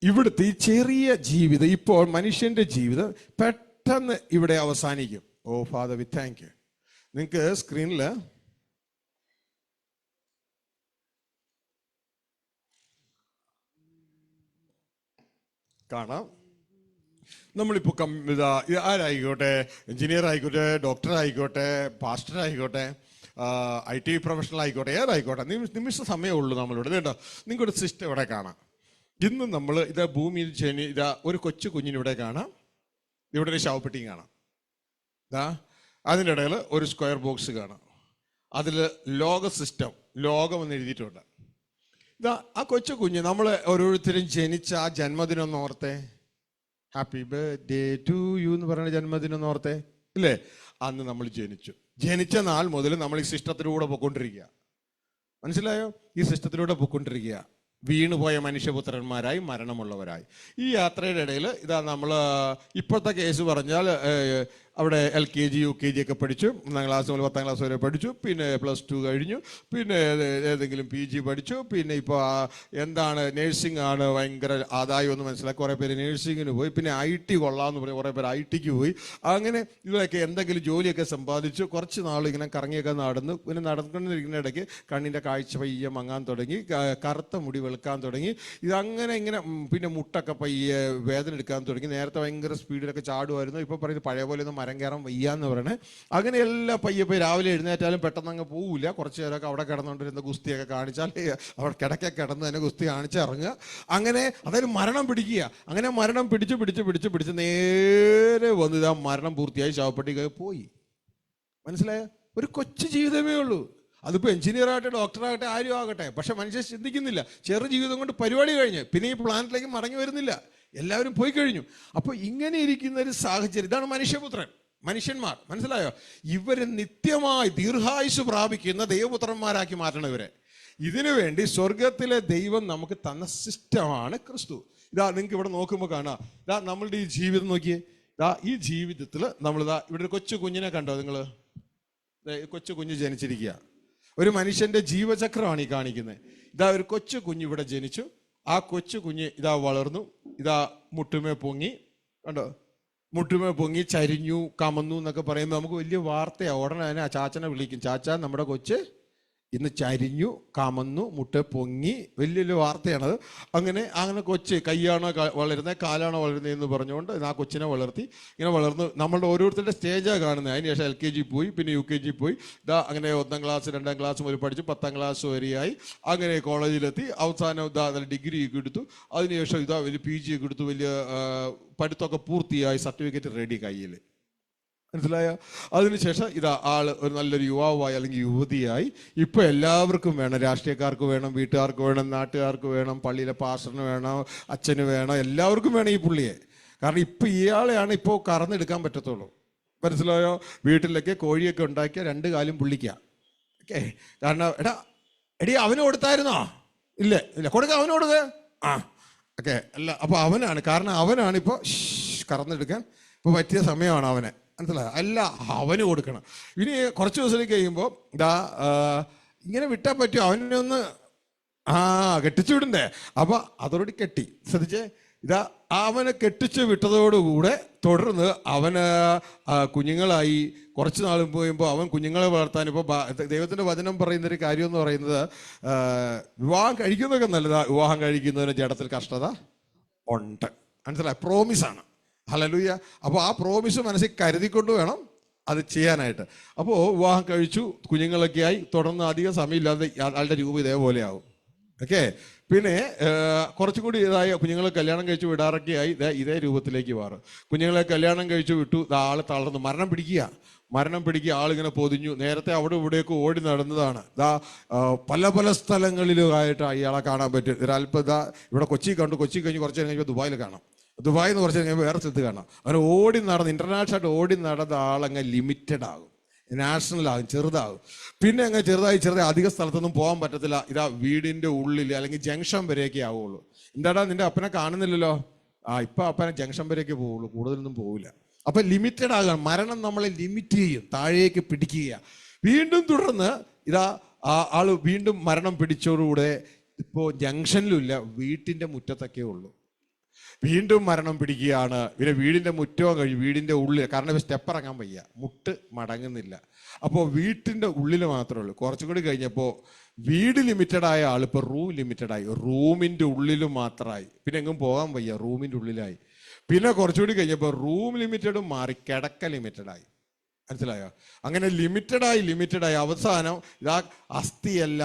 ഇവിടുത്തെ ഈ ചെറിയ ജീവിതം, ഇപ്പോൾ മനുഷ്യന്റെ ജീവിതം പെട്ടെന്ന് ഇവിടെ അവസാനിക്കും. ഓ ഫാദർ, വി താങ്ക് യു. നിങ്ങൾക്ക് സ്ക്രീനിൽ കാണാം. നമ്മളിപ്പോൾ ആരായിക്കോട്ടെ, എഞ്ചിനീയർ ആയിക്കോട്ടെ, ഡോക്ടർ ആയിക്കോട്ടെ, പാസ്റ്റർ ആയിക്കോട്ടെ, IT പ്രൊഫഷണൽ ആയിക്കോട്ടെ, ഏതായിക്കോട്ടെ, നിമിഷ സമയമേ ഉള്ളൂ നമ്മളിവിടെ. കേട്ടോ, നിങ്ങൾക്കൊരു സിസ്റ്റം ഇവിടെ കാണാം. ഇന്ന് നമ്മൾ ഭൂമിയിൽ ഒരു കൊച്ചു കുഞ്ഞിനിവിടെ കാണാം. ഇവിടെ ഒരു ശവപ്പെട്ടിയും കാണാം. അതിൻ്റെ ഇടയിൽ ഒരു സ്ക്വയർ ബോക്സ് കാണാം. അതിൽ ലോകം എന്ന് എഴുതിയിട്ടുണ്ട്. ആ കൊച്ചു കുഞ്ഞ്, നമ്മൾ ഓരോരുത്തരും ജനിച്ച ആ ജന്മദിനം ഒന്ന് ഓർത്തേ. ഹാപ്പി ബർത്ത്ഡേ ടു യു എന്ന് പറയുന്ന ജന്മദിനം ഒന്ന് ഓർത്തേ, ഇല്ലേ? അന്ന് നമ്മൾ ജനിച്ച നാൾ മുതൽ നമ്മൾ ഈ സിസ്റ്റത്തിലൂടെ പൊയ്ക്കൊണ്ടിരിക്കുക. മനസ്സിലായോ? ഈ സിസ്റ്റത്തിലൂടെ പൊയ്ക്കൊണ്ടിരിക്കുക. വീണുപോയ മനുഷ്യപുത്രന്മാരായി, മരണമുള്ളവരായി. ഈ യാത്രയുടെ ഇടയിൽ നമ്മൾ ഇപ്പോഴത്തെ കേസ് പറഞ്ഞാൽ അവിടെ LKG UKG ഒക്കെ പഠിച്ചു, 1ാം ക്ലാസ് മുതൽ 10ാം ക്ലാസ് വരെ പഠിച്ചു, പിന്നെ +2 കഴിഞ്ഞു, പിന്നെ ഏതെങ്കിലും PG പഠിച്ചു, പിന്നെ ഇപ്പോൾ എന്താണ് നേഴ്സിംഗ് ആണ് ഭയങ്കര ആദായം എന്ന് മനസ്സിലാക്കി കുറേ പേര് നേഴ്സിങ്ങിന് പോയി, പിന്നെ IT കൊള്ളാമെന്ന് പറയും കുറേ പേര് ITക്ക് പോയി. അങ്ങനെ ഇവരൊക്കെ എന്തെങ്കിലും ജോലിയൊക്കെ സമ്പാദിച്ചു. കുറച്ച് നാൾ ഇങ്ങനെ കറങ്ങിയൊക്കെ നടന്നു. പിന്നെ നടന്നുകൊണ്ടിരിക്കുന്ന ഇടയ്ക്ക് കണ്ണിൻ്റെ കാഴ്ച പയ്യെ മങ്ങാൻ തുടങ്ങി, കറുത്ത മുടി വെളുക്കാൻ തുടങ്ങി. ഇതങ്ങനെ ഇങ്ങനെ പിന്നെ മുട്ടൊക്കെ പയ്യെ വേദന എടുക്കാൻ തുടങ്ങി. നേരത്തെ ഭയങ്കര സ്പീഡിലൊക്കെ ചാടുമായിരുന്നു. ഇപ്പോൾ പറയുന്നത് പഴയ പോലെ ഒന്നും മരം കയറാൻ വയ്യാന്ന് പറയണേ. അങ്ങനെ എല്ലാം പയ്യെ രാവിലെ എഴുന്നേറ്റാലും പെട്ടെന്ന് അങ്ങ് പോവില്ല. കുറച്ച് നേരമൊക്കെ അവിടെ കിടന്നുകൊണ്ടിരുന്ന ഗുസ്തിയൊക്കെ കാണിച്ചാൽ അവിടെ കിടന്ന് തന്നെ ഗുസ്തി കാണിച്ച് ഇറങ്ങുക. അങ്ങനെ അതായത് മരണം പിടിക്കുക. അങ്ങനെ മരണം പിടിച്ച് നേരെ വന്ന് മരണം പൂർത്തിയായി ശവപ്പെട്ടിക്ക് പോയി. മനസ്സിലായ? ഒരു കൊച്ചു ജീവിതമേ ഉള്ളൂ. അതിപ്പോൾ എഞ്ചിനീയറാകട്ടെ, ഡോക്ടറാകട്ടെ, ആരും ആകട്ടെ. പക്ഷെ മനുഷ്യൻ ചിന്തിക്കുന്നില്ല. ചെറു ജീവിതം കൊണ്ട് പരിപാടി കഴിഞ്ഞ് പിന്നെ ഈ പ്ലാനറ്റിലേക്ക് മടങ്ങി വരുന്നില്ല. എല്ലാവരും പോയി കഴിഞ്ഞു. അപ്പോൾ ഇങ്ങനെ ഇരിക്കുന്ന ഒരു സാഹചര്യം, ഇതാണ് മനുഷ്യന്മാർ. മനസ്സിലായോ? ഇവര് നിത്യമായി ദീർഘായുസ് പ്രാപിക്കുന്ന ദൈവപുത്രന്മാരാക്കി മാറ്റണം ഇവരെ. ഇതിനു വേണ്ടി സ്വർഗത്തിലെ ദൈവം നമുക്ക് തന്ന സിസ്റ്റമാണ് ക്രിസ്തു. നിങ്ങൾക്ക് ഇവിടെ നോക്കുമ്പോൾ കാണാം. നമ്മളുടെ ഈ ജീവിതം നോക്കിയേ. ഈ ജീവിതത്തിൽ ഇവിടെ ഒരു കൊച്ചു കുഞ്ഞിനെ കണ്ടോ നിങ്ങൾ? കൊച്ചു കുഞ്ഞ് ജനിച്ചിരിക്കുക. ഒരു മനുഷ്യന്റെ ജീവചക്രമാണ് ഈ കാണിക്കുന്നത്. ഒരു കൊച്ചു കുഞ്ഞ് ഇവിടെ ജനിച്ചു. ആ കൊച്ചു കുഞ്ഞ് വളർന്നു. മുട്ടുമേ പൊങ്ങി, കണ്ടോ? മുട്ടുമേ പൊങ്ങി ചരിഞ്ഞു, കമന്നു എന്നൊക്കെ പറയുമ്പോൾ നമുക്ക് വലിയ വാർത്തയാണ്. ഉടനെ തന്നെ ആ ചാച്ചനെ വിളിക്കും. ചാച്ച, നമ്മുടെ കൊച്ച് ഇന്ന് ചരിഞ്ഞു, കമന്നു, മുട്ട പൊങ്ങി, വലിയൊരു വാർത്തയാണത്. അങ്ങനെ കൊച്ച് കൈയാണോ വളരുന്നത്, കാലാണോ വളരുന്നത് എന്ന് പറഞ്ഞുകൊണ്ട് ആ കൊച്ചിനെ വളർത്തി. ഇങ്ങനെ വളർന്ന് നമ്മളുടെ ഓരോരുത്തരുടെ സ്റ്റേജാണ് കാണുന്നത്. അതിന് ശേഷം LKG പോയി, പിന്നെ UKG പോയി, അങ്ങനെ 1ാം ക്ലാസ് 2ാം ക്ലാസ് മുതൽ പഠിച്ചു 10ാം ക്ലാസ് വരെയായി. അങ്ങനെ കോളേജിലെത്തി, അവസാനം ഡിഗ്രി ഒക്കെ എടുത്തു. അതിനുശേഷം വലിയ PG ഒക്കെ എടുത്തു, വലിയ പഠിത്തമൊക്കെ പൂർത്തിയായി, സർട്ടിഫിക്കറ്റ് റെഡി കയ്യിൽ. മനസ്സിലായോ? അതിനുശേഷം ആള് ഒരു നല്ലൊരു യുവാവായി അല്ലെങ്കിൽ യുവതിയായി. ഇപ്പൊ എല്ലാവർക്കും വേണം, രാഷ്ട്രീയക്കാർക്ക് വേണം, വീട്ടുകാർക്ക് വേണം, നാട്ടുകാർക്ക് വേണം, പള്ളിയിലെ പാസ്റ്ററിന് വേണം, അച്ഛന് വേണം, എല്ലാവർക്കും വേണം ഈ പുള്ളിയെ. കാരണം ഇപ്പൊ ഇയാളെയാണ് ഇപ്പോൾ കറന്നെടുക്കാൻ പറ്റത്തുള്ളൂ. മനസ്സിലായോ? വീട്ടിലൊക്കെ കോഴിയൊക്കെ ഉണ്ടാക്കിയ 2 കാലും പുള്ളിക്കാം. ഓക്കെ, കാരണം എടി അവന് കൊടുത്തായിരുന്നോ? ഇല്ല, കൊടുക്ക, അവന് കൊടുക്ക. ഓക്കെ, അല്ല, അപ്പൊ അവനാണ്, കാരണം അവനാണ് ഇപ്പൊ കറന്നെടുക്കാൻ ഇപ്പൊ പറ്റിയ സമയമാണ് അവനെ. മനസ്സിലായോ? അല്ല, അവന് കൊടുക്കണം. ഇനി കുറച്ച് ദിവസത്തേക്ക് കഴിയുമ്പോൾ ഇങ്ങനെ വിട്ടാൽ പറ്റുമോ? അവനൊന്ന് കെട്ടിച്ചു വിടണ്ടേ? അപ്പൊ അതോടെ കെട്ടി. ശ്രദ്ധിച്ചേ, അവനെ കെട്ടിച്ചു വിട്ടതോടുകൂടെ തുടർന്ന് അവന് കുഞ്ഞുങ്ങളായി. കുറച്ച് നാളും പോയുമ്പോൾ അവൻ കുഞ്ഞുങ്ങളെ വളർത്താൻ ഇപ്പോൾ ദൈവത്തിന്റെ വചനം പറയുന്നൊരു കാര്യം എന്ന് പറയുന്നത്, വിവാഹം കഴിക്കുന്നതൊക്കെ നല്ലതാ, വിവാഹം കഴിക്കുന്നതിന് ജഡത്തിൽ കഷ്ടത ഉണ്ട്. മനസ്സിലായി? പ്രോമിസാണ്. ഹല്ലേലൂയ. അപ്പോൾ ആ പ്രോമിസ് മനസ്സിൽ കരുതിക്കൊണ്ട് വേണം അത് ചെയ്യാനായിട്ട്. അപ്പോൾ വിവാഹം കഴിച്ചു, കുഞ്ഞുങ്ങളൊക്കെ ആയി, തുടർന്ന് അധികം സമയമില്ലാതെ ആളുടെ രൂപം ഇതേപോലെ ആവും. ഓക്കെ, പിന്നെ കുറച്ചും കൂടി കുഞ്ഞുങ്ങളെ കല്യാണം കഴിച്ചു വിടാറൊക്കെ ആയി ഇതേ രൂപത്തിലേക്ക് മാറും. കുഞ്ഞുങ്ങളെ കല്യാണം കഴിച്ചു വിട്ടു, ആള് തളർന്നു, മരണം പിടിക്കുക, ആളിങ്ങനെ പൊതിഞ്ഞു. നേരത്തെ അവിടെ ഇവിടെയൊക്കെ ഓടി നടന്നതാണ്. പല സ്ഥലങ്ങളിലുമായിട്ട് അയാളെ കാണാൻ പറ്റും. ഒരല്പം ഇവിടെ കൊച്ചി കണ്ടു, കൊച്ചി കഴിഞ്ഞ് കുറച്ച് നേരം കഴിയുമ്പോൾ ദുബായിൽ കാണാം, ദുബായിൽ നിന്ന് കുറച്ച് കഴിയുമ്പോൾ വേറെ സ്ഥലത്ത് കാണാം. അവൻ ഓടി നടന്ന് ഇന്റർനാഷണലായിട്ട് ഓടി നടന്ന ആളങ്ങ് ലിമിറ്റഡ് ആകും, നാഷണൽ ആകും, ചെറുതാകും. പിന്നെ അങ്ങ് ചെറുതായി അധിക സ്ഥലത്തൊന്നും പോകാൻ പറ്റത്തില്ല. വീടിന്റെ ഉള്ളിൽ അല്ലെങ്കിൽ ജംഗ്ഷൻ വരെയൊക്കെ ആവുള്ളൂ. എന്താടാ നിന്റെ അപ്പനെ കാണുന്നില്ലല്ലോ? ഇപ്പൊ അപ്പനെ ജംഗ്ഷൻ വരെയൊക്കെ പോവുള്ളൂ, കൂടുതലൊന്നും പോവില്ല. അപ്പൊ ലിമിറ്റഡ് ആകാൻ മരണം നമ്മളെ ലിമിറ്റ് ചെയ്യും, താഴേക്ക് പിടിക്കുക. വീണ്ടും തുടർന്ന് ആള് വീണ്ടും മരണം പിടിച്ചോടുകൂടെ ഇപ്പോ ജംഗ്ഷനിലും ഇല്ല, വീട്ടിന്റെ മുറ്റത്തൊക്കെ ഉള്ളൂ. വീണ്ടും മരണം പിടിക്കുകയാണ്. പിന്നെ വീടിന്റെ മുറ്റവും കഴിയും, വീടിന്റെ ഉള്ളിൽ, കാരണം സ്റ്റെപ്പ് ഇറങ്ങാൻ വയ്യ, മുട്ട് മടങ്ങുന്നില്ല. അപ്പോൾ വീട്ടിന്റെ ഉള്ളിൽ മാത്രമേ ഉള്ളൂ. കുറച്ചും കൂടി കഴിഞ്ഞപ്പോൾ വീട് ലിമിറ്റഡ് ആയ ആൾ ഇപ്പൊ റൂം ലിമിറ്റഡ് ആയി, റൂമിന്റെ ഉള്ളിൽ മാത്രമായി. പിന്നെ എങ്ങും പോകാൻ വയ്യ, റൂമിന്റെ ഉള്ളിലായി. പിന്നെ കുറച്ചുകൂടി കഴിഞ്ഞപ്പോൾ റൂം ലിമിറ്റഡും മാറി, കിടക്ക ലിമിറ്റഡ് ആയി. മനസ്സിലായോ? അങ്ങനെ ലിമിറ്റഡായി അവസാനം അസ്ഥിയല്ല,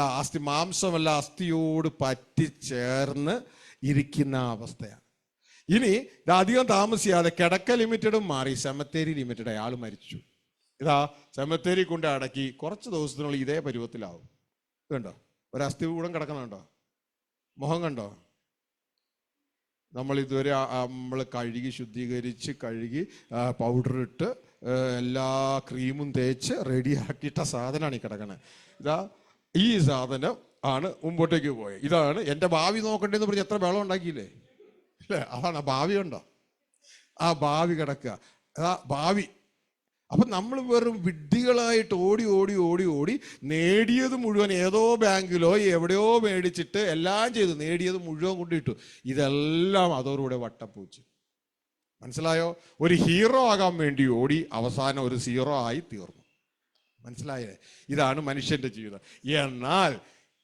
മാംസമല്ല, അസ്ഥിയോട് പറ്റിച്ചേർന്ന് ഇരിക്കുന്ന അവസ്ഥയാണ്. ഇനി അധികം താമസിയാതെ കിടക്ക ലിമിറ്റഡും മാറി, സെമത്തേരി ലിമിറ്റഡായി. ആൾ മരിച്ചു. സെമത്തേരി കൊണ്ട് അടക്കി കുറച്ച് ദിവസത്തിനുള്ളിൽ ഇതേ പരുവത്തിലാവും. കണ്ടോ? ഒരു അസ്ഥി കൂടം കിടക്കുന്നുണ്ടോ? മുഖം കണ്ടോ? നമ്മൾ ഇതുവരെ കഴുകി ശുദ്ധീകരിച്ച് പൗഡർ ഇട്ട് എല്ലാ ക്രീമും തേച്ച് റെഡിയാക്കിയിട്ട സാധനമാണ് ഈ കിടക്കണത്. ഈ സാധനം ആണ് മുമ്പോട്ടേക്ക് പോയത്. ഇതാണ് എൻ്റെ ഭാവി നോക്കണ്ടേന്ന് പറഞ്ഞ് എത്ര വെള്ളം ഉണ്ടാക്കിയില്ലേ? അല്ലേ? അതാണ് ഭാവി ഉണ്ടോ? ആ ഭാവി കിടക്കുക, ഭാവി. അപ്പൊ നമ്മൾ വെറും വിഡ്ഢികളായിട്ട് ഓടി നേടിയത് മുഴുവൻ ഏതോ ബാങ്കിലോ എവിടെയോ മേടിച്ചിട്ട് എല്ലാം ചെയ്തു, നേടിയത് മുഴുവൻ കൊണ്ടിട്ടു. ഇതെല്ലാം അതോടുകൂടെ വട്ടപ്പൂച്ച്. മനസ്സിലായോ? ഒരു ഹീറോ ആകാൻ വേണ്ടി ഓടി, അവസാനം ഒരു സീറോ ആയി തീർന്നു. മനസ്സിലായേ? ഇതാണ് മനുഷ്യന്റെ ജീവിതം. എന്നാൽ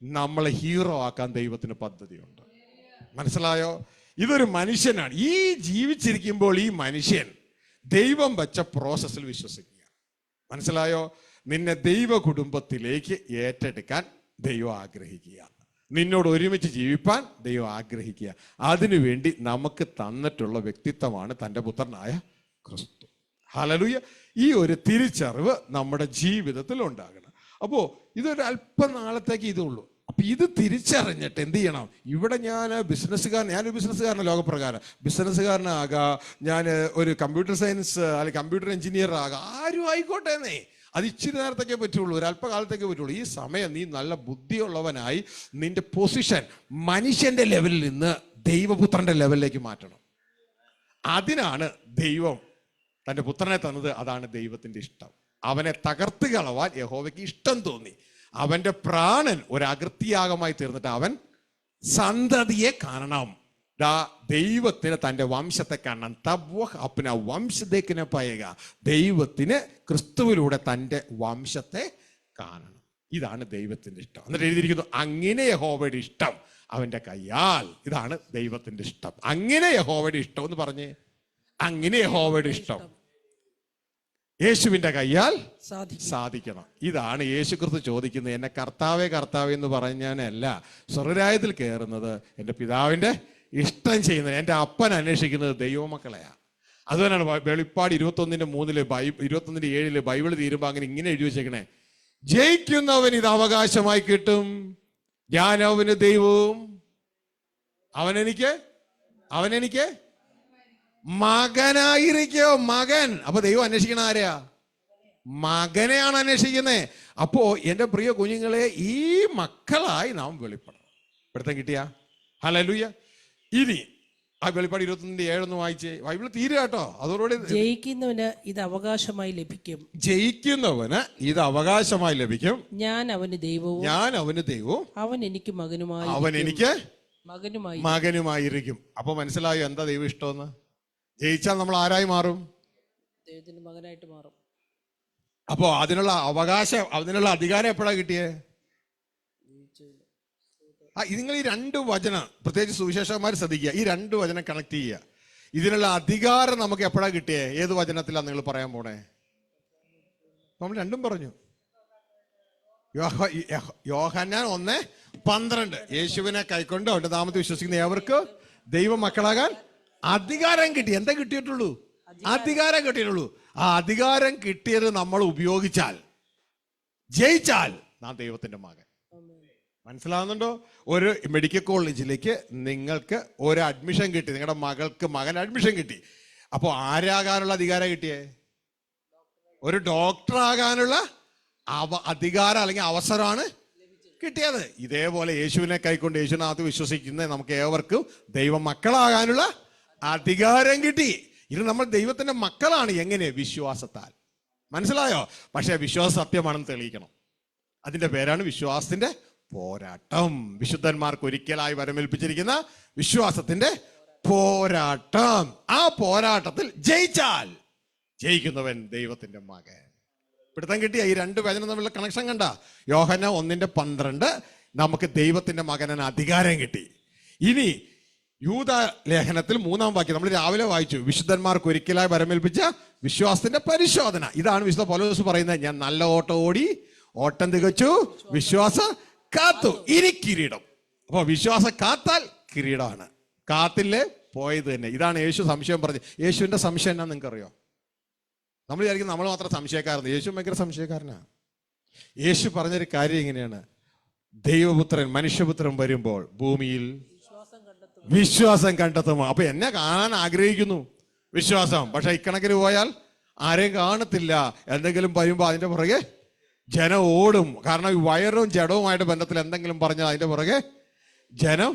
നമ്മളെ ഹീറോ ആക്കാൻ ദൈവത്തിന് പദ്ധതിയുണ്ട്. മനസ്സിലായോ? ഇതൊരു മനുഷ്യനാണ്. ഈ ജീവിച്ചിരിക്കുമ്പോൾ ഈ മനുഷ്യൻ ദൈവം വച്ച പ്രോസസ്സിൽ വിശ്വസിക്കുക. മനസ്സിലായോ? നിന്നെ ദൈവ കുടുംബത്തിലേക്ക് ഏറ്റെടുക്കാൻ ദൈവം ആഗ്രഹിക്കുക, നിന്നോട് ഒരുമിച്ച് ജീവിപ്പാൻ ദൈവം ആഗ്രഹിക്കുക. അതിനുവേണ്ടി നമുക്ക് തന്നിട്ടുള്ള വ്യക്തിത്വമാണ് തൻ്റെ പുത്രനായ ക്രിസ്തു. ഹല്ലേലൂയ. ഈ ഒരു തിരിച്ചറിവ് നമ്മുടെ ജീവിതത്തിൽ ഉണ്ടാകണം. അപ്പോൾ ഇതൊരു അല്പനാളത്തേക്ക് ഇതുള്ളൂ. അപ്പൊ ഇത് തിരിച്ചറിഞ്ഞിട്ട് എന്ത് ചെയ്യണം? ഇവിടെ ഞാനൊരു ബിസിനസ്സുകാരനാണ്, ലോകപ്രകാരം ബിസിനസ്സുകാരനാകാം, ഞാൻ ഒരു കമ്പ്യൂട്ടർ സയൻസ് അല്ലെങ്കിൽ കമ്പ്യൂട്ടർ എഞ്ചിനീയർ ആകാം, ആരും ആയിക്കോട്ടെന്നേ. അത് ഇച്ചിരി നേരത്തേക്കേ പറ്റുള്ളൂ, ഒരല്പകാലത്തേക്കേ പറ്റുള്ളൂ. ഈ സമയം നീ നല്ല ബുദ്ധിയുള്ളവനായി നിന്റെ പൊസിഷൻ മനുഷ്യന്റെ ലെവലിൽ നിന്ന് ദൈവപുത്രന്റെ ലെവലിലേക്ക് മാറ്റണം. അതിനാണ് ദൈവം തൻ്റെ പുത്രനെ തന്നത്. അതാണ് ദൈവത്തിന്റെ ഇഷ്ടം. അവനെ തകർത്ത് കളവാൻ യഹോവയ്ക്ക് ഇഷ്ടം തോന്നി. അവന്റെ പ്രാണൻ ഒരു അകൃത്യയാഗമായി തീർന്നിട്ട് അവൻ സന്തതിയെ കാണണം. ദൈവത്തിന് തൻ്റെ വംശത്തെ കാണണം. അപ്പന വംശത്തേക്കിനെ പയക, ദൈവത്തിന് ക്രിസ്തുവിലൂടെ തൻ്റെ വംശത്തെ കാണണം. ഇതാണ് ദൈവത്തിന്റെ ഇഷ്ടം. എന്നിട്ട് എഴുതിയിരിക്കുന്നു, അങ്ങനെ യഹോവയുടെ ഇഷ്ടം അവന്റെ കയ്യാൽ. ഇതാണ് ദൈവത്തിന്റെ ഇഷ്ടം. അങ്ങനെ യഹോവയുടെ ഇഷ്ടം എന്ന് പറഞ്ഞേ, അങ്ങനെ യഹോവയുടെ ഇഷ്ടം യേശുവിന്റെ കയ്യാൽ സാധിക്കണം. ഇതാണ് യേശു ക്രിസ്തു ചോദിക്കുന്നത്. എന്നെ കർത്താവേ കർത്താവേ എന്ന് പറഞ്ഞാനല്ല സ്വർഗ്ഗരാജ്യത്തിൽ കയറുന്നത്, എൻ്റെ പിതാവിന്റെ ഇഷ്ടം ചെയ്യുന്നത്. എൻ്റെ അപ്പൻ അന്വേഷിക്കുന്നത് ദൈവമക്കളെയാ. അതുതന്നെയാണ് വെളിപ്പാട് 21:3 21:7 ബൈബിൾ തീരുമ്പോൾ അങ്ങനെ ഇങ്ങനെ എഴുതി വെച്ചേക്കണേ, ജയിക്കുന്നവൻ ഇത് അവകാശമായി കിട്ടും, ഞാൻ അവന് ദൈവവും അവനെനിക്ക് മകനായിരിക്കോ. മകൻ. അപ്പൊ ദൈവം അന്വേഷിക്കണ ആരെയാ? മകനെയാണ് അന്വേഷിക്കുന്നത്. അപ്പോ എൻ്റെ പ്രിയ കുഞ്ഞുങ്ങളെ, ഈ മക്കളായി നാം വെളിപ്പെടണം. പിടുത്തം കിട്ടിയ? ഹല്ലേലൂയ. ഇനി ആ വെളിപ്പാട് 21:7 വായിച്ചേ. ബൈബിൾ തീരുക കേട്ടോ. അതോടുകൂടി
ജയിക്കുന്നവന് ഇത് അവകാശമായി ലഭിക്കും.
ജയിക്കുന്നവന് ഇത് അവകാശമായി ലഭിക്കും.
ഞാൻ അവന് ദൈവവും അവൻ എനിക്ക്
മകനുമായിരിക്കും. അപ്പൊ മനസ്സിലായോ എന്താ ദൈവം ഇഷ്ടമെന്ന്? ജയിച്ചാൽ നമ്മൾ ആരായി മാറും?
ദൈവത്തിന്റെ മകനായിട്ട് മാറും.
അപ്പോ അതിനുള്ള അവകാശം, അതിനുള്ള അധികാരം എപ്പോഴാ കിട്ടിയേ? നിങ്ങൾ ഈ 2 വചനം, പ്രത്യേകിച്ച് സുവിശേഷന്മാർ ശ്രദ്ധിക്കുക, ഈ 2 വചനം കണക്ട് ചെയ്യുക. ഇതിനുള്ള അധികാരം നമുക്ക് എപ്പോഴാ കിട്ടിയേ? ഏത് വചനത്തിലാണ് നിങ്ങൾ പറയാൻ പോണേ? നമ്മൾ രണ്ടും പറഞ്ഞു. യോഹന്നാൻ 1:12 യേശുവിനെ കൈക്കൊണ്ട് അവന്റെ നാമത്തിൽ വിശ്വസിക്കുന്ന ഏവർക്ക് ദൈവ മക്കളാകാൻ അധികാരം കിട്ടി. എന്താ കിട്ടിയിട്ടുള്ളൂ? അധികാരം കിട്ടിയിട്ടുള്ളൂ. ആ അധികാരം കിട്ടിയത് നമ്മൾ ഉപയോഗിച്ചാൽ, ജയിച്ചാൽ നാം ദൈവത്തിന്റെ മകൻ. മനസ്സിലാവുന്നുണ്ടോ? ഒരു മെഡിക്കൽ കോളേജിലേക്ക് നിങ്ങൾക്ക് ഒരു അഡ്മിഷൻ കിട്ടി, നിങ്ങളുടെ മകൻ അഡ്മിഷൻ കിട്ടി. അപ്പോൾ ആരാകാനുള്ള അധികാരം കിട്ടിയേ? ഒരു ഡോക്ടർ ആകാനുള്ള അധികാരം അല്ലെങ്കിൽ അവസരമാണ് കിട്ടിയത്. ഇതേപോലെ യേശുവിനെ കൈക്കൊണ്ട് യേശുവിനകത്ത് വിശ്വസിക്കുന്ന നമുക്ക് ഏവർക്കും ദൈവ മക്കളാകാനുള്ള അധികാരം കിട്ടി. ഇത് നമ്മൾ ദൈവത്തിന്റെ മക്കളാണ്. എങ്ങനെ? വിശ്വാസത്താൽ. മനസ്സിലായോ? പക്ഷേ വിശ്വാസം സത്യമാണെന്ന് തെളിയിക്കണം. അതിന്റെ പേരാണ് വിശ്വാസത്തിന്റെ പോരാട്ടം. വിശുദ്ധന്മാർക്ക് ഒരിക്കലായി വരമേൽപ്പിച്ചിരിക്കുന്ന വിശ്വാസത്തിന്റെ പോരാട്ടം. ആ പോരാട്ടത്തിൽ ജയിച്ചാൽ ജയിക്കുന്നവൻ ദൈവത്തിന്റെ മകൻ. പിടുത്തം കിട്ടിയ? ഈ 2 വചനം തമ്മിലുള്ള കണക്ഷൻ കണ്ട? യോഹന്നാൻ 1:12 നമുക്ക് ദൈവത്തിന്റെ മകന് അധികാരം കിട്ടി. ഇനി യൂദ ലേഖനത്തിൽ 3-ാം വാക്യം നമ്മൾ രാവിലെ വായിച്ചു. വിശുദ്ധന്മാർക്ക് ഒരിക്കലായി വരമേൽപ്പിച്ച വിശ്വാസത്തിന്റെ പരിശോധന. ഇതാണ് വിശുദ്ധ പൗലോസ് പറയുന്നത്, ഞാൻ നല്ല ഓട്ടം ഓടി, ഓട്ടം തികച്ചു, വിശ്വാസം കാത്തു, ഇനി കിരീടം. അപ്പൊ വിശ്വാസം കാത്താൽ കിരീടമാണ്, കാത്തില്ലേ പോയത് തന്നെ. ഇതാണ് യേശു സംശയം പറഞ്ഞത്. യേശുവിന്റെ സംശയം എന്നാ നിങ്ങൾക്ക് അറിയോ? നമ്മൾ വിചാരിക്കും നമ്മൾ മാത്രം സംശയക്കാരൻ. യേശു ഭയങ്കര സംശയക്കാരനാ. യേശു പറഞ്ഞൊരു കാര്യം ഇങ്ങനെയാണ്, ദൈവപുത്രൻ മനുഷ്യപുത്രൻ വരുമ്പോൾ ഭൂമിയിൽ വിശ്വാസം കണ്ടെത്തുമോ? അപ്പൊ എന്നെ കാണാൻ ആഗ്രഹിക്കുന്നു വിശ്വാസം. പക്ഷെ ഇക്കണക്കിന് പോയാൽ ആരെയും കാണത്തില്ല. എന്തെങ്കിലും വരുമ്പോ അതിന്റെ പുറകെ ജനം ഓടും. കാരണം ഈ വയറും ജഡവുമായിട്ട് ബന്ധത്തിൽ എന്തെങ്കിലും പറഞ്ഞാൽ അതിന്റെ പുറകെ ജനം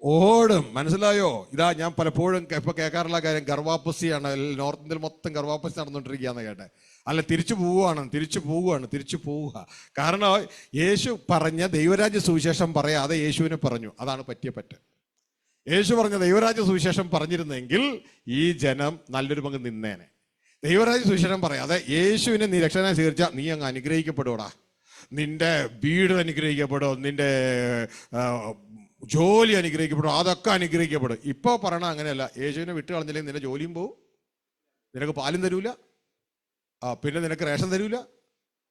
ഓടും. മനസ്സിലായോ? ഇതാ ഞാൻ പലപ്പോഴും ഇപ്പൊ കേൾക്കാറുള്ള കാര്യം, ഗർഭാപ്പസിയാണ്. നോർത്ത് ഇന്ത്യയിൽ മൊത്തം ഗർഭാപ്പസി നടന്നുകൊണ്ടിരിക്കുകയെന്ന് കേട്ടെ. അല്ല, തിരിച്ചു പോവുക. കാരണം യേശു പറഞ്ഞ ദൈവരാജ്യ സുവിശേഷം പറയാതെ യേശുവിനെ പറഞ്ഞു. അതാണ് പറ്റിയ പറ്റ്. യേശു പറഞ്ഞ ദൈവരാജ്യ സുവിശേഷം പറഞ്ഞിരുന്നെങ്കിൽ ഈ ജനം നല്ലൊരു പങ്ക് നിന്നേനെ. ദൈവരാജ്യ സുവിശേഷം പറയാതെ യേശുവിനെ നീ രക്ഷകനായി സ്വീകരിച്ചാൽ നീ അങ്ങ് അനുഗ്രഹിക്കപ്പെടുവടാ. നിന്റെ വീട് അനുഗ്രഹിക്കപ്പെടും, നിന്റെ ജോലി അനുഗ്രഹിക്കപ്പെടും, അതൊക്കെ അനുഗ്രഹിക്കപ്പെടും. ഇപ്പൊ പറയണ അങ്ങനെയല്ല. യേശുവിനെ വിട്ട് കളഞ്ഞില്ലെങ്കിൽ നിന്റെ ജോലിയും പോവും, നിനക്ക് പാലും തരൂല, പിന്നെ നിനക്ക് റേഷൻ തരൂല,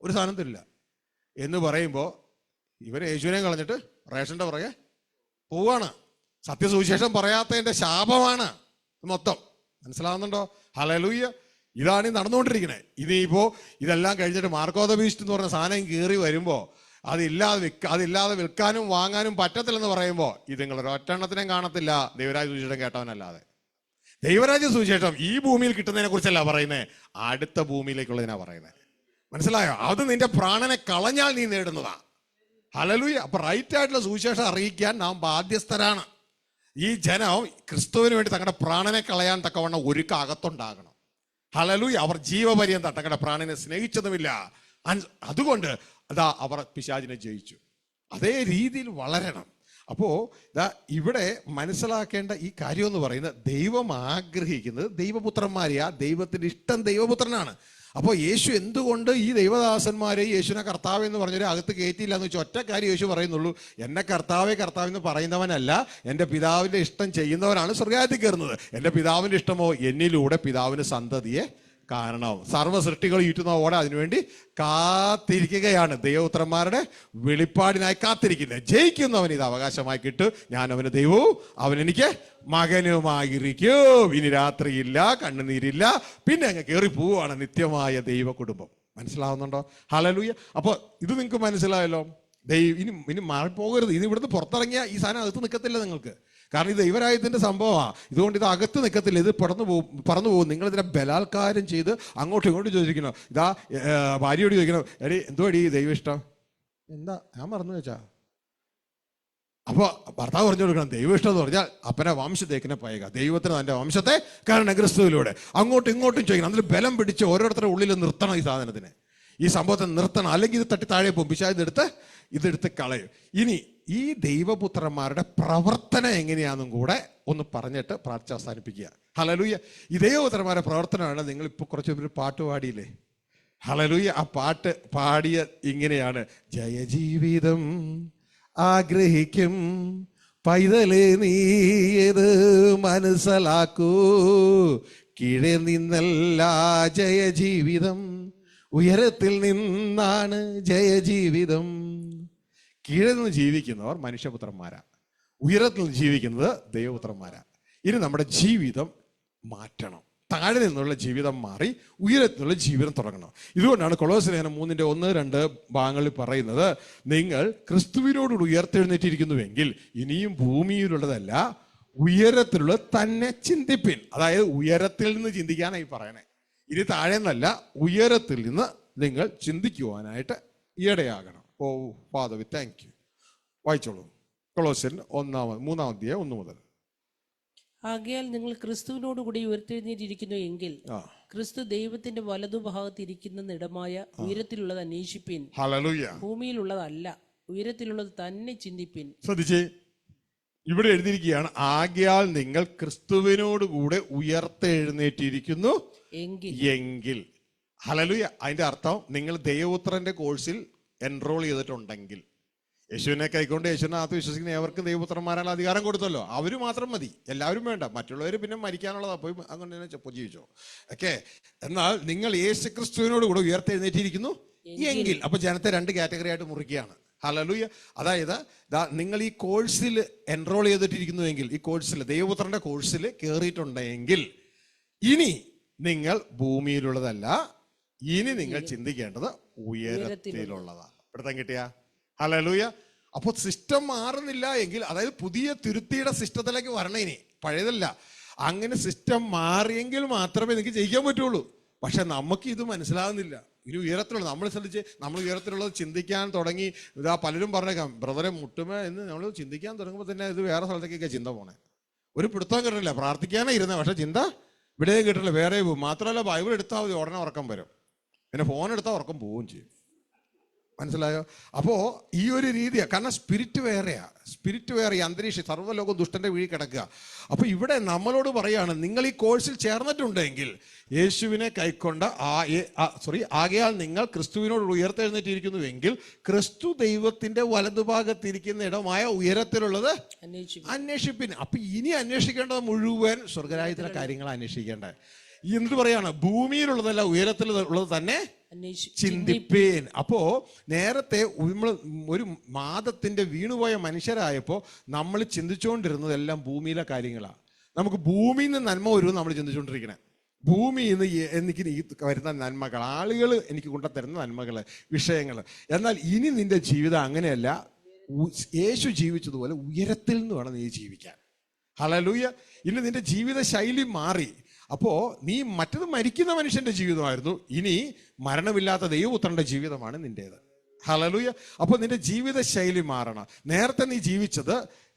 ഒരു സാധനം തരില്ല എന്ന് പറയുമ്പോൾ ഇവര് യേശുവിനെ കളഞ്ഞിട്ട് റേഷന്റെ പുറകെ പോവാണ്. സത്യസുവിശേഷം പറയാത്തതിന്റെ ശാപമാണ് മൊത്തം. മനസ്സിലാവുന്നുണ്ടോ? ഹല്ലേലൂയ. ഇതാണ് ഈ നടന്നുകൊണ്ടിരിക്കുന്നത്. ഇനിയിപ്പോ ഇതെല്ലാം കഴിഞ്ഞിട്ട് മാർക്കോദ ബീസ്റ്റ് എന്ന് പറഞ്ഞ സാധനം കയറി വരുമ്പോ അതില്ലാതെ വിൽക്കാനും വാങ്ങാനും പറ്റത്തില്ലെന്ന് പറയുമ്പോൾ ഇത് നിങ്ങൾ ഒറ്റെണ്ണത്തിനും കാണത്തില്ല ദൈവരാജ്യ സുവിശേഷം കേട്ടവനല്ലാതെ. ദൈവരാജ്യ സുവിശേഷം ഈ ഭൂമിയിൽ കിട്ടുന്നതിനെ കുറിച്ചല്ല പറയുന്നത്, അടുത്ത ഭൂമിയിലേക്കുള്ളതിനാ പറയുന്നത്. മനസ്സിലായോ? അത് നിന്റെ പ്രാണനെ കളഞ്ഞാൽ നീ നേടുന്നതാ. ഹല്ലേലൂയ. അപ്പൊ റൈറ്റ് ആയിട്ടുള്ള സുവിശേഷം അറിയിക്കാൻ നാം ബാധ്യസ്ഥരാണ്. ഈ ജനം ക്രിസ്തുവിന് വേണ്ടി തങ്ങളുടെ പ്രാണനെ കളയാൻ തക്കവണ്ണം ഒരുക്കകത്തുണ്ടാകണം. ഹല്ലേലൂയ. അവർ ജീവപര്യന്തം തങ്ങളുടെ പ്രാണനെ സ്നേഹിച്ചതുമില്ല. അതുകൊണ്ട് അതാ അവർ പിശാചിനെ ജയിച്ചു. അതേ രീതിയിൽ വളരണം. അപ്പോ ഇവിടെ മനസ്സിലാക്കേണ്ട ഈ കാര്യം എന്ന് പറയുന്നത്, ദൈവം ആഗ്രഹിക്കുന്നത് ദൈവപുത്രന്മാരെയാ. ദൈവത്തിന്റെ ഇഷ്ടം ദൈവപുത്രനാണ്. അപ്പോൾ യേശു എന്തുകൊണ്ട് ഈ ദൈവദാസന്മാരെ യേശുവിനെ കർത്താവ് എന്ന് പറഞ്ഞൊരു അകത്ത് കയറ്റിയില്ല എന്ന് വെച്ചാൽ ഒറ്റ കാര്യം യേശു പറയുന്നുള്ളൂ, എന്നെ കർത്താവേ കർത്താവ് എന്ന് പറയുന്നവനല്ല, എൻ്റെ പിതാവിൻ്റെ ഇഷ്ടം ചെയ്യുന്നവനാണ് സ്വർഗ്ഗരാജ്യത്തിൽ കയറുന്നത്. എൻ്റെ പിതാവിൻ്റെ ഇഷ്ടമോ എന്നിലൂടെ പിതാവിന് സന്തതിയെ കാരണം. സർവ്വ സൃഷ്ടികൾ ഈറ്റുന്ന ഓടെ അതിനുവേണ്ടി കാത്തിരിക്കുകയാണ്. ദൈവപുത്രന്മാരുടെ വെളിപ്പാടിനായി കാത്തിരിക്കുന്നത്. ജയിക്കുന്നവൻ ഇത് അവകാശമായി കിട്ടും. ഞാൻ അവന് ദൈവവും അവൻ എനിക്ക് മകനുമായിരിക്കും. ഇനി രാത്രിയില്ല, കണ്ണുനീരില്ല, പിന്നെ അങ്ങ് കയറി പോവുകയാണ് നിത്യമായ ദൈവ കുടുംബം. മനസ്സിലാവുന്നുണ്ടോ? ഹല്ലേലൂയ. അപ്പോൾ ഇത് നിങ്ങൾക്ക് മനസ്സിലായല്ലോ. ഇനി മാറിപ്പോകരുത്. ഇത് ഇവിടുന്ന് പുറത്തിറങ്ങിയ ഈ സാധനം അകത്ത് നിൽക്കത്തില്ല നിങ്ങൾക്ക്. കാരണം ഇത് ദൈവരാജ്യത്തിൻ്റെ സംഭവമാണ്. ഇതുകൊണ്ട് ഇത് അകത്ത് നിൽക്കത്തില്ല, ഇത് പറന്നു പോകും. നിങ്ങളിതിനെ ബലാത്കാരം ചെയ്ത് അങ്ങോട്ടും ഇങ്ങോട്ടും ചോദിക്കണോ. ഇതാ ഭാര്യയോട് ചോദിക്കണോ, എടി എന്തോ എടി ദൈവം ഇഷ്ടം, എന്താ ഞാൻ മറന്നു വെച്ചാ. അപ്പോൾ ഭർത്താവ് പറഞ്ഞു കൊടുക്കണം, ദൈവം ഇഷ്ടം എന്ന് പറഞ്ഞാൽ അപ്പനെ വംശത്തേക്കിനെ പയക, ദൈവത്തിന് തൻ്റെ വംശത്തെ കാരണം ക്രിസ്തുവിലൂടെ. അങ്ങോട്ടും ഇങ്ങോട്ടും ചോദിക്കണം. അതിൽ ബലം പിടിച്ച് ഓരോരുത്തരുടെ ഉള്ളിൽ നിർത്തണം ഈ സാധനത്തിനെ, ഈ സംഭവത്തെ നിർത്തണം. അല്ലെങ്കിൽ ഇത് തട്ടി താഴെ പോകും, പിശാച് ഇതെടുത്ത് കളയും. ഇനി ഈ ദൈവപുത്രന്മാരുടെ പ്രവർത്തനം എങ്ങനെയാണെന്നും കൂടെ ഒന്ന് പറഞ്ഞിട്ട് പ്രാർത്ഥിച്ച് അവസാനിപ്പിക്കുക. ഹല്ലേലൂയ. ഈ ദൈവപുത്രന്മാരുടെ പ്രവർത്തനമാണ് നിങ്ങളിപ്പോൾ കുറച്ച് ഒരു പാട്ട് പാടിയില്ലേ. ഹല്ലേലൂയ. ആ പാട്ട് പാടിയ ഇങ്ങനെയാണ്: ജയജീവിതം ആഗ്രഹിക്കും പൈതലേ നീയത് മനസ്സിലാക്കൂ, കീഴെ നിന്നല്ല ജയജീവിതം, ഉയരത്തിൽ നിന്നാണ് ജയജീവിതം. കീഴെ നിന്ന് ജീവിക്കുന്നവർ മനുഷ്യപുത്രന്മാരാ, ഉയരത്തിൽ നിന്ന് ജീവിക്കുന്നത് ദൈവപുത്രന്മാരാ. ഇനി നമ്മുടെ ജീവിതം മാറ്റണം. താഴെ നിന്നുള്ള ജീവിതം മാറി ഉയരത്തിലുള്ള ജീവിതം തുടങ്ങണം. ഇതുകൊണ്ടാണ് കൊളോസ്യ ലേഖനം 3:1-2 ഭാഗങ്ങളിൽ പറയുന്നത്, നിങ്ങൾ ക്രിസ്തുവിനോടുകൂടി ഉയർത്തെഴുന്നേറ്റിരിക്കുന്നുവെങ്കിൽ ഇനിയും ഭൂമിയിലുള്ളതല്ല ഉയരത്തിലുള്ള തന്നെ ചിന്തിപ്പിൻ. അതായത് ഉയരത്തിൽ നിന്ന് ചിന്തിക്കാനായി പറയണേ. ഇനി താഴെ നിന്നല്ല, ഉയരത്തിൽ നിന്ന് നിങ്ങൾ ചിന്തിക്കുവാനായിട്ട് ഇടയാകണം. ഓ ഫാദർ വി താങ്ക് യു. വായിച്ചോളൂ. കൊളോസ്യൻ 3:1
ആകയാൽ നിങ്ങൾ ക്രിസ്തുവിനോടുകൂടി ഉയർത്തെഴുന്നേറ്റിരിക്കുന്നു എങ്കിൽ ക്രിസ്തു ദൈവത്തിന്റെ വലതുഭാഗത്ത് ഇരിക്കുന്നിടമായ ഉയരത്തിലുള്ളത് അന്വേഷിപ്പിൻ.
ഹല്ലേലൂയ.
ഭൂമിയിലുള്ളതല്ല, ഉയരത്തിലുള്ളത് തന്നെ ചിന്തിപ്പിൻ.
ശ്രദ്ധിച്ചേ, ഇവിടെ എഴുതിയിരിക്കുകയാണ്, ആകയാൽ നിങ്ങൾ ക്രിസ്തുവിനോടുകൂടെ ഉയർത്തെഴുന്നേറ്റിരിക്കുന്നു എങ്കിൽ. ഹല്ലേലൂയ. അതിന്റെ അർത്ഥം നിങ്ങൾ ദൈവപുത്രന്റെ കോഴ്സിൽ എൻറോൾ ചെയ്തിട്ടുണ്ടെങ്കിൽ, യേശുവിനെ കൈക്കൊണ്ട് യേശുവിനകത്ത് വിശ്വസിക്കുന്ന ഏവർക്ക് ദൈവപുത്രന്മാരാൽ അധികാരം കൊടുത്തല്ലോ. അവർ മാത്രം മതി, എല്ലാവരും വേണ്ട. മറ്റുള്ളവർ പിന്നെ മരിക്കാനുള്ളതാ, പോയി അങ്ങനെ തന്നെ ജീവിച്ചോ. ഓക്കെ. എന്നാൽ നിങ്ങൾ യേശു ക്രിസ്തുവിനോട് കൂടെ ഉയർത്തെഴുന്നേറ്റിരിക്കുന്നു എങ്കിൽ, അപ്പൊ ജനത്തെ 2 കാറ്റഗറി ആയിട്ട് മുറിക്കുകയാണ്. ഹല്ലേലൂയ. അതായത് നിങ്ങൾ ഈ കോഴ്സിൽ എൻറോൾ ചെയ്തിട്ടിരിക്കുന്നുവെങ്കിൽ, ഈ കോഴ്സിൽ ദൈവപുത്രന്റെ കോഴ്സിൽ കയറിയിട്ടുണ്ടെങ്കിൽ, ഇനി നിങ്ങൾ ഭൂമിയിലുള്ളതല്ല, ഇനി നിങ്ങൾ ചിന്തിക്കേണ്ടത് ഉയരത്തിലുള്ളതാണ്. പിടുത്തം കിട്ടിയ? ഹല്ലേലൂയ. അപ്പോൾ സിസ്റ്റം മാറുന്നില്ല എങ്കിൽ, അതായത് പുതിയ തിരുത്തിയുടെ സിസ്റ്റത്തിലേക്ക് വരണം. ഇനി പഴയതല്ല. അങ്ങനെ സിസ്റ്റം മാറിയെങ്കിൽ മാത്രമേ നിങ്ങൾക്ക് ജയിക്കാൻ പറ്റുള്ളൂ. പക്ഷെ നമുക്ക് ഇത് മനസ്സിലാകുന്നില്ല. ഇനി ഉയരത്തിലുള്ള നമ്മൾ ശ്രദ്ധിച്ച്, നമ്മൾ ഉയരത്തിലുള്ളത് ചിന്തിക്കാൻ തുടങ്ങി. ഇതാ പലരും പറഞ്ഞേക്കാം, ബ്രദറെ മുട്ടുമേ എന്ന് നമ്മൾ ചിന്തിക്കാൻ തുടങ്ങുമ്പോൾ തന്നെ ഇത് വേറെ സ്ഥലത്തേക്കൊക്കെ ചിന്ത പോണേ. ഒരു പിടുത്തം കിട്ടില്ല. പ്രാർത്ഥിക്കാനേ ഇരുന്നേ, പക്ഷെ ചിന്ത ഇവിടെയും കിട്ടില്ല, വേറെ പോകും. മാത്രമല്ല ബൈബിൾ എടുത്താൽ മതി, ഉടനെ ഉറക്കം വരും. പിന്നെ ഫോൺ എടുത്താൽ ഉറക്കം പോവുകയും ചെയ്യും. മനസ്സിലായോ? അപ്പോൾ ഈ ഒരു രീതിയാണ്. കാരണം സ്പിരിറ്റ് വേറെയാ, സ്പിരിറ്റ് വേറെ. ഈ അന്തരീക്ഷം സർവ്വലോകം ദുഷ്ടന്റെ വീഴി കിടക്കുക. അപ്പോൾ ഇവിടെ നമ്മളോട് പറയാണ്, നിങ്ങൾ ഈ കോഴ്സിൽ ചേർന്നിട്ടുണ്ടെങ്കിൽ യേശുവിനെ കൈക്കൊണ്ട ആകയാൽ നിങ്ങൾ ക്രിസ്തുവിനോട് ഉയർത്തെഴുന്നേറ്റിരിക്കുന്നുവെങ്കിൽ ക്രിസ്തു ദൈവത്തിന്റെ വലതുഭാഗത്തിരിക്കുന്ന ഇടമായ ഉയരത്തിലുള്ളത് അന്വേഷിപ്പിൻ. അപ്പൊ ഇനി അന്വേഷിക്കേണ്ടത് മുഴുവൻ സ്വർഗരാജ്യത്തിലെ കാര്യങ്ങൾ അന്വേഷിക്കേണ്ടത്. എന്ത് പറയാണ്? ഭൂമിയിലുള്ളതല്ല, ഉയരത്തിലുള്ളത് തന്നെ ചിന്തിപ്പേൻ. അപ്പോ നേരത്തെ നമ്മൾ ഒരു മാദത്തിന്റെ വീണുപോയ മനുഷ്യരായപ്പോൾ നമ്മൾ ചിന്തിച്ചുകൊണ്ടിരുന്നതെല്ലാം ഭൂമിയിലെ കാര്യങ്ങളാണ്. നമുക്ക് ഭൂമിയിൽ നിന്ന് നന്മ വരുമെന്ന് നമ്മൾ ചിന്തിച്ചുകൊണ്ടിരിക്കണേ. ഭൂമിയിൽ നിന്ന് എനിക്ക് ഈ വരുന്ന നന്മകൾ, ആളുകൾ എനിക്ക് കൊണ്ടുതരുന്ന നന്മകൾ, വിഷയങ്ങൾ. എന്നാൽ ഇനി നിന്റെ ജീവിതം അങ്ങനെയല്ല. യേശു ജീവിച്ചതുപോലെ ഉയരത്തിൽ നിന്ന് വേണം നീ ജീവിക്കാൻ. ഹല്ലേലൂയ. ഇനി നിന്റെ ജീവിത ശൈലി മാറി. അപ്പോ നീ മറ്റത് മരിക്കുന്ന മനുഷ്യന്റെ ജീവിതമായിരുന്നു, ഇനി മരണമില്ലാത്ത ദൈവപുത്രന്റെ ജീവിതമാണ് നിന്റേത്. ഹല്ലേലൂയ. അപ്പോൾ നിന്റെ ജീവിത ശൈലി മാറണം. നേരത്തെ നീ ജീവിച്ചത്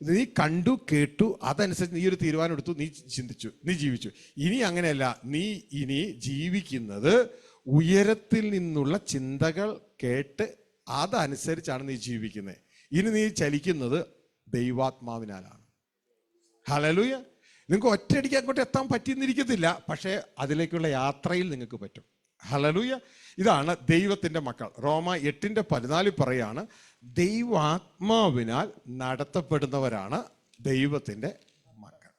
നീ കണ്ടു കേട്ടു, അതനുസരിച്ച് നീ ഒരു തീരുമാനം എടുത്തു, നീ ചിന്തിച്ചു, നീ ജീവിച്ചു. ഇനി അങ്ങനെയല്ല. നീ ഇനി ജീവിക്കുന്നത് ഉയരത്തിൽ നിന്നുള്ള ചിന്തകൾ കേട്ട് അതനുസരിച്ചാണ് നീ ജീവിക്കുന്നത്. ഇനി നീ ചലിക്കുന്നത് ദൈവാത്മാവിനാലാണ്. ഹല്ലേലൂയ. നിങ്ങൾക്ക് ഒറ്റയടിക്ക് അങ്ങോട്ട് എത്താൻ പറ്റിയെന്നിരിക്കത്തില്ല, പക്ഷേ അതിലേക്കുള്ള യാത്രയിൽ നിങ്ങൾക്ക് പറ്റും. ഹല്ലേലൂയ. ഇതാണ് ദൈവത്തിന്റെ മക്കൾ. റോമ 8:14 പറയാണ്, ദൈവാത്മാവിനാൽ നടത്തപ്പെടുന്നവരാണ് ദൈവത്തിന്റെ മക്കൾ.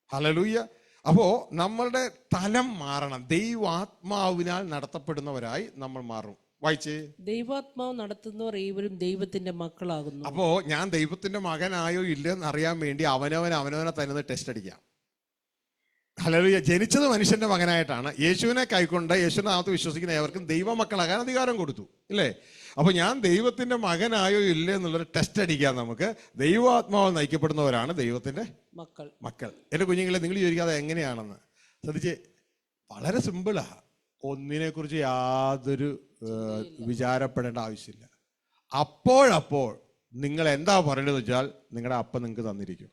ഹല്ലേലൂയ. അപ്പോ നമ്മളുടെ തലം മാറണം. ദൈവാത്മാവിനാൽ നടത്തപ്പെടുന്നവരായി നമ്മൾ മാറും. വായിച്ചേ.
ദൈവാത്മാവ് നടത്തുന്നവർ ഏവരും ദൈവത്തിന്റെ മക്കളാകുന്നു.
അപ്പോ ഞാൻ ദൈവത്തിന്റെ മകനായോ ഇല്ലെന്ന് അറിയാൻ വേണ്ടി അവനവനെ തന്നെ ടെസ്റ്റ് അടിക്കാം. ഹല്ലേലൂയ. ജനിച്ചത് മനുഷ്യന്റെ മകനായിട്ടാണ്. യേശുവിനെ കൈക്കൊണ്ട് യേശുവിന്റെ നാമത്തിൽ വിശ്വസിക്കുന്ന ഏവർക്കും ദൈവമക്കളാകാൻ അധികാരം കൊടുത്തു, ഇല്ലേ? അപ്പൊ ഞാൻ ദൈവത്തിന്റെ മകനായോ ഇല്ലേ എന്നുള്ളൊരു ടെസ്റ്റ് അടിക്കാം നമുക്ക്. ദൈവാത്മാവ് നയിക്കപ്പെടുന്നവരാണ് ദൈവത്തിന്റെ മക്കൾ. എന്റെ കുഞ്ഞുങ്ങളെ, നിങ്ങൾ ചോദിക്കാതെ എങ്ങനെയാണെന്ന് ശ്രദ്ധിച്ച്. വളരെ സിമ്പിളാ. ഒന്നിനെ കുറിച്ച് യാതൊരു വിചാരപ്പെടേണ്ട ആവശ്യമില്ല. അപ്പോഴപ്പോൾ നിങ്ങൾ എന്താ പറയേണ്ടതെന്ന് വെച്ചാൽ നിങ്ങളുടെ അപ്പം നിങ്ങൾക്ക് തന്നിരിക്കും.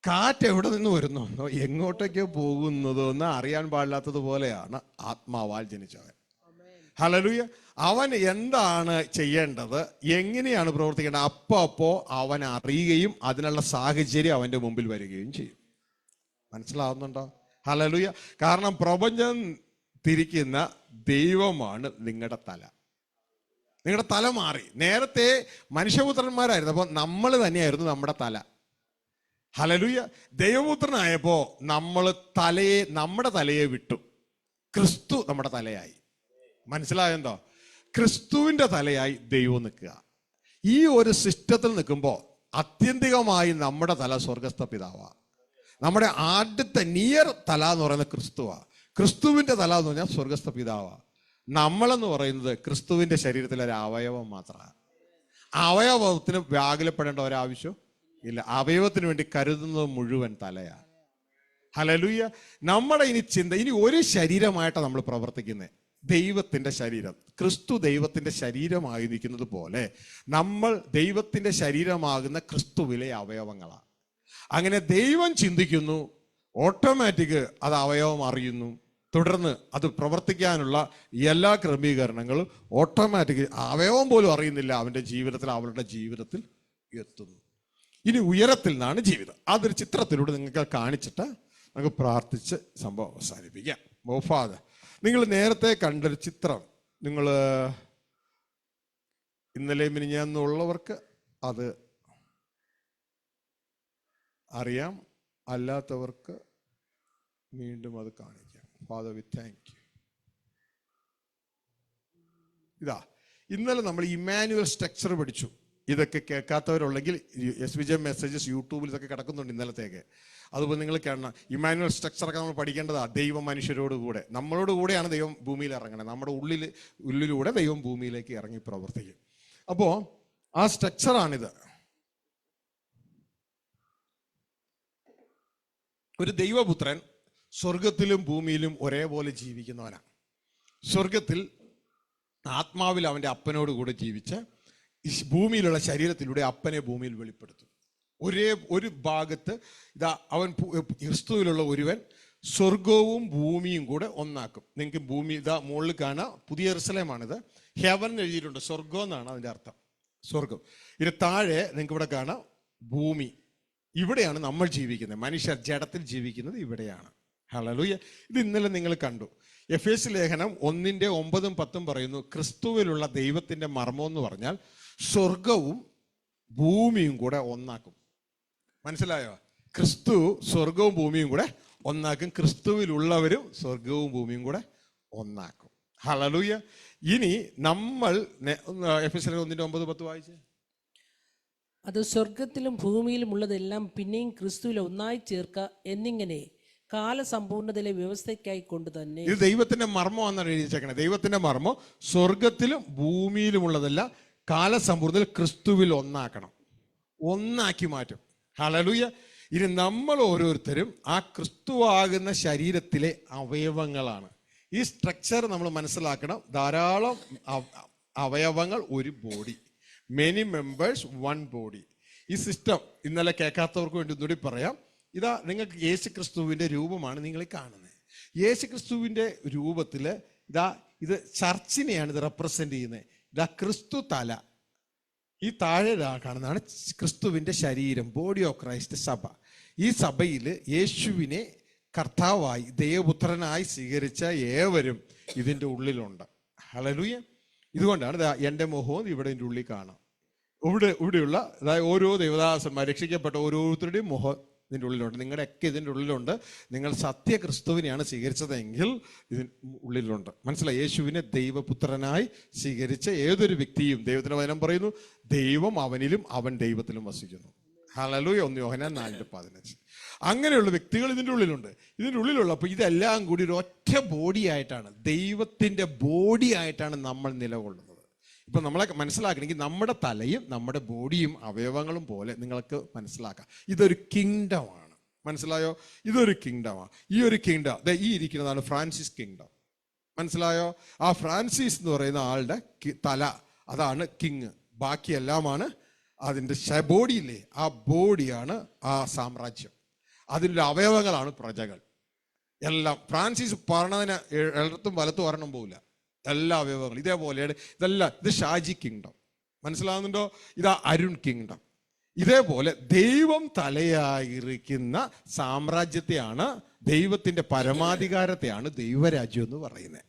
കാറ്റ് എവിടെ നിന്ന് വരുന്നോ എങ്ങോട്ടേക്കോ പോകുന്നതോ എന്ന് അറിയാൻ പാടില്ലാത്തതുപോലെയാണ് ആത്മാവാൽ ജനിച്ചവൻ. ഹല്ലേലൂയ. അവൻ എന്താണ് ചെയ്യേണ്ടത്, എങ്ങനെയാണ് പ്രവർത്തിക്കേണ്ടത്, അപ്പോ അവൻ അറിയുകയും അതിനുള്ള സാഹചര്യം അവന്റെ മുമ്പിൽ വരികയും ചെയ്യും. മനസ്സിലാവുന്നുണ്ടോ? ഹല്ലേലൂയ. കാരണം പ്രപഞ്ചം തിരിക്കുന്ന ദൈവമാണ് നിങ്ങളുടെ തല. നിങ്ങളുടെ തല മാറി. നേരത്തെ മനുഷ്യപുത്രന്മാരായിരുന്നു, അപ്പോൾ നമ്മൾ തന്നെയായിരുന്നു നമ്മുടെ തല. ഹല്ലേലൂയ. ദൈവപുത്രനായപ്പോ നമ്മുടെ തലയെ വിട്ടു. ക്രിസ്തു നമ്മുടെ തലയായി. മനസ്സിലായെന്തോ? ക്രിസ്തുവിന്റെ തലയായി ദൈവം നിൽക്കുക. ഈ ഒരു സിസ്റ്റത്തിൽ നിൽക്കുമ്പോൾ ആത്യന്തികമായി നമ്മുടെ തല സ്വർഗസ്ഥ പിതാവാ. നമ്മുടെ ആദ്യത്തെ നിയർ തല എന്ന് പറയുന്നത് ക്രിസ്തുവാ. ക്രിസ്തുവിന്റെ തല എന്ന് പറഞ്ഞാൽ സ്വർഗസ്ഥ പിതാവാ. നമ്മളെന്ന് പറയുന്നത് ക്രിസ്തുവിന്റെ ശരീരത്തിലെ ഒരു അവയവം മാത്രമാണ്. അവയവത്തിന് വ്യാകുലപ്പെടേണ്ട ഒരാവശ്യം ഇല്ല. അവയവത്തിന് വേണ്ടി കരുതുന്നത് മുഴുവൻ തലയാണ്. ഹല്ലേലൂയ. നമ്മുടെ ഇനി ഒരു ശരീരമായിട്ടാണ് നമ്മൾ പ്രവർത്തിക്കുന്നത്. ദൈവത്തിന്റെ ശരീരം, ക്രിസ്തു ദൈവത്തിന്റെ ശരീരമായി നിൽക്കുന്നത് പോലെ നമ്മൾ ദൈവത്തിന്റെ ശരീരമാകുന്ന ക്രിസ്തുവിലെ അവയവങ്ങളാണ്. അങ്ങനെ ദൈവം ചിന്തിക്കുന്നു, ഓട്ടോമാറ്റിക് അത് അവയവം അറിയുന്നു. തുടർന്ന് അത് പ്രവർത്തിക്കാനുള്ള എല്ലാ ക്രമീകരണങ്ങളും ഓട്ടോമാറ്റിക് അവയവം പോലും അറിയുന്നില്ല അവന്റെ ജീവിതത്തിൽ, അവളുടെ ജീവിതത്തിൽ എത്തുന്നു. ഇനി ഉയരത്തിൽ നിന്നാണ് ജീവിതം. അതൊരു ചിത്രത്തിലൂടെ നിങ്ങൾക്ക് കാണിച്ചിട്ട് നമുക്ക് പ്രാർത്ഥിച്ച് സംഭവം അവസാനിപ്പിക്കാം. ഫാദർ, നിങ്ങൾ നേരത്തെ കണ്ടൊരു ചിത്രം, നിങ്ങൾ ഇന്നലെ മിനിഞ്ഞാന്നുള്ളവർക്ക് അത് അറിയാം, അല്ലാത്തവർക്ക് വീണ്ടും അത് കാണിക്കാം. Father, we thank U. ഇതാ, ഇന്നലെ നമ്മൾ ഇമ്മാനുവൽ സ്ട്രക്ചർ പഠിച്ചു. ഇതൊക്കെ കേൾക്കാത്തവരുണ്ടെങ്കിൽ SVJ മെസ്സേജസ് യൂട്യൂബിൽ ഇതൊക്കെ കിടക്കുന്നുണ്ട് ഇന്നലത്തേക്ക്. അതുപോലെ നിങ്ങൾ കാണണം. ഇമ്മാനുവൽ സ്ട്രക്ചറൊക്കെ നമ്മൾ പഠിക്കേണ്ടതാണ്. ദൈവം മനുഷ്യരോട് കൂടെ, നമ്മളോട് കൂടെയാണ് ദൈവം ഭൂമിയിൽ ഇറങ്ങണത്. നമ്മുടെ ഉള്ളിലൂടെ ദൈവം ഭൂമിയിലേക്ക് ഇറങ്ങി പ്രവർത്തിക്കും. അപ്പോൾ ആ സ്ട്രക്ചറാണിത്. ഒരു ദൈവപുത്രൻ സ്വർഗത്തിലും ഭൂമിയിലും ഒരേപോലെ ജീവിക്കുന്നവനാണ്. സ്വർഗത്തിൽ ആത്മാവിൽ അവൻ്റെ അപ്പനോട് കൂടെ ജീവിച്ച് ഭൂമിയിലുള്ള ശരീരത്തിലൂടെ അപ്പനെ ഭൂമിയിൽ വെളിപ്പെടുത്തും. ഒരു ഭാഗത്ത് ഇതാ അവൻ ക്രിസ്തുവിലുള്ള ഒരുവൻ സ്വർഗവും ഭൂമിയും കൂടെ ഒന്നാക്കും. നിങ്ങൾക്ക് ഭൂമി ഇതാ മുകളിൽ കാണാം, പുതിയ യെരൂശലേമാണിത്. ഹെവൻ എഴുതിയിട്ടുണ്ട്, സ്വർഗം എന്നാണ് അതിൻ്റെ അർത്ഥം. സ്വർഗം. ഇതിന് താഴെ നിങ്ങൾക്ക് ഇവിടെ കാണാം ഭൂമി. ഇവിടെയാണ് നമ്മൾ ജീവിക്കുന്നത്. മനുഷ്യർ ജഡത്തിൽ ജീവിക്കുന്നത് ഇവിടെയാണ്. ഹല്ലേലൂയ. ഇത് ഇന്നലെ നിങ്ങൾ കണ്ടു. എഫേസ്യ ലേഖനം 1:9-10 പറയുന്നു, ക്രിസ്തുവിലുള്ള ദൈവത്തിന്റെ മർമ്മം എന്ന് പറഞ്ഞാൽ സ്വർഗവും ഭൂമിയും കൂടെ ഒന്നാക്കും. മനസ്സിലായോ? ക്രിസ്തു സ്വർഗവും ഭൂമിയും കൂടെ ഒന്നാക്കും. ക്രിസ്തുവിലുള്ളവരും സ്വർഗവും ഭൂമിയും കൂടെ ഒന്നാക്കും. ഹല്ലേലൂയ. ഇനി നമ്മൾ എഫേസ്യ 1:9-10 വായിച്ചേ.
അത് സ്വർഗത്തിലും ഭൂമിയിലും ഉള്ളതെല്ലാം പിന്നെയും ക്രിസ്തുവിൽ ഒന്നായി ചേർക്ക എന്നിങ്ങനെ കാലസമ്പൂർണതയിലെ വ്യവസ്ഥയ്ക്കായി കൊണ്ട് തന്നെ. ഇത്
ദൈവത്തിന്റെ മർമ്മം എന്നാണ് എഴുതിച്ചേക്കണേ. ദൈവത്തിന്റെ മർമ്മം സ്വർഗത്തിലും ഭൂമിയിലുമുള്ളതെല്ലാം കാലസമ്പൂർണതയിൽ ക്രിസ്തുവിൽ ഒന്നാക്കണം, ഒന്നാക്കി മാറ്റും. ഹല്ലേലൂയ. ഇനി നമ്മൾ ഓരോരുത്തരും ആ ക്രിസ്തുവാകുന്ന ശരീരത്തിലെ അവയവങ്ങളാണ്. ഈ സ്ട്രക്ചർ നമ്മൾ മനസ്സിലാക്കണം. ധാരാളം അവയവങ്ങൾ, ഒരു body. Many members, one body. ഈ സിസ്റ്റം ഇന്നലെ കേൾക്കാത്തവർക്ക് വേണ്ടി ഒന്നുകൂടി പറയാം. ഇതാ, നിങ്ങൾക്ക് യേശു ക്രിസ്തുവിൻ്റെ രൂപമാണ് നിങ്ങൾ കാണുന്നത്. യേശു ക്രിസ്തുവിൻ്റെ രൂപത്തിൽ ഇതാ, ഇത് ചർച്ചിനെയാണ് ഇത് റെപ്രസെൻ്റ് ചെയ്യുന്നത്. ഇതാ ക്രിസ്തു തല. ഈ താഴെ കാണുന്നതാണ് ക്രിസ്തുവിൻ്റെ ശരീരം, ബോഡി ഓഫ് ക്രൈസ്റ്റ്, സഭ. ഈ സഭയിൽ യേശുവിനെ കർത്താവായി ദൈവപുത്രനായി സ്വീകരിച്ച ഏവരും ഇതിൻ്റെ ഉള്ളിലുണ്ട്. ഹല്ലേലൂയ. ഇതുകൊണ്ടാണ് എൻ്റെ മുഖവും ഇവിടെ ഇതിൻ്റെ ഉള്ളിൽ കാണാം. ഇവിടെയുള്ള അതായത് ഓരോ ദൈവദാസന്മാർ രക്ഷിക്കപ്പെട്ട ഓരോരുത്തരുടെയും മുഖം ഇതിൻ്റെ ഉള്ളിലുണ്ട്. നിങ്ങളുടെയൊക്കെ ഇതിൻ്റെ ഉള്ളിലുണ്ട്. നിങ്ങൾ സത്യ ക്രിസ്തുവിനെയാണ് സ്വീകരിച്ചതെങ്കിൽ ഇതിന് ഉള്ളിലുണ്ട്. മനസ്സിലായി? യേശുവിനെ ദൈവപുത്രനായി സ്വീകരിച്ച ഏതൊരു വ്യക്തിയും, ദൈവത്തിൻ്റെ വചനം പറയുന്നു, ദൈവം അവനിലും അവൻ ദൈവത്തിലും വസിക്കുന്നു. ഹല്ലേലൂയ. 1 യോഹന്നാൻ 4:15. അങ്ങനെയുള്ള വ്യക്തികൾ ഇതിൻ്റെ ഉള്ളിലുണ്ട്. ഇതിൻ്റെ ഉള്ളിലുള്ളപ്പോൾ ഇതെല്ലാം കൂടി ഒരു ഒറ്റ ബോഡി ആയിട്ടാണ്, ദൈവത്തിൻ്റെ ബോഡി ആയിട്ടാണ് നമ്മൾ നിലകൊള്ളുന്നത്. ഇപ്പം നമ്മളെ മനസ്സിലാക്കണമെങ്കിൽ നമ്മുടെ തലയും നമ്മുടെ ബോഡിയും അവയവങ്ങളും പോലെ നിങ്ങൾക്ക് മനസ്സിലാക്കാം. ഇതൊരു കിങ്ഡമാണ്. മനസ്സിലായോ? ഇതൊരു കിങ്ഡമാണ്. ഈ ഒരു കിങ്ഡം ഈ ഇരിക്കുന്നതാണ് ഫ്രാൻസിസ് കിങ്ഡം. മനസ്സിലായോ? ആ ഫ്രാൻസിസ് എന്ന് പറയുന്ന ആളുടെ തല, അതാണ് കിങ്. ബാക്കിയെല്ലാമാണ് അതിൻ്റെ ബോഡിയില്ലേ, ആ ബോഡിയാണ് ആ സാമ്രാജ്യം. അതിൻ്റെ അവയവങ്ങളാണ് പ്രജകൾ എല്ലാം. ഫ്രാൻസിസ് പറഞ്ഞതിന് ഇടത്തും വലത്തും ഒരെണ്ണം പോവില്ല. എല്ലാ അവയവങ്ങളും ഇതേപോലെയാണ്. ഇത് ഷാജി കിങ്ഡം. മനസ്സിലാകുന്നുണ്ടോ? ഇതാ അരുൺ കിങ്ഡം. ഇതേപോലെ ദൈവം തലയായിരിക്കുന്ന സാമ്രാജ്യത്തെയാണ്, ദൈവത്തിൻ്റെ പരമാധികാരത്തെയാണ് ദൈവരാജ്യം എന്ന് പറയുന്നത്.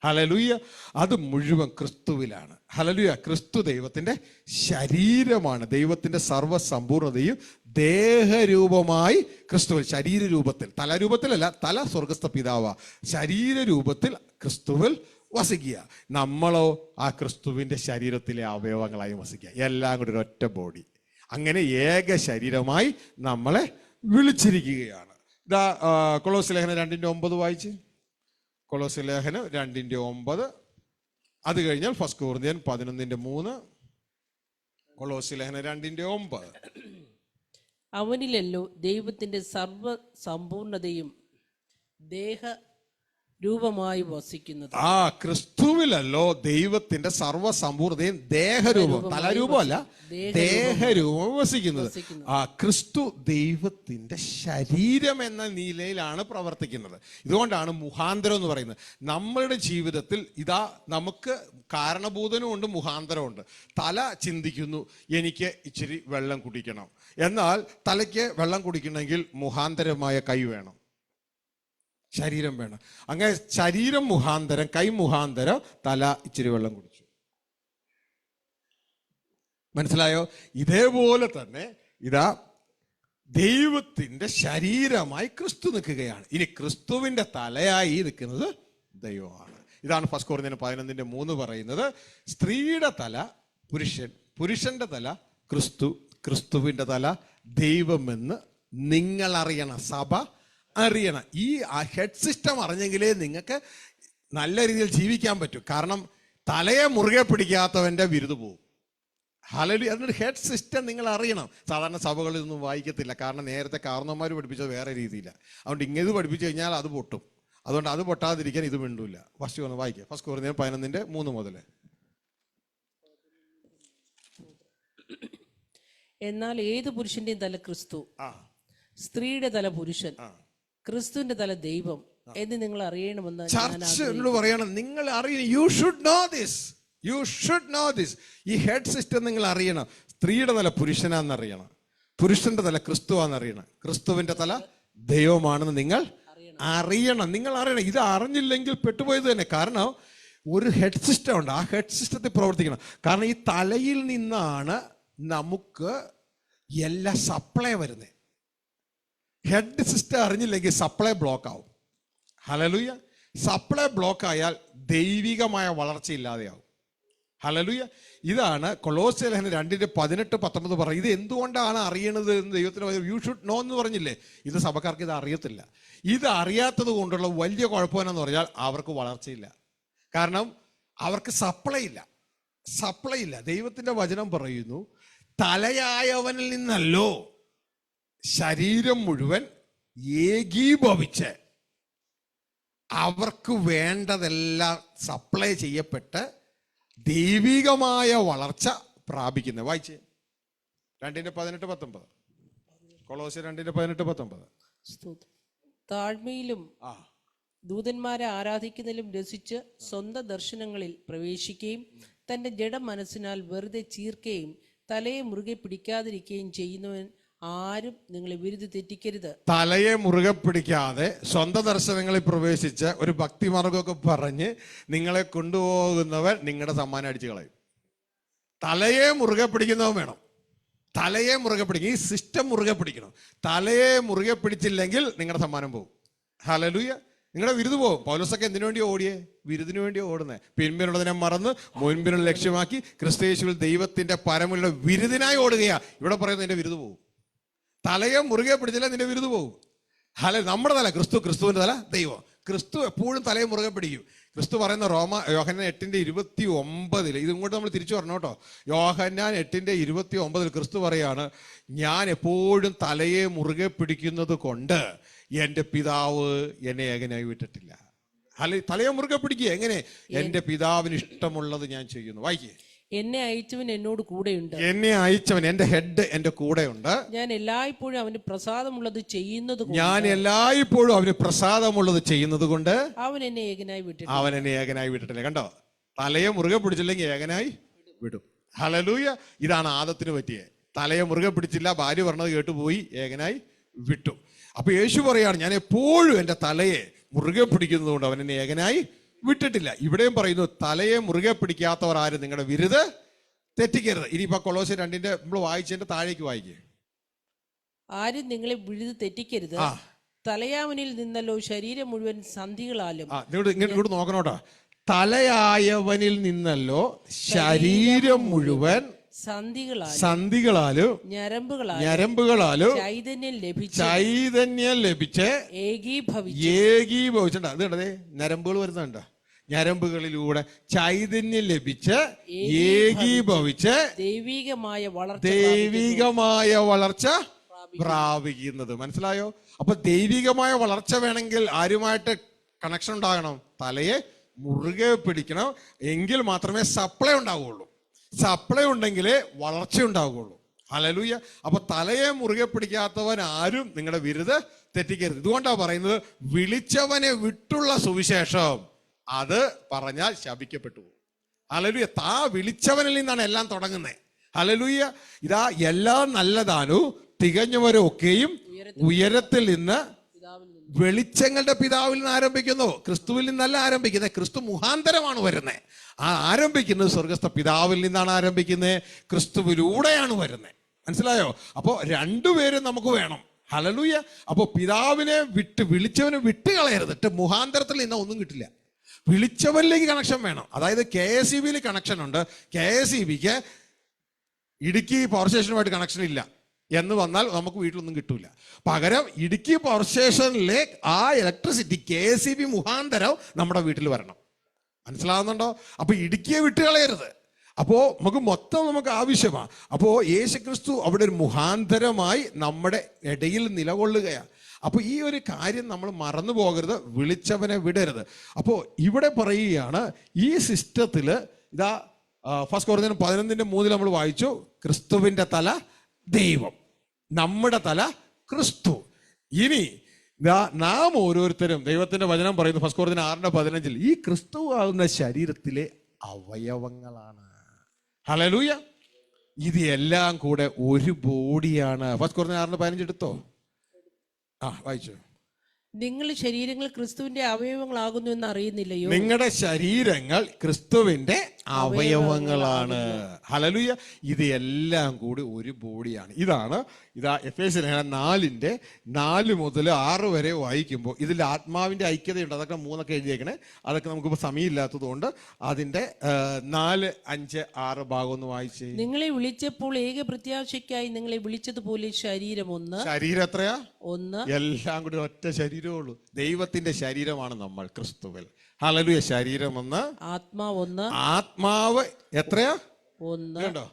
ഹല്ലേലൂയ. അത് മുഴുവൻ ക്രിസ്തുവിലാണ്. ഹല്ലേലൂയ. ക്രിസ്തു ദൈവത്തിൻ്റെ ശരീരമാണ്. ദൈവത്തിൻ്റെ സർവ്വസമ്പൂർണതയും ദേഹരൂപമായി ക്രിസ്തുവിൽ, ശരീരരൂപത്തിൽ, തലരൂപത്തിലല്ല, തല സ്വർഗസ്ഥ പിതാവാ, ശരീരരൂപത്തിൽ ക്രിസ്തുവിൽ വസിക്കുക. നമ്മളോ ആ ക്രിസ്തുവിൻ്റെ ശരീരത്തിലെ അവയവങ്ങളായി വസിക്കുക. എല്ലാം കൂടി ഒരൊറ്റ ബോഡി. അങ്ങനെ ഏക ശരീരമായി നമ്മളെ വിളിച്ചിരിക്കുകയാണ്. ഇതാ കൊളോസ്യ ലേഖനം 2:9 വായിച്ച്. കൊളോസ്യ ലേഖനം 2:9. അത് കഴിഞ്ഞാൽ 1 കൊരിന്ത്യർ 11:3. കൊളോസ്യ ലേഖനം 2:9.
അവനിലല്ലോ ദൈവത്തിന്റെ സർവസമ്പൂർണതയും ദേഹ രൂപമായി വസിക്കുന്നത്.
ആ ക്രിസ്തുവിലല്ലോ ദൈവത്തിന്റെ സർവസമ്പൂർണതയും ദേഹരൂപം, തലരൂപമല്ല, ദേഹരൂപം വസിക്കുന്നത്. ആ ക്രിസ്തു ദൈവത്തിന്റെ ശരീരം എന്ന നിലയിലാണ് പ്രവർത്തിക്കുന്നത്. ഇതുകൊണ്ടാണ് മുഖാന്തരം എന്ന് പറയുന്നത്. നമ്മളുടെ ജീവിതത്തിൽ ഇതാ നമുക്ക് കാരണഭൂതനുമുണ്ട്, മുഖാന്തരമുണ്ട്. തല ചിന്തിക്കുന്നു, എനിക്ക് ഇച്ചിരി വെള്ളം കുടിക്കണം. എന്നാൽ തലയ്ക്ക് വെള്ളം കുടിക്കണമെങ്കിൽ മുഖാന്തരമായ കൈ വേണം, ശരീരം വേണം. അങ്ങനെ ശരീരം മുഖാന്തരം, കൈ മുഖാന്തരം തല ഇച്ചിരി വെള്ളം കുടിച്ചു. മനസ്സിലായോ? ഇതേപോലെ തന്നെ ഇതാ ദൈവത്തിന്റെ ശരീരമായി ക്രിസ്തു നിൽക്കുകയാണ്. ഇനി ക്രിസ്തുവിന്റെ തലയായി നിൽക്കുന്നത് ദൈവമാണ്. ഇതാണ് 1 കൊരിന്ത്യർ 11:3 പറയുന്നത്. സ്ത്രീയുടെ തല പുരുഷൻ, പുരുഷന്റെ തല ക്രിസ്തു, ക്രിസ്തുവിന്റെ തല ദൈവമെന്ന് നിങ്ങൾ അറിയണം, സഭ അറിയണം. ഈ ഹെഡ് സിസ്റ്റം അറിഞ്ഞെങ്കിലേ നിങ്ങൾക്ക് നല്ല രീതിയിൽ ജീവിക്കാൻ പറ്റും. കാരണം തലയെ മുറുകെ പിടിക്കാത്തവൻ്റെ ബിരുദ് പോകും. ഹല്ലേലൂയ. അതിനൊരു ഹെഡ് സിസ്റ്റം നിങ്ങൾ അറിയണം. സാധാരണ സഭകളിൽ ഒന്നും വായിക്കത്തില്ല. കാരണം നേരത്തെ കാരണവന്മാർ പഠിപ്പിച്ചത് വേറെ രീതിയിലാണ്. അതുകൊണ്ട് ഇങ്ങനെ പഠിപ്പിച്ചു കഴിഞ്ഞാൽ അത് പൊട്ടും. അതുകൊണ്ട് അത് പൊട്ടാതിരിക്കാൻ ഇത് മിണ്ടൂല്ല. ഫസ്റ്റ് ഒന്ന് വായിക്കുക. 1 കൊരിന്ത്യർ 11:3 മുതൽ.
എന്നാൽ ഏത് പുരുഷന്റെയും തല ക്രിസ്തു, സ്ത്രീയുടെ തല പുരുഷൻ, ക്രിസ്തുവിന്റെ തല ദൈവം എന്ന് നിങ്ങൾ അറിയണമെന്ന്
ചർച്ച പറയണം. നിങ്ങൾ അറിയണം. You should know this. You should know this. ഈ ഹെഡ് സിസ്റ്റം നിങ്ങൾ അറിയണം. സ്ത്രീയുടെ തല പുരുഷനാണെന്നറിയണം, പുരുഷന്റെ തല ക്രിസ്തുവാണെന്നറിയണം, ക്രിസ്തുവിന്റെ തല ദൈവമാണെന്ന് നിങ്ങൾ അറിയണം. നിങ്ങൾ അറിയണം. ഇത് അറിഞ്ഞില്ലെങ്കിൽ പെട്ടുപോയത് തന്നെ. കാരണം ഒരു ഹെഡ് സിസ്റ്റം ഉണ്ട്. ആ ഹെഡ് സിസ്റ്റത്തിൽ പ്രവർത്തിക്കണം. കാരണം ഈ തലയിൽ നിന്നാണ് നമുക്ക് എല്ലാ സപ്ലൈ വരുന്നത്. ഹെഡ് സിസ്റ്റം അറിഞ്ഞില്ലെങ്കിൽ സപ്ലൈ ബ്ലോക്ക് ആവും. ഹല്ലേലൂയ. സപ്ലൈ ബ്ലോക്ക് ആയാൽ ദൈവികമായ വളർച്ച ഇല്ലാതെയാവും. ഹല്ലേലൂയ. ഇതാണ് കൊളോസ്യ ലേഖനം 2:18-19 പറയുന്നത്. ഇത് എന്തുകൊണ്ടാണ് അറിയണത് എന്ന് ദൈവത്തിന് യു ഷുഡ് നോ എന്ന് പറഞ്ഞില്ലേ. ഇത് സഭക്കാർക്ക് ഇത് അറിയത്തില്ല. ഇത് അറിയാത്തത് കൊണ്ടുള്ള വലിയ കുഴപ്പമെന്ന് പറഞ്ഞാൽ അവർക്ക് വളർച്ചയില്ല. കാരണം അവർക്ക് സപ്ലൈ ഇല്ല. ദൈവത്തിന്റെ വചനം പറയുന്നു, തലയായവനിൽ നിന്നല്ലോ ശരീരം മുഴുവൻ ഏകീഭവിച്ച് അവർക്ക് വേണ്ടതെല്ലാം സപ്ലൈ ചെയ്യപ്പെട്ട് ദൈവികമായ വളർച്ച പ്രാപിക്കുന്നത്. വായിച്ചേ 2:18-19. കൊളോസ്യർ 2:18-19.
താഴ്മയിലും ദൂതന്മാരെ ആരാധിക്കുന്നതിലും രസിച്ച് സ്വന്തം ദർശനങ്ങളിൽ പ്രവേശിക്കുകയും തന്റെ ജഡ മനസ്സിനാൽ വെറുതെ ചീർക്കുകയും തലയെ മുറുകെ പിടിക്കാതിരിക്കുകയും ചെയ്യുന്നവൻ ആരും നിങ്ങളെ വിരുതി തെറ്റിക്കരുത്.
തലയെ മുറുകെ പിടിക്കാതെ സ്വന്തം ദർശനങ്ങളിൽ പ്രവേശിച്ച് ഒരു ഭക്തിമാർഗമൊക്കെ പറഞ്ഞ് നിങ്ങളെ കൊണ്ടുപോകുന്നവൻ നിങ്ങളുടെ സമ്മാനം അടിച്ചു കളയും. തലയെ മുറുകെ പിടിക്കുന്നവൻ വേണം. തലയെ മുറുകെ പിടിക്കും. ഈ സിസ്റ്റം മുറുകെ പിടിക്കണം. തലയെ മുറുകെ പിടിച്ചില്ലെങ്കിൽ നിങ്ങളുടെ സമ്മാനം പോകും. ഹല്ലേലൂയ. നിങ്ങളുടെ വിരുദ് പോകും. പൗലോസൊക്കെ എന്തിനു വേണ്ടി ഓടിയേ? വിരുദിനു വേണ്ടി ഓടുന്നേ. പിൻപിനുള്ളതിനെ മറന്ന് മുൻപിനുള്ള ലക്ഷ്യമാക്കി ക്രിസ്തുയേശുവിൽ ദൈവത്തിന്റെ പരമുള്ള വിരുദിനായി ഓടുകയാ. ഇവിടെ പറയുന്നത് നിന്റെ വിരുദ് പോകും. തലയെ മുറുകെ പിടിച്ചില്ല നിന്റെ വിരുദ് പോകും. നമ്മുടെ തല ക്രിസ്തുവിന്റെ തല ദൈവം. ക്രിസ്തു എപ്പോഴും തലയെ മുറുകെ പിടിക്കും. ക്രിസ്തു പറയുന്ന യോഹന്നാൻ 8:29 ഇത് ഇങ്ങോട്ട് നമ്മൾ തിരിച്ചു പറഞ്ഞു കേട്ടോ. യോഹന്നാൻ 8:29 ക്രിസ്തു പറയാണ്, ഞാൻ എപ്പോഴും തലയെ മുറുകെ പിടിക്കുന്നത് കൊണ്ട് എൻ്റെ പിതാവ് എന്നെ ഏകനായി വിട്ടിട്ടില്ല. തലയെ മുറുകെ പിടിക്കുക. എങ്ങനെ? എൻ്റെ പിതാവിന് ഇഷ്ടമുള്ളത് ഞാൻ ചെയ്യുന്നു. വായിക്കേ.
എന്നെ അയച്ചവൻ എന്നോട് കൂടെയുണ്ട്.
എന്നെ അയച്ചവൻ, എന്റെ ഹെഡ് എന്റെ കൂടെയുണ്ട്.
ഞാൻ എല്ലായ്പ്പോഴും അവന് പ്രസാദമുള്ളത് ചെയ്യുന്നത് കൊണ്ട് അവൻ എന്നെ ഏകനായി വിട്ടിട്ടില്ല. കണ്ടോ? തലയെ മുറുകെ പിടിച്ചില്ലെങ്കിൽ ഏകനായി വിടും. ഹല്ലേലൂയ. ഇതാണ് ആദത്തിന് പറ്റിയേ. തലയെ മുറുകെ പിടിച്ചില്ല, ഭാര്യ പറഞ്ഞത് കേട്ടുപോയി, ഏകനായി വിട്ടു. അപ്പൊ യേശു പറയാണ്, ഞാൻ എപ്പോഴും എൻ്റെ തലയെ മുറുകെ പിടിക്കുന്നത് കൊണ്ട് അവൻ എന്നെ ഏകനായി വിട്ടിട്ടില്ല. ഇവിടെയും പറയുന്നു, തലയെ മുറുകെ പിടിക്കാത്തവർ ആരും നിങ്ങളുടെ വിരുദ് തെറ്റിക്കരുത്. ഇനിയിപ്പോ കൊളോസ്യർ 2 നമ്മൾ വായിച്ചതിന്റെ താഴേക്ക് വായിക്കേ. ആരും നിങ്ങളെ വിരുദ് തെറ്റിക്കരുത്. തലയാവനിൽ നിന്നല്ലോ ശരീരം മുഴുവൻ സന്ധികളാലും.
ഇങ്ങോട്ട് നോക്കണോട്ടാ. തലയായവനിൽ നിന്നല്ലോ ശരീരം മുഴുവൻ സന്ധികളാലും ഞരമ്പുകളാലും ചൈതന്യം ലഭിച്ച് ഏകീഭവിച്ചിട്ടുണ്ട്. അത് കണ്ടതേ, ഞരമ്പുകൾ വരുന്നുണ്ടോ? ഞരമ്പുകളിലൂടെ ചൈതന്യം ലഭിച്ച് ഏകീഭവിച്ച് ദൈവികമായ വളർച്ച പ്രാപിക്കുന്നത്. മനസ്സിലായോ? അപ്പൊ ദൈവികമായ വളർച്ച വേണമെങ്കിൽ ആരുമായിട്ട് കണക്ഷൻ ഉണ്ടാകണം? തലയെ മുറുകെ പിടിക്കണം. എങ്കിൽ മാത്രമേ സപ്ലൈ ഉണ്ടാവുകയുള്ളൂ. സപ്ലൈ ഉണ്ടെങ്കിലേ വളർച്ച ഉണ്ടാവുകയുള്ളൂ. ഹല്ലേലൂയ. അപ്പൊ തലയെ മുറുകെ പിടിക്കാത്തവൻ ആരും നിങ്ങളുടെ വിരുദ് തെറ്റിക്കരുത്. ഇതുകൊണ്ടാണ് പറയുന്നത്, വിളിച്ചവനെ വിട്ടുള്ള സുവിശേഷം അത് പറഞ്ഞാൽ ശപിക്കപ്പെട്ടു പോകും. ഹല്ലേലൂയ. വിളിച്ചവനിൽ നിന്നാണ് എല്ലാം തുടങ്ങുന്നത്. ഹല്ലേലൂയ. ഇതാ എല്ലാം നല്ലതാനു തികഞ്ഞവരൊക്കെയും ഉയരത്തിൽ നിന്ന് വെളിച്ചങ്ങളുടെ പിതാവിൽ നിന്ന് ആരംഭിക്കുന്നു. ക്രിസ്തുവിൽ നിന്നല്ല ആരംഭിക്കുന്നത്. ക്രിസ്തു മുഖാന്തരമാണ് വരുന്നത്. ആരംഭിക്കുന്നത് സ്വർഗസ്ഥ പിതാവിൽ നിന്നാണ് ആരംഭിക്കുന്നത്. ക്രിസ്തുവിലൂടെയാണ് വരുന്നത്. മനസ്സിലായോ? അപ്പോ രണ്ടുപേരും നമുക്ക് വേണം. ഹല്ലേലൂയ. അപ്പോ പിതാവിനെ വിളിച്ചവനെ വിട്ടുകളയരുത്. മുഖാന്തരത്തിൽ നിന്ന ഒന്നും കിട്ടില്ല. വിളിച്ചവനിലേക്ക് കണക്ഷൻ വേണം. അതായത് KSEBയിൽ കണക്ഷൻ ഉണ്ട്. KSEBക്ക് ഇടുക്കി പവർ സ്റ്റേഷനുമായിട്ട് കണക്ഷൻ ഇല്ല എന്ന് വന്നാൽ നമുക്ക് വീട്ടിലൊന്നും കിട്ടൂല. പകരം ഇടുക്കി പവർ സ്റ്റേഷനിലെ ആ ഇലക്ട്രിസിറ്റി KSEB മുഖാന്തരം നമ്മുടെ വീട്ടിൽ വരണം. മനസ്സിലാവുന്നുണ്ടോ? അപ്പൊ ഇടുക്കിയെ വിട്ടുകളയരുത്. അപ്പോ നമുക്ക് ആവശ്യമാണ്. അപ്പോ യേശുക്രിസ്തു അവിടെ ഒരു മുഖാന്തരമായി നമ്മുടെ ഇടയിൽ നിലകൊള്ളുകയാണ്. അപ്പൊ ഈ ഒരു കാര്യം നമ്മൾ മറന്നു പോകരുത്. വിളിച്ചവനെ വിടരുത്. അപ്പോ ഇവിടെ പറയുകയാണ്, ഈ സിസ്റ്റത്തില് ഇതാ 1 കൊരിന്ത്യർ 11:3 നമ്മൾ വായിച്ചു, ക്രിസ്തുവിന്റെ തല ദൈവം, നമ്മുടെ തല ക്രിസ്തു. ഇനി നാം ഓരോരുത്തരും, ദൈവത്തിന്റെ വചനം പറയുന്നു 1 കൊരിന്ത്യർ 6:15, ഈ ക്രിസ്തു ആകുന്ന ശരീരത്തിലെ അവയവങ്ങളാണ്. ഹല്ലേലൂയ. ഇത് എല്ലാം കൂടെ ഒരു ബോഡിയാണ്. 1 കൊരിന്ത്യർ 6:15 എടുത്തോ? വായിച്ചു.
നിങ്ങൾ ശരീരങ്ങൾ ക്രിസ്തുവിന്റെ അവയവങ്ങളാകുന്നു എന്ന് അറിയുന്നില്ലയോ?
നിങ്ങളുടെ ശരീരങ്ങൾ ക്രിസ്തുവിന്റെ അവയവങ്ങളാണ്. ഹല്ലേലൂയ. ഇത് എല്ലാം കൂടി ഒരു ബോഡിയാണ്. ഇതാ എഫേസ്യർ 4:4 മുതൽ 6 വരെ വായിക്കുമ്പോൾ ഇതിൽ ആത്മാവിന്റെ ഐക്യതയുണ്ട്. അതൊക്കെ 3 എഴുതിയേക്കണേ. അതൊക്കെ നമുക്കിപ്പോൾ സമയമില്ലാത്തത് കൊണ്ട് അതിന്റെ 4, 5, 6 ഭാഗം ഒന്ന് വായിച്ചേ.
നിങ്ങളെ വിളിച്ചപ്പോൾ ഏക പ്രത്യാശയ്ക്കായി നിങ്ങളെ വിളിച്ചതുപോലെ ശരീരം ഒന്ന്.
ശരീരം എത്രയാ?
ഒന്ന്.
എല്ലാം കൂടി ഒറ്റ ശരീരമേ ഉള്ളൂ. ദൈവത്തിന്റെ ശരീരമാണ് നമ്മൾ ക്രിസ്തുവിൽ. ഹല്ലേലൂയ. ശരീരം ഒന്ന്, ആത്മാവ് ഒന്ന്. ആത്മാവ് എത്രയാ? ഒന്ന്. കണ്ടോ?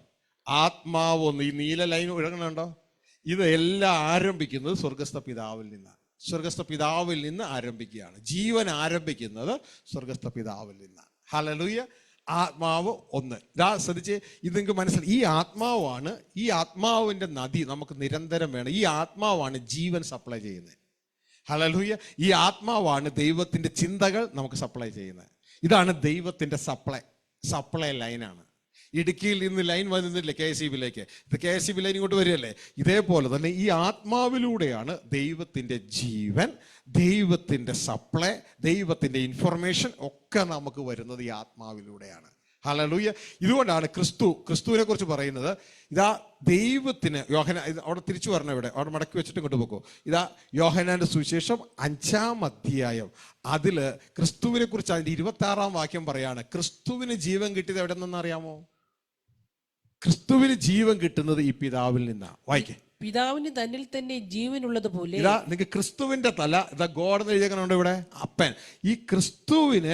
ആത്മാവ് ഒന്ന്. ഈ നീല ലൈൻ ഒഴുകണുണ്ടോ? ഇതെല്ലാം ആരംഭിക്കുന്നത് സ്വർഗസ്ഥ പിതാവിൽ നിന്നാണ്. സ്വർഗസ്ഥ പിതാവിൽ നിന്ന് ആരംഭിക്കുകയാണ്. ജീവൻ ആരംഭിക്കുന്നത് സ്വർഗസ്ഥ പിതാവിൽ നിന്നാണ്. ഹല്ലേലൂയ. ആത്മാവ് ഒന്ന്. ശ്രദ്ധിച്ച്, ഇത് നിങ്ങൾക്ക് മനസ്സിലായി. ഈ ആത്മാവാണ്, ഈ ആത്മാവിന്റെ നദി നമുക്ക് നിരന്തരം വേണം. ഈ ആത്മാവാണ് ജീവൻ സപ്ലൈ ചെയ്യുന്നത്. ഹല്ലേലൂയ. ഈ ആത്മാവാണ് ദൈവത്തിന്റെ ചിന്തകൾ നമുക്ക് സപ്ലൈ ചെയ്യുന്നത്. ഇതാണ് ദൈവത്തിന്റെ സപ്ലൈ ലൈനാണ്.
ഇടുക്കിയിൽ നിന്ന് ലൈൻ വന്നില്ലേ KSEBിലേക്ക്, ഇത് KSEB ലൈൻ ഇങ്ങോട്ട് വരികയല്ലേ. ഇതേപോലെ തന്നെ ഈ ആത്മാവിലൂടെയാണ് ദൈവത്തിൻ്റെ ജീവൻ, ദൈവത്തിൻ്റെ സപ്ലൈ, ദൈവത്തിൻ്റെ ഇൻഫർമേഷൻ ഒക്കെ നമുക്ക് വരുന്നത് ഈ ആത്മാവിലൂടെയാണ്. ഹല്ലേലൂയ. ഇതുകൊണ്ടാണ് ക്രിസ്തുവിനെ കുറിച്ച് പറയുന്നത്. ഇതാ ദൈവത്തിന് അവിടെ തിരിച്ചു പറഞ്ഞ ഇവിടെ അവിടെ മടക്കി വെച്ചിട്ട് ഇങ്ങോട്ട് പോക്കോ. ഇതാ യോഹന്നാന്റെ സുവിശേഷം 5-ാം അധ്യായം, അതില് ക്രിസ്തുവിനെ കുറിച്ച് അതിന്റെ 26-ാം വാക്യം പറയാണ്. ക്രിസ്തുവിന് ജീവൻ കിട്ടിയത് എവിടെ നിന്നറിയാമോ? ക്രിസ്തുവിന് ജീവൻ കിട്ടുന്നത് ഈ പിതാവിൽ നിന്നാണ്. വായിക്കേ.
പിതാവിന് തന്നിൽ തന്നെ ജീവനുള്ളത് പോലെ.
ഇതാ നിങ്ങൾക്ക് ക്രിസ്തുവിന്റെ തല, ഇതാ ഗോഡ് എന്ന് എഴുതിയേക്കുന്നുണ്ട് ഇവിടെ, അപ്പൻ. ഈ ക്രിസ്തുവിന്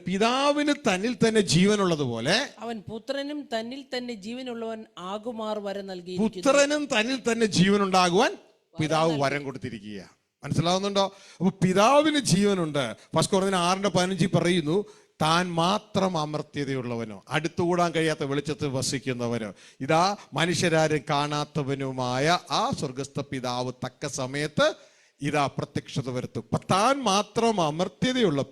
പിതാവിന് തന്നിൽ തന്നെ ജീവനുള്ളത് പോലെ
അവൻ പുത്രനും തന്നിൽ തന്നെ ജീവനുള്ളവൻ ആകുമാർ വരം നൽകി.
പുത്രനും തന്നിൽ തന്നെ ജീവനുണ്ടാകുവാൻ പിതാവ് വരം കൊടുത്തിരിക്കുക. മനസ്സിലാവുന്നുണ്ടോ? അപ്പൊ പിതാവിന് ജീവനുണ്ട്. ഫസ്റ്റ് കൊരിന്ത്യർ 6:15 പറയുന്നു, താൻ മാത്രം അമർത്യതയുള്ളവനോ അടുത്തുകൂടാൻ കഴിയാത്ത വെളിച്ചത്തിൽ വസിക്കുന്നവനോ ഇതാ മനുഷ്യരാരും കാണാത്തവനുമായ ആ സ്വർഗസ്ഥ പിതാവ് തക്ക സമയത്ത് ഇതാ പ്രത്യക്ഷത വരുത്തും. താൻ മാത്രം അമർത്യതയുള്ള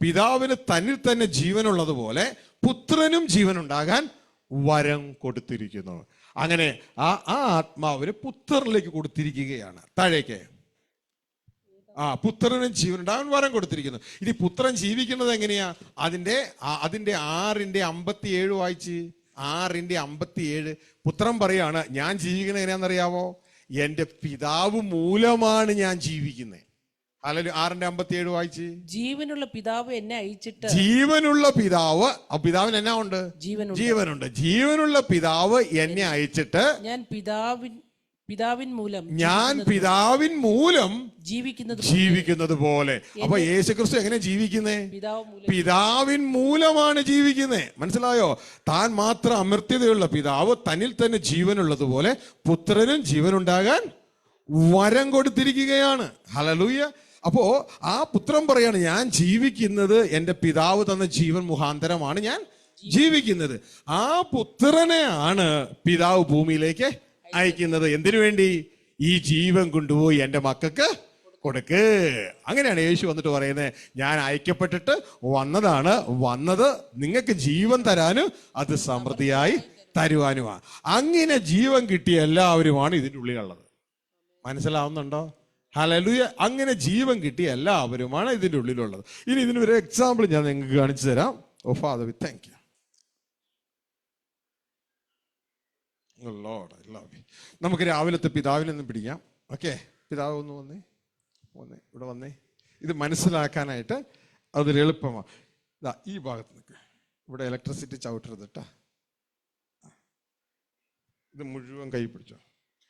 പിതാവിന് തന്നിൽ തന്നെ ജീവനുള്ളതുപോലെ പുത്രനും ജീവനുണ്ടാകാൻ വരം കൊടുത്തിരിക്കുന്നു. അങ്ങനെ ആ ആത്മാവിന് പുത്രനിലേക്ക് കൊടുത്തിരിക്കുകയാണ്. താഴേക്ക് പുത്രനും ജീവനുണ്ടാകാൻ വരം കൊടുത്തിരിക്കുന്നു. ഇനി പുത്രൻ ജീവിക്കുന്നത് എങ്ങനെയാ? അതിന്റെ 6:57 വായിച്ച്. 6:57 പുത്രൻ പറയാണ്, ഞാൻ ജീവിക്കുന്നത് എങ്ങനെയാണെന്നറിയാവോ? എന്റെ പിതാവ് മൂലമാണ് ഞാൻ ജീവിക്കുന്നത്. അല്ലെങ്കിൽ 6:57 വായിച്ച്.
ജീവനുള്ള പിതാവ് എന്നെ അയച്ചിട്ട്.
ജീവനുള്ള പിതാവ്, പിതാവിന് എന്നാ ഉണ്ട്? ജീവനുണ്ട്. ജീവനുള്ള പിതാവ് എന്നെ അയച്ചിട്ട് ഞാൻ പിതാവിൻ മൂലം ജീവിക്കുന്നത് പോലെ. അപ്പൊ യേശുക്രിസ്തു എങ്ങനെ ജീവിക്കുന്നേ? പിതാവിൻ മൂലമാണ് ജീവിക്കുന്നേ. മനസ്സിലായോ? താൻ മാത്രം അമർത്യതയുള്ള പിതാവ് തന്നിൽ തന്നെ ജീവനുള്ളതുപോലെ പുത്രനും ജീവനുണ്ടാകാൻ വരം കൊടുത്തിരിക്കുകയാണ്. ഹല്ലേലൂയ. അപ്പോ ആ പുത്രൻ പറയാണ്, ഞാൻ ജീവിക്കുന്നത് എൻ്റെ പിതാവ് തന്ന ജീവൻ മുഖാന്തരമാണ് ഞാൻ ജീവിക്കുന്നത്. ആ പുത്രനെയാണ് പിതാവ് ഭൂമിയിലേക്ക് അയക്കുന്നത്. എന്തിനു വേണ്ടി? ഈ ജീവൻ കൊണ്ടുപോയി എൻ്റെ മക്കൾക്ക് കൊടുക്ക്. അങ്ങനെയാണ് യേശു വന്നിട്ട് പറയുന്നത്, ഞാൻ അയക്കപ്പെട്ടിട്ട് വന്നത് നിങ്ങൾക്ക് ജീവൻ തരാനും അത് സമൃദ്ധിയായി തരുവാനുമാണ്. അങ്ങനെ ജീവൻ കിട്ടിയ എല്ലാവരുമാണ് ഇതിൻ്റെ ഉള്ളിലുള്ളത്. മനസ്സിലാവുന്നുണ്ടോ? ഹല്ലേലൂയ. അങ്ങനെ ജീവൻ കിട്ടിയ എല്ലാവരുമാണ് ഇതിൻ്റെ ഉള്ളിലുള്ളത്. ഇനി ഇതിനൊരു എക്സാമ്പിൾ ഞാൻ നിങ്ങൾക്ക് കാണിച്ചു തരാം. ഓ ഫാദർ, വി താങ്ക് യു. നമുക്ക് രാവിലത്തെ പിതാവിനൊന്നും പിടിക്കാം. ഓക്കെ, പിതാവ് ഒന്ന് വന്നേ, ഇവിടെ വന്നേ. ഇത് മനസ്സിലാക്കാനായിട്ട് അതൊരു എളുപ്പമാണ്. ഇതാ ഈ ഭാഗത്ത് നിൽക്കുക. ഇവിടെ ഇലക്ട്രിസിറ്റി ചവിട്ടരുത് കേട്ടാ. ഇത് മുഴുവൻ കൈ പിടിച്ചോ,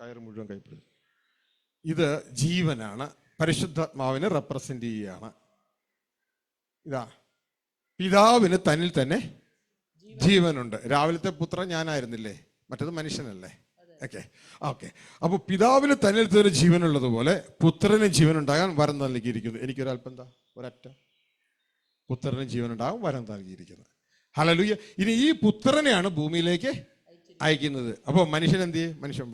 കയറ് മുഴുവൻ കൈ പിടിച്ചു. ഇത് ജീവനാണ്, പരിശുദ്ധാത്മാവിനെ റെപ്രസെന്റ് ചെയ്യുകയാണ്. ഇതാ പിതാവിന് തന്നിൽ തന്നെ ജീവനുണ്ട്. രാവിലത്തെ പുത്രൻ ഞാനായിരുന്നില്ലേ, മറ്റത് മനുഷ്യനല്ലേ? ഓക്കെ. അപ്പൊ പിതാവിന് തന്നിൽ തന്നെ ജീവനുള്ളതുപോലെ പുത്രന് ജീവനുണ്ടാകാൻ വരം നൽകിയിരിക്കുന്നു. എനിക്കൊരല്പം എന്താ ഒരറ്റ പുത്രന് ജീവനുണ്ടാകാൻ വരം നൽകിയിരിക്കുന്നത്. ഹല്ലേലൂയ. ഇനി ഈ പുത്രനെയാണ് ഭൂമിയിലേക്ക് അയക്കുന്നത്. അപ്പൊ മനുഷ്യൻ എന്ത് ചെയ്യും? മനുഷ്യൻ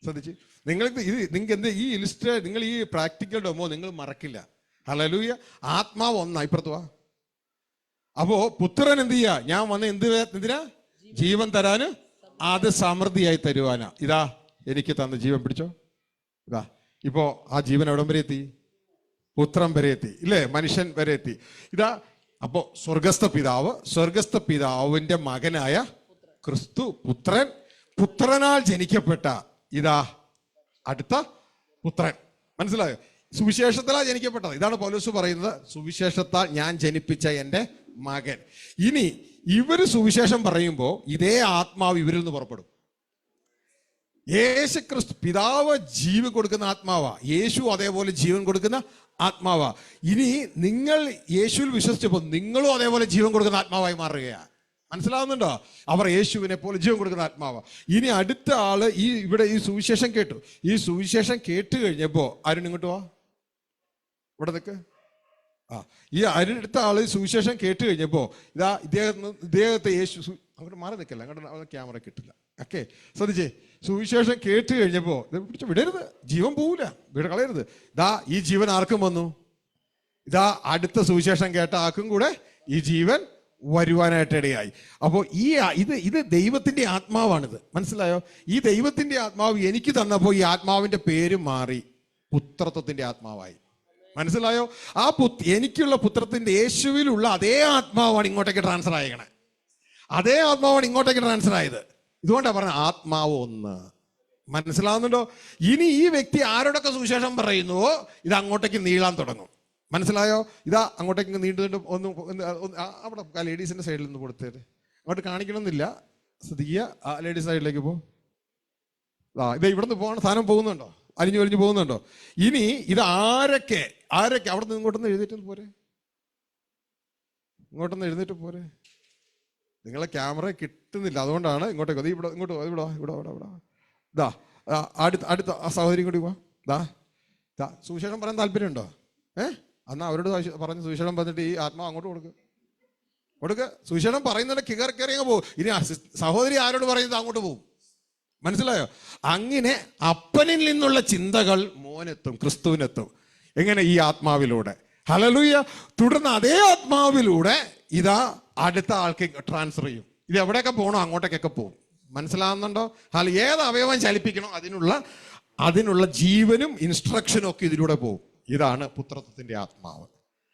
ശ്രദ്ധിച്ച് നിങ്ങൾക്ക് എന്ത് ഈ ഇലിസ്ട്രേറ്റ്, നിങ്ങൾ ഈ പ്രാക്ടിക്കൽ ഡെമോ നിങ്ങൾ മറക്കില്ല. ഹല്ലേലൂയ. ആത്മാവ് ഒന്നാ, ഇപ്പുറത്ത് വാ. അപ്പോ പുത്രൻ എന്ത് ചെയ്യാ? ഞാൻ വന്ന് എന്തിനാ? ജീവൻ തരാന്, അത് സമൃദ്ധിയായി തരുവാനാ. ഇതാ എനിക്ക് തന്ന ജീവൻ പിടിച്ചോ. ഇതാ ഇപ്പോ ആ ജീവൻ എവിടം വരെ എത്തി? പുത്രൻ വരെ എത്തി, ഇല്ലേ? മനുഷ്യൻ വരെ എത്തി. ഇതാ അപ്പോ സ്വർഗസ്ഥ പിതാവിന്റെ മകനായ ക്രിസ്തു പുത്രനാൽ ജനിക്കപ്പെട്ട ഇതാ അടുത്ത പുത്രൻ. മനസ്സിലായോ? സുവിശേഷത്താൽ ജനിക്കപ്പെട്ടത്. ഇതാണ് പൗലോസ് പറയുന്നത്, സുവിശേഷത്താൽ ഞാൻ ജനിപ്പിച്ച എൻ്റെ മകൻ. ഇനി ഇവര് സുവിശേഷം പറയുമ്പോൾ ഇതേ ആത്മാവ് ഇവരിൽ നിന്ന് പുറപ്പെടും. യേശു ക്രിസ്തു പിതാവ് ജീവൻ കൊടുക്കുന്ന ആത്മാവാ, യേശു അതേപോലെ ജീവൻ കൊടുക്കുന്ന ആത്മാവാ. ഇനി നിങ്ങൾ യേശുവിൽ വിശ്വസിച്ചപ്പോൾ നിങ്ങളും അതേപോലെ ജീവൻ കൊടുക്കുന്ന ആത്മാവായി മാറുകയാണ്. മനസ്സിലാവുന്നുണ്ടോ? അവർ യേശുവിനെ പോലെ ജീവൻ കൊടുക്കുന്ന ആത്മാവാ. ഇനി അടുത്ത ആള് ഇവിടെ ഈ സുവിശേഷം കേട്ടു. ഈ സുവിശേഷം കേട്ട് കഴിഞ്ഞപ്പോ അരുൺ ഇങ്ങോട്ട് വാ, ഇവിടെ നിൽക്ക്. ഈ അടുത്ത ആള് സുവിശേഷം കേട്ട് കഴിഞ്ഞപ്പോ ഇതാ ഇദ്ദേഹത്തെ യേശു അങ്ങോട്ട് മാറി നിൽക്കല്ല, അങ്ങോട്ട് ക്യാമറ കിട്ടില്ല. ഓക്കെ, ശ്രദ്ധിച്ചേ. സുവിശേഷം കേട്ട് കഴിഞ്ഞപ്പോ പിടിച്ച് വിടരുത്, ജീവൻ പോവില്ല, വിട കളയരുത്. ഇതാ ഈ ജീവൻ ആർക്കും വന്നു. ഇതാ അടുത്ത സുവിശേഷം കേട്ട ആർക്കും കൂടെ ഈ ജീവൻ വരുവാനായിട്ട് ഇടയായി. അപ്പോൾ ഇത് ദൈവത്തിന്റെ ആത്മാവാണിത്, മനസ്സിലായോ? ഈ ദൈവത്തിന്റെ ആത്മാവ് എനിക്ക് തന്നപ്പോൾ ഈ ആത്മാവിന്റെ പേര് മാറി പുത്രത്വത്തിന്റെ ആത്മാവായി. മനസ്സിലായോ? എനിക്കുള്ള പുത്രത്തിന്റെ യേശുവിലുള്ള അതേ ആത്മാവാണ് ഇങ്ങോട്ടേക്ക് ട്രാൻസ്ഫർ ആയേക്കണേ. അതേ ആത്മാവാണ് ഇങ്ങോട്ടേക്ക് ട്രാൻസ്ഫർ ആയത്. ഇതുകൊണ്ടാണ് പറഞ്ഞ ആത്മാവ് ഒന്ന്. മനസ്സിലാവുന്നുണ്ടോ? ഇനി ഈ വ്യക്തി ആരോടൊക്കെ സുവിശേഷം പറയുന്നുവോ ഇത് അങ്ങോട്ടേക്ക് നീളാൻ തുടങ്ങും. മനസ്സിലായോ? ഇതാ അങ്ങോട്ടേക്ക് നീണ്ടു അവിടെ ലേഡീസിന്റെ സൈഡിൽ നിന്ന് കൊടുത്തേര്. അങ്ങോട്ട് കാണിക്കണമെന്നില്ല, ശ്രദ്ധിക്കുക. ലേഡീസ് സൈഡിലേക്ക് പോ. ഇത് ഇവിടെ നിന്ന് പോകണ സാധനം പോകുന്നുണ്ടോ? അലിഞ്ഞു പോകുന്നുണ്ടോ? ഇനി ഇത് ആരൊക്കെ അവിടെ നിന്ന് ഇങ്ങോട്ടൊന്ന് എഴുന്നേറ്റ് പോരെ, ഇങ്ങോട്ടൊന്ന് എഴുന്നേറ്റ് പോരെ. നിങ്ങളെ ക്യാമറ കിട്ടുന്നില്ല, അതുകൊണ്ടാണ് ഇങ്ങോട്ടേക്ക്. ഇങ്ങോട്ട് ഇവിടെ ഇതാ അടുത്ത സഹോദരി കൂടി പോവാ. ഇതാ സുവിശേഷം പറയാൻ താല്പര്യമുണ്ടോ? എന്നാ അവരോട് പറഞ്ഞ് സുവിശേഷം പറഞ്ഞിട്ട് ഈ ആത്മാവ് അങ്ങോട്ട് കൊടുക്ക്. സുവിശേഷം പറയുന്നതിന്റെ കയറി അങ്ങ് പോകും. ഇനി സഹോദരി ആരോട് പറയുന്നത് അങ്ങോട്ട് പോകും. മനസ്സിലായോ? അങ്ങനെ അപ്പനിൽ നിന്നുള്ള ചിന്തകൾ മോനെത്തും, ക്രിസ്തുവിനെത്തും. എങ്ങനെ? ഈ ആത്മാവിലൂടെ. ഹല്ലേലൂയ. തുടർന്ന് അതേ ആത്മാവിലൂടെ ഇതാ അടുത്ത ആൾക്ക് ട്രാൻസ്ഫർ ചെയ്യും. ഇത് എവിടെയൊക്കെ പോകണോ അങ്ങോട്ടേക്കൊക്കെ പോകും. മനസ്സിലാവുന്നുണ്ടോ? ഏത് അവയവം ചലിപ്പിക്കണോ അതിനുള്ള ജീവനും ഇൻസ്ട്രക്ഷനും ഒക്കെ ഇതിലൂടെ പോകും. ഇതാണ് പുത്രത്വത്തിന്റെ ആത്മാവ്.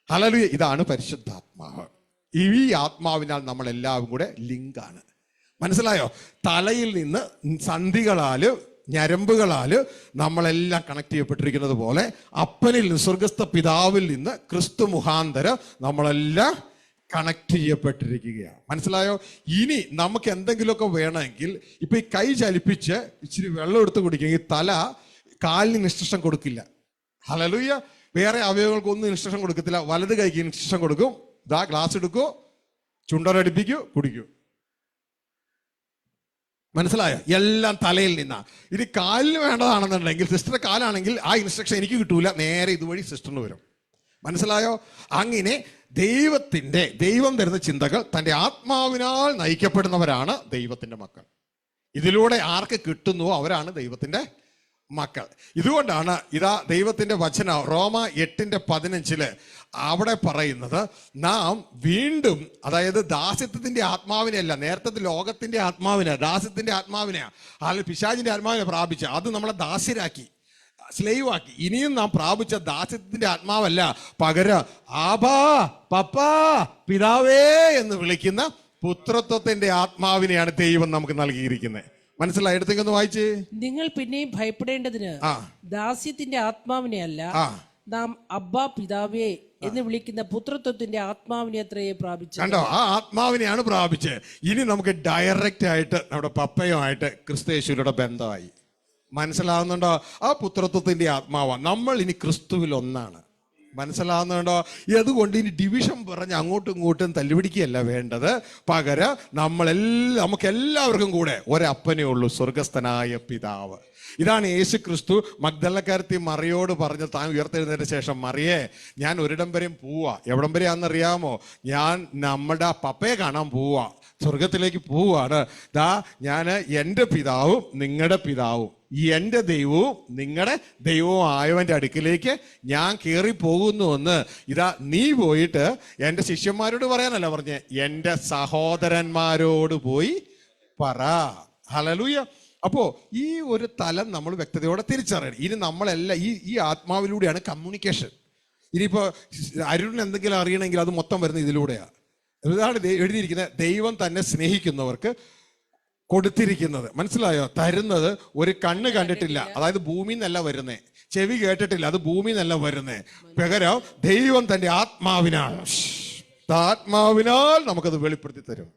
ഹല്ലേലൂയ. ഇതാണ് പരിശുദ്ധാത്മാവ്. ഈ ആത്മാവിനാൽ നമ്മൾ എല്ലാവരും കൂടെ ലിങ്കാണ്. മനസ്സിലായോ? തലയിൽ നിന്ന് സന്ധികളാല് ഞരമ്പുകളാല് നമ്മളെല്ലാം കണക്ട് ചെയ്യപ്പെട്ടിരിക്കുന്നത് പോലെ അപ്പനിൽ നിന്ന്, സ്വർഗസ്ഥ പിതാവിൽ നിന്ന് ക്രിസ്തു മുഖാന്തരം നമ്മളെല്ലാം കണക്ട് ചെയ്യപ്പെട്ടിരിക്കുകയാണ്. മനസ്സിലായോ? ഇനി നമുക്ക് എന്തെങ്കിലുമൊക്കെ വേണമെങ്കിൽ ഇപ്പൊ ഈ കൈ ചലിപ്പിച്ച് ഇച്ചിരി വെള്ളം എടുത്ത് കുടിക്കുമെങ്കിൽ തല കാലിന് ഇൻസ്ട്രക്ഷൻ കൊടുക്കില്ല. ഹല്ലേലൂയ. വേറെ അവയവങ്ങൾക്കൊന്നും ഇൻസ്ട്രക്ഷൻ കൊടുക്കത്തില്ല. വലത് കൈക്ക് ഇൻസ്ട്രക്ഷൻ കൊടുക്കും. ദാ ഗ്ലാസ് എടുക്കൂ, ചുണ്ടരടിപ്പിക്കൂ, കുടിക്കൂ. മനസ്സിലായോ? എല്ലാം തലയിൽ നിന്നാ. ഇനി കാലിന് വേണ്ടതാണെന്നുണ്ടെങ്കിൽ, സിസ്റ്റർ കാലാണെങ്കിൽ ആ ഇൻസ്ട്രക്ഷൻ എനിക്ക് കിട്ടൂല, നേരെ ഇതുവഴി സിസ്റ്ററിന് വരും. മനസ്സിലായോ? അങ്ങനെ ദൈവം തരുന്ന ചിന്തകൾ തൻ്റെ ആത്മാവിനാൽ നയിക്കപ്പെടുന്നവരാണ് ദൈവത്തിന്റെ മക്കൾ. ഇതിലൂടെ ആർക്ക് കിട്ടുന്നുവോ അവരാണ് ദൈവത്തിന്റെ മക്കൾ. ഇതുകൊണ്ടാണ് ഇതാ ദൈവത്തിന്റെ വചനം റോമ 8:15 അവിടെ പറയുന്നത്, നാം വീണ്ടും, അതായത് ദാസ്യത്വത്തിന്റെ ആത്മാവിനെയല്ല, നേരത്തെ ലോകത്തിന്റെ ആത്മാവിനെ, ദാസ്യത്തിന്റെ ആത്മാവിനെയാ, അല്ലെങ്കിൽ പിശാചിന്റെ ആത്മാവിനെ പ്രാപിച്ച, അത് നമ്മളെ ദാസ്യരാക്കി, സ്ലേവ് ആക്കി. ഇനിയും നാം പ്രാപിച്ച ദാസ്യത്തിന്റെ ആത്മാവല്ല, പകരം ആബാ പപ്പാ പിതാവേ എന്ന് വിളിക്കുന്ന പുത്രത്വത്തിന്റെ ആത്മാവിനെയാണ് ദൈവം നമുക്ക് നൽകിയിരിക്കുന്നത്. മനസ്സിലായി? എടുത്തേക്കൊന്ന് വായിച്ച്. നിങ്ങൾ
പിന്നെയും ഭയപ്പെടേണ്ടതിന് ദാസ്യത്തിന്റെ ആത്മാവിനെ അല്ല, നാം അബ്ബാ പിതാവേ എന്ന് വിളിക്കുന്ന പുത്രത്വത്തിന്റെ ആത്മാവിനെ അത്രയെ പ്രാപിച്ചു.
കണ്ടോ? ആ ആത്മാവിനെയാണ് പ്രാപിച്ചത്. ഇനി നമുക്ക് ഡയറക്റ്റ് ആയിട്ട് നമ്മുടെ പപ്പയുമായിട്ട് ക്രിസ്തുയേശുവിന്റെ ബന്ധമായി. മനസ്സിലാവുന്നുണ്ടോ? ആ പുത്രത്വത്തിന്റെ ആത്മാവാണ്. നമ്മൾ ഇനി ക്രിസ്തുവിൽ ഒന്നാണ്. മനസ്സിലാവുന്നുണ്ടോ? അതുകൊണ്ട് ഇനി ഡിവിഷൻ പറഞ്ഞ് അങ്ങോട്ടും ഇങ്ങോട്ടും തല്ലുപിടിക്കുകയല്ല വേണ്ടത്. പകരം നമുക്കെല്ലാവർക്കും കൂടെ ഒരപ്പനേ ഉള്ളൂ, സ്വർഗസ്ഥനായ പിതാവ്. ഇതാണ് യേശു ക്രിസ്തു മഗ്ദലക്കാരത്തി മറിയോട് പറഞ്ഞ് താൻ ഉയർത്തെഴുന്നതിന് ശേഷം, മറിയേ, ഞാൻ ഒരിടം വരെയും പോവാ. എവിടം വരെയാണെന്നറിയാമോ? ഞാൻ നമ്മുടെ പപ്പയെ കാണാൻ പോവാ, സ്വർഗത്തിലേക്ക് പോവാണ്. ഞാൻ എൻ്റെ പിതാവും നിങ്ങളുടെ പിതാവും, എൻ്റെ ദൈവവും നിങ്ങളുടെ ദൈവവും ആയവൻ്റെ അടുക്കിലേക്ക് ഞാൻ കയറി പോകുന്നുവെന്ന് നീ പോയിട്ട് എൻ്റെ ശിഷ്യന്മാരോട് പറയാനല്ല പറഞ്ഞേ, എൻ്റെ സഹോദരന്മാരോട് പോയി പറ. ഹല്ലേലൂയ. അപ്പോ ഈ ഒരു തലം നമ്മൾ വ്യക്തതയോടെ തിരിച്ചറിയണം. ഇനി നമ്മളെല്ലാം ഈ ആത്മാവിലൂടെയാണ് കമ്മ്യൂണിക്കേഷൻ. ഇനിയിപ്പോ അരുണിന് എന്തെങ്കിലും അറിയണമെങ്കിൽ അത് മൊത്തം വരുന്നത് ഇതിലൂടെയാണ്. ഇതാണ് എഴുതിയിരിക്കുന്നത്, ദൈവം തന്നെ സ്നേഹിക്കുന്നവർക്ക് കൊടുത്തിരിക്കുന്നത്. മനസ്സിലായോ? തരുന്നത് ഒരു കണ്ണ് കണ്ടിട്ടില്ല, അതായത് ഭൂമിയിൽ നിന്നല്ല വരുന്നേ, ചെവി കേട്ടിട്ടില്ല, അത് ഭൂമിയിൽ നിന്നല്ല വരുന്നേ, പകരം ദൈവം തന്റെ ആത്മാവിനാൽ നമുക്കത് വെളിപ്പെടുത്തി തരും.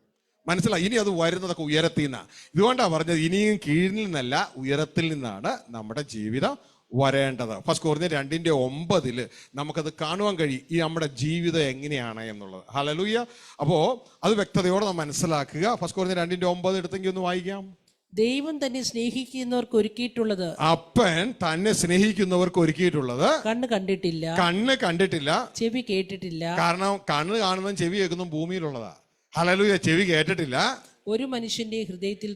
മനസ്സിലായി? ഇനി അത് വരുന്നതൊക്കെ ഉയരത്തിൽ നിന്നാണ്. ഇതുകൊണ്ടാണ് പറഞ്ഞത്, ഇനിയും കീഴിൽ നിന്നല്ല ഉയരത്തിൽ നിന്നാണ് നമ്മുടെ ജീവിതം വരേണ്ടത്. ഫസ്റ്റ് കൊരിന്ത്യർ 2:9 നമുക്കത് കാണുവാൻ കഴിയും, ഈ നമ്മുടെ ജീവിതം എങ്ങനെയാണ് എന്നുള്ളത്. ഹല്ലേലൂയ. അപ്പോ അത് വ്യക്തതയോടെ നാം മനസ്സിലാക്കുക. ഫസ്റ്റ് കൊരിന്ത്യർ 2:9 എടുത്തെങ്കിൽ ഒന്ന് വായിക്കാം.
ദൈവം തന്നെ സ്നേഹിക്കുന്നവർക്ക് ഒരുക്കിയിട്ടുള്ളത്,
അപ്പൻ തന്നെ സ്നേഹിക്കുന്നവർക്ക് ഒരുക്കിയിട്ടുള്ളത് കണ്ണ് കണ്ടിട്ടില്ല, ചെവി കേട്ടിട്ടില്ല. കാരണം കണ്ണ് കാണുന്നതും ചെവി കേൾക്കുന്നതും ഭൂമിയിലുള്ളതാ. ഹല്ലേലൂയ. ചെവി കേട്ടിട്ടില്ല,
ഒരു മനുഷ്യന്റെ ഹൃദയത്തിൽ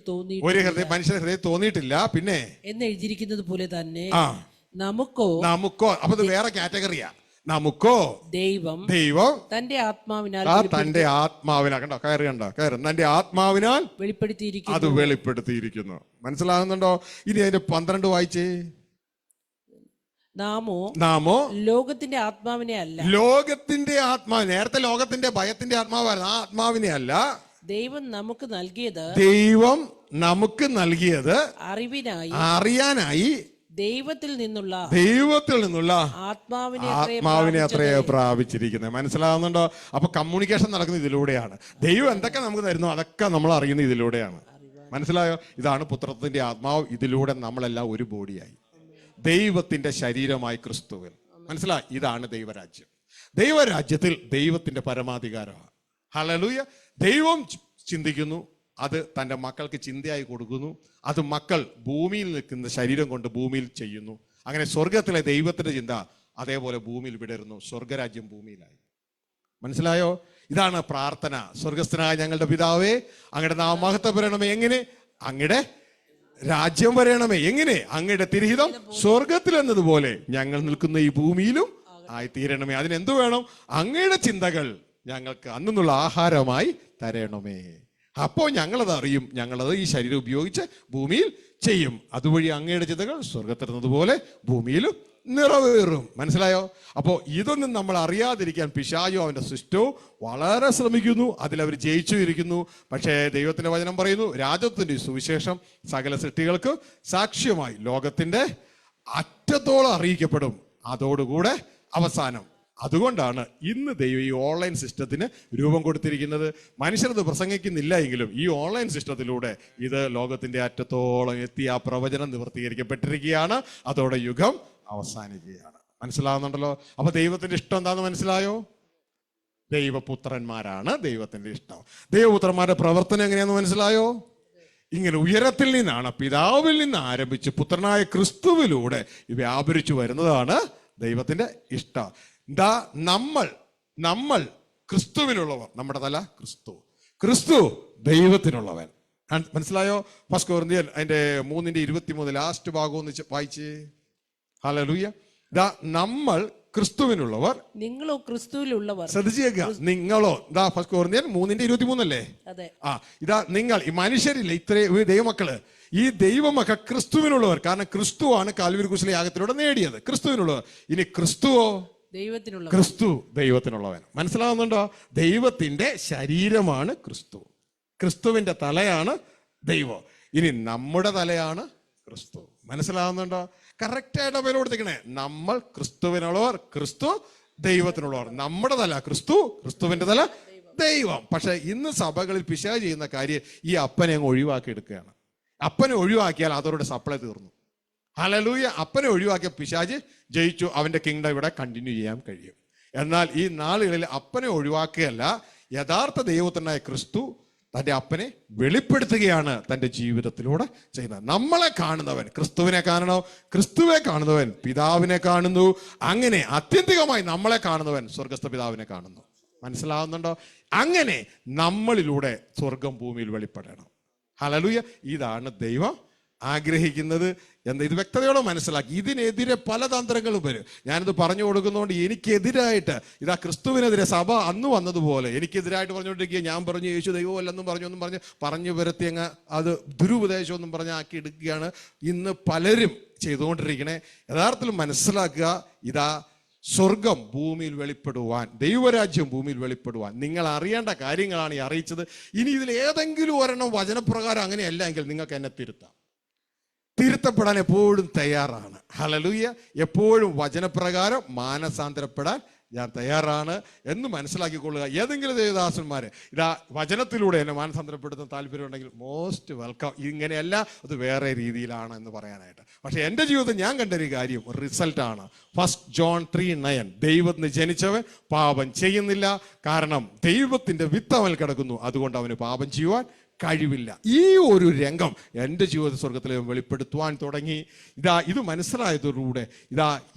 മനുഷ്യന്റെ ഹൃദയത്തിൽ തോന്നിയിട്ടില്ല, പിന്നെ
എന്ന് എഴുതിയിരിക്കുന്നത് പോലെ തന്നെ
നമുക്കോ. അപ്പൊ ഇത് വേറെ കാറ്റഗറിയാ. നമുക്കോ ദൈവം
തന്റെ ആത്മാവിനാൽ
തന്റെ ആത്മാവിനാൽ കണ്ടോ കയറി തന്റെ ആത്മാവിനാൽ
വെളിപ്പെടുത്തിയിരിക്കുന്നു.
അത് വെളിപ്പെടുത്തിയിരിക്കുന്നു. മനസ്സിലാകുന്നുണ്ടോ? ഇനി അതിന്റെ 12 വായിച്ചേ. നാമോ
ലോകത്തിന്റെ ആത്മാവിനെ അല്ല,
ലോകത്തിന്റെ ആത്മാവ്, നേരത്തെ ലോകത്തിന്റെ ഭയത്തിന്റെ ആത്മാവായിരുന്നു, ആ ആത്മാവിനെ അല്ല
ദൈവം നമുക്ക് നൽകിയത്
അറിയാനായി
ദൈവത്തിൽ നിന്നുള്ള
ആത്മാവിനെ അത്രയെ പ്രാപിച്ചിരിക്കുന്നത്. മനസ്സിലാവുന്നുണ്ടോ? അപ്പൊ കമ്മ്യൂണിക്കേഷൻ നടക്കുന്നത് ഇതിലൂടെയാണ്. ദൈവം എന്തൊക്കെ നമുക്ക് തരുന്നു അതൊക്കെ നമ്മൾ അറിയുന്നത് ഇതിലൂടെയാണ്. മനസ്സിലായോ? ഇതാണ് പുത്രത്തിന്റെ ആത്മാവ്. ഇതിലൂടെ നമ്മളെല്ലാം ഒരു ബോഡിയായി, ദൈവത്തിന്റെ ശരീരമായി ക്രിസ്തുവിൽ. മനസ്സിലായി? ഇതാണ് ദൈവരാജ്യം. ദൈവരാജ്യത്തിൽ ദൈവത്തിന്റെ പരമാധികാരമാണ്. ഹല്ലേലൂയ. ദൈവം ചിന്തിക്കുന്നു, അത് തൻ്റെ മക്കൾക്ക് ചിന്തയായി കൊടുക്കുന്നു. അത് മക്കൾ ഭൂമിയിൽ നിൽക്കുന്ന ശരീരം കൊണ്ട് ഭൂമിയിൽ ചെയ്യുന്നു. അങ്ങനെ സ്വർഗത്തിലെ ദൈവത്തിന്റെ ചിന്ത അതേപോലെ ഭൂമിയിൽ വിടരുന്നു. സ്വർഗരാജ്യം ഭൂമിയിലായി. മനസ്സിലായോ? ഇതാണ് പ്രാർത്ഥന. സ്വർഗസ്ഥനായ ഞങ്ങളുടെ പിതാവേ, അങ്ങയുടെ നാമം മഹത്വപ്പെടണമേ. എങ്ങനെ? അങ്ങയുടെ രാജ്യം വരണമേ. എങ്ങനെ? അങ്ങയുടെ തിരുഹിതം സ്വർഗത്തിൽ എന്നതുപോലെ ഞങ്ങൾ നിൽക്കുന്ന ഈ ഭൂമിയിലും ആയി തീരണമേ. അതിനെന്തു വേണം? അങ്ങയുടെ ചിന്തകൾ ഞങ്ങൾക്ക് അന്നുള്ള ആഹാരമായി തരണമേ. അപ്പോൾ ഞങ്ങളത് അറിയും, ഞങ്ങളത് ഈ ശരീരം ഉപയോഗിച്ച് ഭൂമിയിൽ ചെയ്യും. അതുവഴി അങ്ങയുടെ ചിന്തകൾ സ്വർഗത്തിരുന്നതുപോലെ ഭൂമിയിലും നിറവേറും. മനസ്സിലായോ? അപ്പോൾ ഇതൊന്നും നമ്മൾ അറിയാതിരിക്കാൻ പിശാചും അവന്റെ സിസ്റ്റവും വളരെ ശ്രമിക്കുന്നു. അതിലവർ ജയിച്ചു ഇരിക്കുന്നു. പക്ഷേ ദൈവത്തിന്റെ വചനം പറയുന്നു, രാജ്യത്തിന്റെ സുവിശേഷം സകല സൃഷ്ടികൾക്ക് സാക്ഷ്യമായി ലോകത്തിന്റെ അറ്റത്തോളം അറിയിക്കപ്പെടും. അതോടുകൂടെ അവസാനം. അതുകൊണ്ടാണ് ഇന്ന് ദൈവം ഈ ഓൺലൈൻ സിസ്റ്റത്തിന് രൂപം കൊടുത്തിരിക്കുന്നത്. മനുഷ്യരത് പ്രസംഗിക്കുന്നില്ല എങ്കിലും ഈ ഓൺലൈൻ സിസ്റ്റത്തിലൂടെ ഇത് ലോകത്തിന്റെ അറ്റത്തോളം എത്തി ആ പ്രവചനം നിവർത്തീകരിക്കപ്പെട്ടിരിക്കുകയാണ്. അതോടെ യുഗം അവസാനിക്കുകയാണ്. മനസ്സിലാവുന്നുണ്ടല്ലോ? അപ്പൊ ദൈവത്തിന്റെ ഇഷ്ടം എന്താണെന്ന് മനസ്സിലായോ? ദൈവപുത്രന്മാരാണ് ദൈവത്തിന്റെ ഇഷ്ടം. ദൈവപുത്രന്മാരുടെ പ്രവർത്തനം എങ്ങനെയാണെന്ന് മനസ്സിലായോ? ഇങ്ങനെ ഉയരത്തിൽ നിന്നാണ്, പിതാവിൽ നിന്ന് ആരംഭിച്ച് പുത്രനായ ക്രിസ്തുവിലൂടെ വ്യാപരിച്ചു വരുന്നതാണ് ദൈവത്തിന്റെ ഇഷ്ടം. നമ്മൾ ക്രിസ്തുവിനുള്ളവർ. നമ്മുടെ തല ക്രിസ്തു ദൈവത്തിനുള്ളവൻ. മനസ്സിലായോ? ഫസ്റ്റ് കൊരിന്ത്യൻ അതിന്റെ 3:23 ലാസ്റ്റ് ഭാഗം ഒന്ന് വായിച്ചേ. ഹല്ലേലൂയ. നമ്മൾ ക്രിസ്തുവിനുള്ളവർ,
നിങ്ങളോ ക്രിസ്തുവിലുള്ളവർ.
ശ്രദ്ധിച്ചേക്കുക, നിങ്ങളോ. ഫസ്റ്റ് കൊരിന്ത്യൻ 3:23 അല്ലേ? ഇതാ നിങ്ങൾ ഈ മനുഷ്യരില്ലേ, ഇത്രയും ദൈവമക്കള്, ഈ ദൈവമക്കൾ ക്രിസ്തുവിനുള്ളവർ. കാരണം ക്രിസ്തുവാണ് കാൽവരി ക്രൂശിലെ യാഗത്തിലൂടെ നേടിയത്. ക്രിസ്തുവിനുള്ളവർ. ഇനി ക്രിസ്തുവോ? ക്രിസ്തു ദൈവത്തിനുള്ളവൻ. മനസ്സിലാവുന്നുണ്ടോ? ദൈവത്തിന്റെ ശരീരമാണ് ക്രിസ്തു. ക്രിസ്തുവിന്റെ തലയാണ് ദൈവം. ഇനി നമ്മുടെ തലയാണ് ക്രിസ്തു. മനസ്സിലാവുന്നുണ്ടോ? കറക്റ്റായിട്ട് പേര് കൊടുത്തിരിക്കണേ. നമ്മൾ ക്രിസ്തുവിനുള്ളവർ, ക്രിസ്തു ദൈവത്തിനുള്ളവർ. നമ്മുടെ തല ക്രിസ്തുവിന്റെ തല ദൈവം. പക്ഷെ ഇന്ന് സഭകളിൽ പിശാച് ചെയ്യുന്ന കാര്യം ഈ അപ്പനെ അങ്ങ് ഒഴിവാക്കി എടുക്കുകയാണ്. അപ്പനെ ഒഴിവാക്കിയാൽ അതോടെ സപ്ലൈ തീർന്നു. ഹല്ലേലൂയ. അപ്പനെ ഒഴിവാക്കിയ പിശാച് ജയിച്ചു. അവന്റെ കിങ്ഡം ഇവിടെ കണ്ടിന്യൂ ചെയ്യാൻ കഴിയും. എന്നാൽ ഈ നാളുകളിൽ അപ്പനെ ഒഴിവാക്കുകയല്ല, യഥാർത്ഥ ദൈവത്തിനായ ക്രിസ്തു തന്റെ അപ്പനെ വെളിപ്പെടുത്തുകയാണ് തന്റെ ജീവിതത്തിലൂടെ ചെയ്യുന്നത്. നമ്മളെ കാണുന്നവൻ ക്രിസ്തുവിനെ കാണണോ? ക്രിസ്തുവെ കാണുന്നവൻ പിതാവിനെ കാണുന്നു. അങ്ങനെ ആത്യന്തികമായി നമ്മളെ കാണുന്നവൻ സ്വർഗസ്ഥ പിതാവിനെ കാണുന്നു. മനസ്സിലാവുന്നുണ്ടോ? അങ്ങനെ നമ്മളിലൂടെ സ്വർഗം ഭൂമിയിൽ വെളിപ്പെടണം. ഹല്ലേലൂയ. ഇതാണ് ദൈവം ആഗ്രഹിക്കുന്നത്. എന്താ? ഇത് വ്യക്തതയോടെ മനസ്സിലാക്കി. ഇതിനെതിരെ പല തന്ത്രങ്ങളും വരും. ഞാനിത് പറഞ്ഞു കൊടുക്കുന്നതുകൊണ്ട് എനിക്കെതിരായിട്ട്, ഇതാ ക്രിസ്തുവിനെതിരെ സഭ അന്ന് വന്നതുപോലെ എനിക്കെതിരായിട്ട് പറഞ്ഞുകൊണ്ടിരിക്കുക. ഞാൻ പറഞ്ഞു യേശു ദൈവമല്ലെന്നും പറഞ്ഞു വരുത്തി അങ്ങ് അത് ദുരുപദേശം ഒന്നും പറഞ്ഞ് ആക്കി എടുക്കുകയാണ് ഇന്ന് പലരും ചെയ്തുകൊണ്ടിരിക്കണേ. യഥാർത്ഥത്തിൽ മനസ്സിലാക്കുക, ഇതാ സ്വർഗം ഭൂമിയിൽ വെളിപ്പെടുവാൻ, ദൈവരാജ്യം ഭൂമിയിൽ വെളിപ്പെടുവാൻ നിങ്ങൾ അറിയേണ്ട കാര്യങ്ങളാണ് ഈ അറിയിച്ചത്. ഇനി ഇതിൽ ഏതെങ്കിലും ഒരെണ്ണം വചനപ്രകാരം അങ്ങനെയല്ല എങ്കിൽ നിങ്ങൾക്ക് എന്നെ തിരുത്തപ്പെടാൻ എപ്പോഴും തയ്യാറാണ്. ഹല്ലേലൂയ. എപ്പോഴും വചനപ്രകാരം മാനസാന്തരപ്പെടാൻ ഞാൻ തയ്യാറാണ് എന്ന് മനസ്സിലാക്കിക്കൊള്ളുക. ഏതെങ്കിലും ദേവദാസന്മാരെ ഇതാ വചനത്തിലൂടെ എന്നെ മാനസാന്തരപ്പെടുത്താൻ താല്പര്യമുണ്ടെങ്കിൽ മോസ്റ്റ് വെൽക്കം. ഇങ്ങനെയല്ല, അത് വേറെ രീതിയിലാണ് എന്ന് പറയാനായിട്ട്. പക്ഷെ എൻ്റെ ജീവിതത്തിൽ ഞാൻ കണ്ടൊരു കാര്യം റിസൾട്ടാണ്. ഫസ്റ്റ് ജോൺ 3:9 ദൈവത്തിന് ജനിച്ചവൻ പാപം ചെയ്യുന്നില്ല, കാരണം ദൈവത്തിന്റെ വിത്ത് അവനിൽ കിടക്കുന്നു, അതുകൊണ്ട് അവന് പാപം ചെയ്യുവാൻ കഴിവില്ല. ഈ ഒരു രംഗം എൻ്റെ ജീവിത സ്വർഗത്തിൽ വെളിപ്പെടുത്തുവാൻ തുടങ്ങി. ഇത് മനസ്സിലായതോടുകൂടെ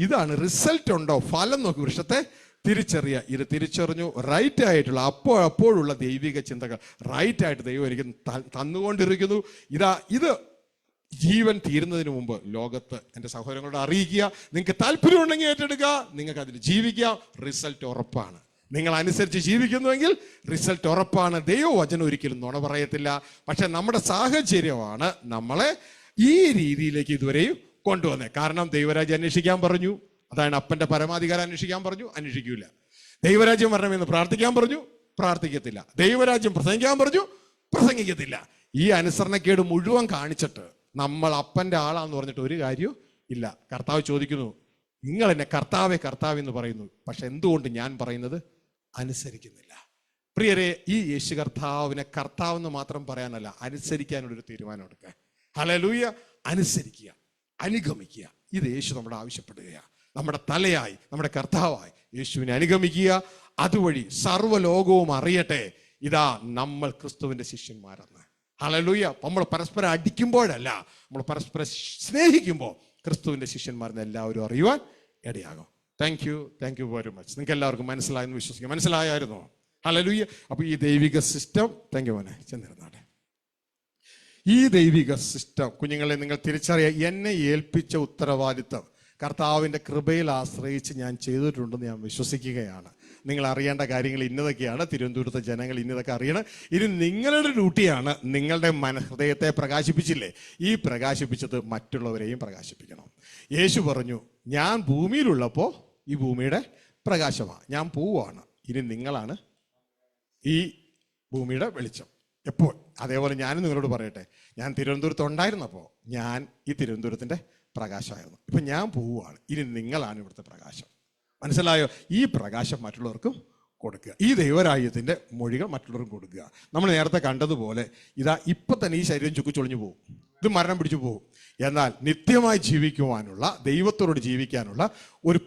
ഇതാണ് റിസൾട്ട് ഉണ്ടോ, ഫലം നോക്കി വൃക്ഷത്തെ തിരിച്ചറിയുക. ഇത് തിരിച്ചറിഞ്ഞു റൈറ്റ് ആയിട്ടുള്ള അപ്പോഴുള്ള ദൈവിക ചിന്തകൾ റൈറ്റ് ആയിട്ട് ദൈവം എനിക്ക് തന്നുകൊണ്ടിരിക്കുന്നു. ഇത് ജീവൻ തീരുന്നതിന് മുമ്പ് ലോകത്ത് എൻ്റെ സഹോദരങ്ങളോട് അറിയിക്കുക. നിങ്ങൾക്ക് താല്പര്യമുണ്ടെങ്കിൽ ഏറ്റെടുക്കുക, നിങ്ങൾക്ക് അതിൽ ജീവിക്കാം. റിസൾട്ട് ഉറപ്പാണ്. നിങ്ങൾ അനുസരിച്ച് ജീവിക്കുന്നുവെങ്കിൽ റിസൾട്ട് ഉറപ്പാണ്. ദൈവവചനം ഒരിക്കലും നുണ പറയത്തില്ല. പക്ഷെ നമ്മുടെ സാഹചര്യമാണ് നമ്മളെ ഈ രീതിയിലേക്ക് ഇതുവരെയും കൊണ്ടുവന്നത്. കാരണം ദൈവരാജ്യം അന്വേഷിക്കാൻ പറഞ്ഞു, അതാണ് അപ്പന്റെ പരമാധികാരം അന്വേഷിക്കാൻ പറഞ്ഞു, അന്വേഷിക്കൂല. ദൈവരാജ്യം വരണമെന്ന് പ്രാർത്ഥിക്കാൻ പറഞ്ഞു, പ്രാർത്ഥിക്കത്തില്ല. ദൈവരാജ്യം പ്രസംഗിക്കാൻ പറഞ്ഞു, പ്രസംഗിക്കത്തില്ല. ഈ അനുസരണക്കേട് മുഴുവൻ കാണിച്ചിട്ട് നമ്മൾ അപ്പന്റെ ആളാന്ന് പറഞ്ഞിട്ട് ഒരു കാര്യവും ഇല്ല. കർത്താവ് ചോദിക്കുന്നു, നിങ്ങൾ എന്നെ കർത്താവേ കർത്താവ് എന്ന് പറയുന്നു, പക്ഷെ എന്തുകൊണ്ട് ഞാൻ പറയുന്നത് അനുസരിക്കുന്നില്ല? പ്രിയരെ, ഈ യേശു കർത്താവിനെ കർത്താവെന്ന് മാത്രം പറയാനല്ല, അനുസരിക്കാനുള്ളൊരു തീരുമാനം എടുക്കുക. ഹല്ലേലൂയ. അനുസരിക്കുക, അനുഗമിക്കുക. ഇത് യേശു നമ്മുടെ ആവശ്യപ്പെടുകയാണ്. നമ്മുടെ തലയായി, നമ്മുടെ കർത്താവായി യേശുവിനെ അനുഗമിക്കുക. അതുവഴി സർവ്വലോകവും അറിയട്ടെ ഇതാ നമ്മൾ ക്രിസ്തുവിന്റെ ശിഷ്യന്മാരെന്ന്. ഹല്ലേലൂയ. നമ്മൾ പരസ്പരം അടിക്കുമ്പോഴല്ല, നമ്മൾ പരസ്പരം സ്നേഹിക്കുമ്പോൾ ക്രിസ്തുവിന്റെ ശിഷ്യന്മാരെന്ന് എല്ലാവരും അറിയുവാൻ ഇടയാകും. Thank you very much. നിങ്ങൾക്ക് എല്ലാവർക്കും മനസ്സിലായെന്ന് വിശ്വസിക്കാം. മനസ്സിലായായിരുന്നോ? ഹല്ലേലൂയ. അപ്പൊ ഈ ദൈവിക സിസ്റ്റം, താങ്ക് യു മോനെ, ചെന്നിരുന്നാട്ടെ. ഈ ദൈവിക സിസ്റ്റം കുഞ്ഞുങ്ങളെ നിങ്ങൾ തിരിച്ചറിയുക. എന്നെ ഏൽപ്പിച്ച ഉത്തരവാദിത്തം കർത്താവിൻ്റെ കൃപയിൽ ആശ്രയിച്ച് ഞാൻ ചെയ്തിട്ടുണ്ടെന്ന് ഞാൻ വിശ്വസിക്കുകയാണ്. നിങ്ങൾ അറിയേണ്ട കാര്യങ്ങൾ ഇന്നതൊക്കെയാണ്. തിരുവനന്തപുരത്തെ ജനങ്ങൾ ഇന്നതൊക്കെ അറിയണം. ഇനി നിങ്ങളുടെ ഡ്യൂട്ടിയാണ്. നിങ്ങളുടെ ഹൃദയത്തെ പ്രകാശിപ്പിച്ചില്ലേ, ഈ പ്രകാശിപ്പിച്ചത് മറ്റുള്ളവരെയും പ്രകാശിപ്പിക്കണം. യേശു പറഞ്ഞു, ഞാൻ ഭൂമിയിലുള്ളപ്പോൾ ഈ ഭൂമിയുടെ പ്രകാശമാണ്, ഞാൻ പോവുകയാണ്, ഇനി നിങ്ങളാണ് ഈ ഭൂമിയുടെ വെളിച്ചം. എപ്പോൾ? അതേപോലെ ഞാനും നിങ്ങളോട് പറയട്ടെ, ഞാൻ തിരുവനന്തപുരത്ത് ഉണ്ടായിരുന്നപ്പോൾ ഞാൻ ഈ തിരുവനന്തപുരത്തിൻ്റെ പ്രകാശമായിരുന്നു. ഇപ്പം ഞാൻ പോവുകയാണ്, ഇനി നിങ്ങളാണ് ഇവിടുത്തെ പ്രകാശം. മനസ്സിലായോ? ഈ പ്രകാശം മറ്റുള്ളവർക്കും കൊടുക്കുക. ഈ ദൈവരാജ്യത്തിൻ്റെ മൊഴികൾ മറ്റുള്ളവർക്കും കൊടുക്കുക. നമ്മൾ നേരത്തെ കണ്ടതുപോലെ ഇതാ ഇപ്പം തന്നെ ഈ ശരീരം ചുക്കിച്ചൊളിഞ്ഞു പോകും, ഇത് മരണം പിടിച്ചു പോകും. എന്നാൽ നിത്യമായി ജീവിക്കുവാനുള്ള, ദൈവത്തോട് ജീവിക്കാനുള്ള ഒരു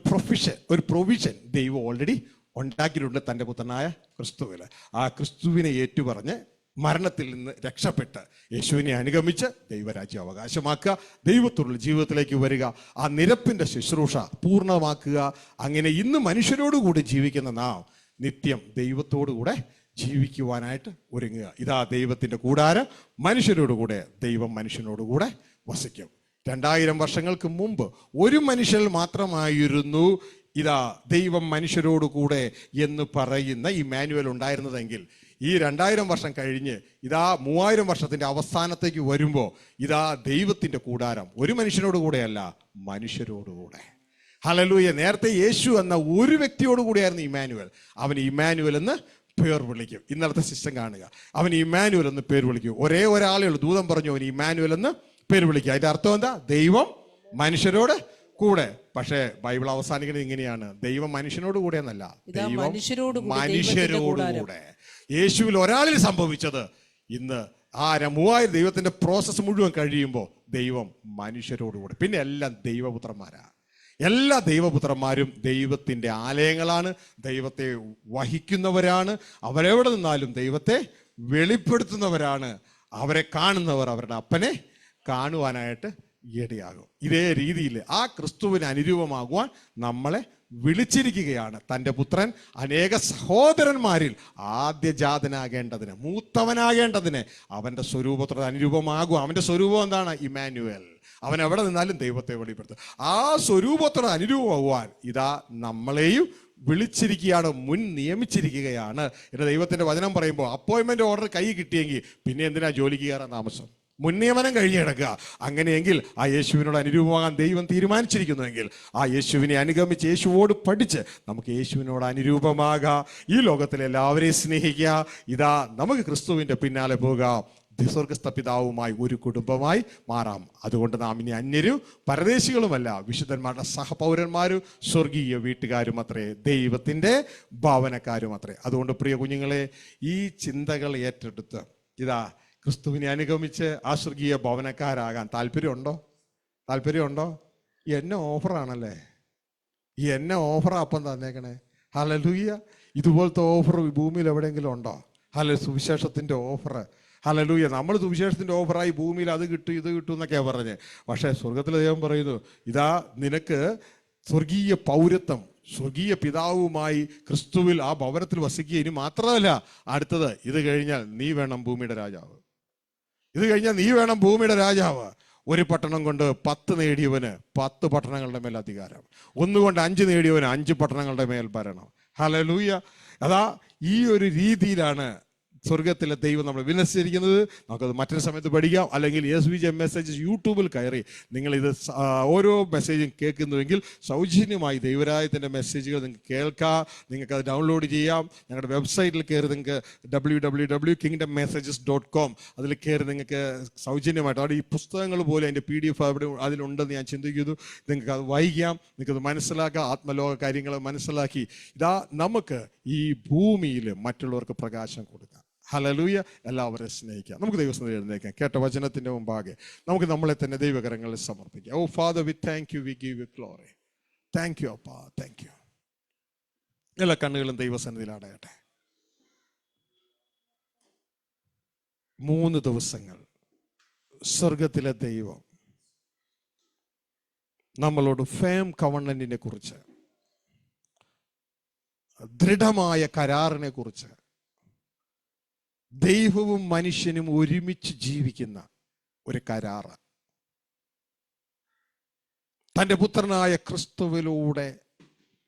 പ്രൊവിഷൻ ദൈവം ഓൾറെഡി ഉണ്ടാക്കിയിട്ടുണ്ട് തൻ്റെ പുത്രനായ ക്രിസ്തുവിൽ. ആ ക്രിസ്തുവിനെ ഏറ്റുപറഞ്ഞ് മരണത്തിൽ നിന്ന് രക്ഷപ്പെട്ട് യേശുവിനെ അനുഗമിച്ച് ദൈവരാജ്യം അവകാശമാക്കുക, ദൈവത്തോടുള്ള ജീവിതത്തിലേക്ക് വരിക, ആ നിരപ്പിൻ്റെ ശുശ്രൂഷ പൂർണ്ണമാക്കുക. അങ്ങനെ ഇന്ന് മനുഷ്യരോടുകൂടി ജീവിക്കുന്ന നാം നിത്യം ദൈവത്തോടുകൂടെ ജീവിക്കുവാനായിട്ട് ഒരുങ്ങുക. ഇതാ ദൈവത്തിൻ്റെ കൂടാരം, മനുഷ്യരോടുകൂടെ ദൈവം മനുഷ്യനോടുകൂടെ വസിക്കും. 2000 വർഷങ്ങൾക്ക് മുമ്പ് ഒരു മനുഷ്യൻ മാത്രമായിരുന്നു ഇതാ ദൈവം മനുഷ്യരോടുകൂടെ എന്ന് പറയുന്ന ഇമ്മാനുവൽ ഉണ്ടായിരുന്നതെങ്കിൽ ഈ 2000 വർഷം കഴിഞ്ഞ് ഇതാ 3000 വർഷത്തിൻ്റെ അവസാനത്തേക്ക് വരുമ്പോൾ ഇതാ ദൈവത്തിൻ്റെ കൂടാരം ഒരു മനുഷ്യനോട് കൂടെയല്ല, മനുഷ്യരോടുകൂടെ. ഹല്ലേലൂയ. നേരത്തെ യേശു എന്ന ഒരു വ്യക്തിയോട് കൂടിയായിരുന്നു ഇമ്മാനുവൽ. അവൻ ഇമ്മാനുവൽ എന്ന് പേർ വിളിക്കും. ഇന്നലത്തെ സിസ്റ്റം കാണുക, അവൻ ഇമ്മാനുവൽ എന്ന് പേർ വിളിക്കും. ഒരേ ഒരാളേ ഉള്ളൂ. ദൂതൻ പറഞ്ഞു അവൻ ഇമ്മാനുവൽ എന്ന് പേര് വിളിക്കുക. അതിന്റെ അർത്ഥം എന്താ? ദൈവം മനുഷ്യരോട് കൂടെ. പക്ഷേ ബൈബിൾ അവസാനിക്കുന്നത് ഇങ്ങനെയാണ്, ദൈവം മനുഷ്യനോട് കൂടെ എന്നല്ല, ദൈവം മനുഷ്യരോടുകൂടെ. യേശുവിൽ ഒരാളിൽ സംഭവിച്ചത് ഇന്ന് 3000 ദൈവത്തിന്റെ പ്രോസസ്സ് മുഴുവൻ കഴിയുമ്പോൾ ദൈവം മനുഷ്യരോടുകൂടെ. പിന്നെ എല്ലാം ദൈവപുത്രന്മാരാ. എല്ലാ ദൈവപുത്രന്മാരും ദൈവത്തിൻ്റെ ആലയങ്ങളാണ്, ദൈവത്തെ വഹിക്കുന്നവരാണ്. അവരെവിടെ നിന്നാലും ദൈവത്തെ വെളിപ്പെടുത്തുന്നവരാണ്. അവരെ കാണുന്നവർ അവരുടെ അപ്പനെ കാണുവാനായിട്ട് ഇടയാകും. ഇതേ രീതിയിൽ ആ ക്രിസ്തുവിന് അനുരൂപമാകുവാൻ നമ്മളെ വിളിച്ചിരിക്കുകയാണ്. തൻ്റെ പുത്രൻ അനേക സഹോദരന്മാരിൽ ആദ്യജാതനാകേണ്ടതിന്, മൂത്തവനാകേണ്ടതിന് അവൻ്റെ സ്വരൂപത്തോട് അനുരൂപമാകുക. അവൻ്റെ സ്വരൂപം എന്താണ്? ഇമ്മാനുവൽ. അവൻ എവിടെ നിന്നാലും ദൈവത്തെ വെളിപ്പെടുത്തും. ആ സ്വരൂപത്തോട് അനുരൂപമാകുവാൻ ഇതാ നമ്മളെയും വിളിച്ചിരിക്കുകയാണ്, മുൻ നിയമിച്ചിരിക്കുകയാണ്. എൻ്റെ ദൈവത്തിൻ്റെ വചനം പറയുമ്പോൾ അപ്പോയിൻമെൻ്റ് ഓർഡർ കൈ കിട്ടിയെങ്കിൽ പിന്നെ എന്തിനാ ജോലിക്ക് കയറാൻ താമസം? മുൻനിയമനം കഴിഞ്ഞ് കിടക്കുക. അങ്ങനെയെങ്കിൽ ആ യേശുവിനോട് അനുരൂപമാകാൻ ദൈവം തീരുമാനിച്ചിരിക്കുന്നുവെങ്കിൽ ആ യേശുവിനെ അനുഗമിച്ച് യേശുവോട് പഠിച്ച് നമുക്ക് യേശുവിനോട് അനുരൂപമാകാം. ഈ ലോകത്തിലെ എല്ലാവരെയും സ്നേഹിക്കുക. ഇതാ നമുക്ക് ക്രിസ്തുവിൻ്റെ പിന്നാലെ പോകാം. സ്വർഗസ്ഥ പിതാവുമായി ഒരു കുടുംബമായി മാറാം. അതുകൊണ്ട് നാം ഇനി അന്യരും പരദേശികളുമല്ല, വിശുദ്ധന്മാരുടെ സഹപൗരന്മാരും സ്വർഗീയ വീട്ടുകാരും അത്രേ, ദൈവത്തിൻ്റെ ഭാവനക്കാരും അത്രേ. അതുകൊണ്ട് പ്രിയ കുഞ്ഞുങ്ങളെ, ഈ ചിന്തകൾ ഏറ്റെടുത്ത് ഇതാ ക്രിസ്തുവിനെ അനുഗമിച്ച് ആ സ്വർഗീയ ഭവനക്കാരാകാൻ താല്പര്യമുണ്ടോ? എന്നെ ഓഫറാണല്ലേ, ഈ എന്നെ ഓഫറാ അപ്പം തന്നേക്കണേ. ഹല്ലേലൂയ. ഇതുപോലത്തെ ഓഫർ ഭൂമിയിൽ എവിടെയെങ്കിലും ഉണ്ടോ? സുവിശേഷത്തിൻ്റെ ഓഫർ. ഹല്ലേലൂയ. നമ്മൾ സുവിശേഷത്തിൻ്റെ ഓഫറായി ഭൂമിയിൽ അത് കിട്ടും ഇത് കിട്ടും എന്നൊക്കെയാണ് പറഞ്ഞത്. പക്ഷേ സ്വർഗത്തിലെ ദൈവം പറയുന്നു, ഇതാ നിനക്ക് സ്വർഗീയ പൗരത്വം, സ്വർഗീയ പിതാവുമായി ക്രിസ്തുവിൽ ആ ഭവനത്തിൽ വസിക്കുക. ഇനി മാത്രമല്ല, അടുത്തത് ഇത് കഴിഞ്ഞാൽ നീ വേണം ഭൂമിയുടെ രാജാവ്. ഒരു പട്ടണം കൊണ്ട് 10 നേടിയവന് 10 പട്ടണങ്ങളുടെ മേൽ അധികാരം. ഒന്നുകൊണ്ട് 5 നേടിയവന് 5 പട്ടണങ്ങളുടെ മേൽ ഭരണം. ഹല്ലേലൂയ. അതാ ഈ ഒരു രീതിയിലാണ് സ്വർഗത്തിലെ ദൈവം നമ്മൾ വിന്യസിച്ചിരിക്കുന്നത്. നമുക്കത് മറ്റൊരു സമയത്ത് പഠിക്കാം. അല്ലെങ്കിൽ SBJ മെസ്സേജസ് യൂട്യൂബിൽ കയറി നിങ്ങളിത് ഓരോ മെസ്സേജും കേൾക്കുന്നുവെങ്കിൽ സൗജന്യമായി ദൈവരാജ്യത്തിൻ്റെ മെസ്സേജുകൾ നിങ്ങൾക്ക് കേൾക്കാം. നിങ്ങൾക്കത് ഡൗൺലോഡ് ചെയ്യാം. ഞങ്ങളുടെ വെബ്സൈറ്റിൽ കയറി നിങ്ങൾക്ക് www.kingdommessages.com അതിൽ കയറി നിങ്ങൾക്ക് സൗജന്യമായിട്ട് അവിടെ ഈ പുസ്തകങ്ങൾ പോലെ അതിൻ്റെ PDF അവിടെ അതിലുണ്ടെന്ന് ഞാൻ ചിന്തിക്കുന്നു. നിങ്ങൾക്ക് അത് വായിക്കാം, നിങ്ങൾക്കത് മനസ്സിലാക്കാം, ആത്മലോക കാര്യങ്ങൾ മനസ്സിലാക്കി ഇതാ നമുക്ക് ഈ ഭൂമിയിൽ മറ്റുള്ളവർക്ക് പ്രകാശം കൊടുക്കാം. ഹല്ലേലൂയ. എല്ലാവരെയും സ്നേഹിക്കാം. നമുക്ക് ദൈവസ്നേഹം എഴുന്നേക്കാം. കേട്ട വചനത്തിന്റെ മുമ്പാകെ നമുക്ക് നമ്മളെ തന്നെ ദൈവകരങ്ങളിൽ സമർപ്പിക്കാം. Oh Father, we thank you, we give you glory. Thank you അപ്പാ, താങ്ക് യു. എല്ലാ കണ്ണുകളും ദൈവസന്നിധിയിൽ അടയട്ടെ. 3 ദിവസങ്ങൾ സ്വർഗത്തിലെ ദൈവം നമ്മളോട് ഫേം കവണന്റിനെ കുറിച്ച്, ദൃഢമായ കരാറിനെ കുറിച്ച്, ദൈവവും മനുഷ്യനും ഒരുമിച്ച് ജീവിക്കുന്ന ഒരു കരാറ്, തൻ്റെ പുത്രനായ ക്രിസ്തുവിലൂടെ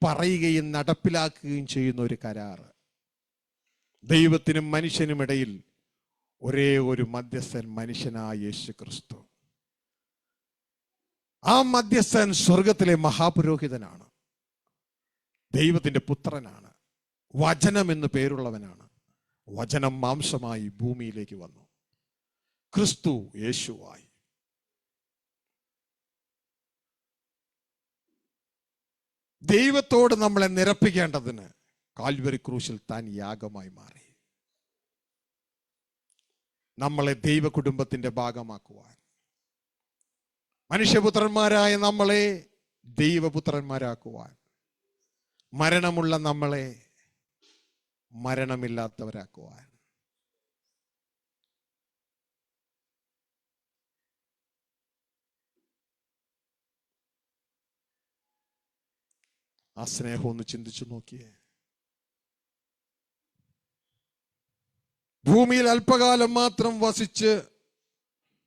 പറയുകയും നടപ്പിലാക്കുകയും ചെയ്യുന്ന ഒരു കരാറ്. ദൈവത്തിനും മനുഷ്യനും ഇടയിൽ ഒരേ ഒരു മധ്യസ്ഥൻ, മനുഷ്യനായ യേശു ക്രിസ്തു. ആ മധ്യസ്ഥൻ സ്വർഗത്തിലെ മഹാപുരോഹിതനാണ്, ദൈവത്തിൻ്റെ പുത്രനാണ്, വചനം എന്ന് പേരുള്ളവനാണ്. വചനം മാംസമായി ഭൂമിയിലേക്ക് വന്നു, ക്രിസ്തു യേശുവായി. ദൈവത്തോട് നമ്മളെ നിരപ്പിക്കേണ്ടതിന് കാൽവരി ക്രൂശിൽ താൻ യാഗമായി മാറി, നമ്മളെ ദൈവ കുടുംബത്തിന്റെ ഭാഗമാക്കുവാൻ, മനുഷ്യപുത്രന്മാരായ നമ്മളെ ദൈവപുത്രന്മാരാക്കുവാൻ, മരണമുള്ള നമ്മളെ മരണമില്ലാത്തവരാക്കുവാൻ. ആ സ്നേഹം ഒന്ന് ചിന്തിച്ചു നോക്കിയേ. ഭൂമിയിൽ അല്പകാലം മാത്രം വസിച്ച്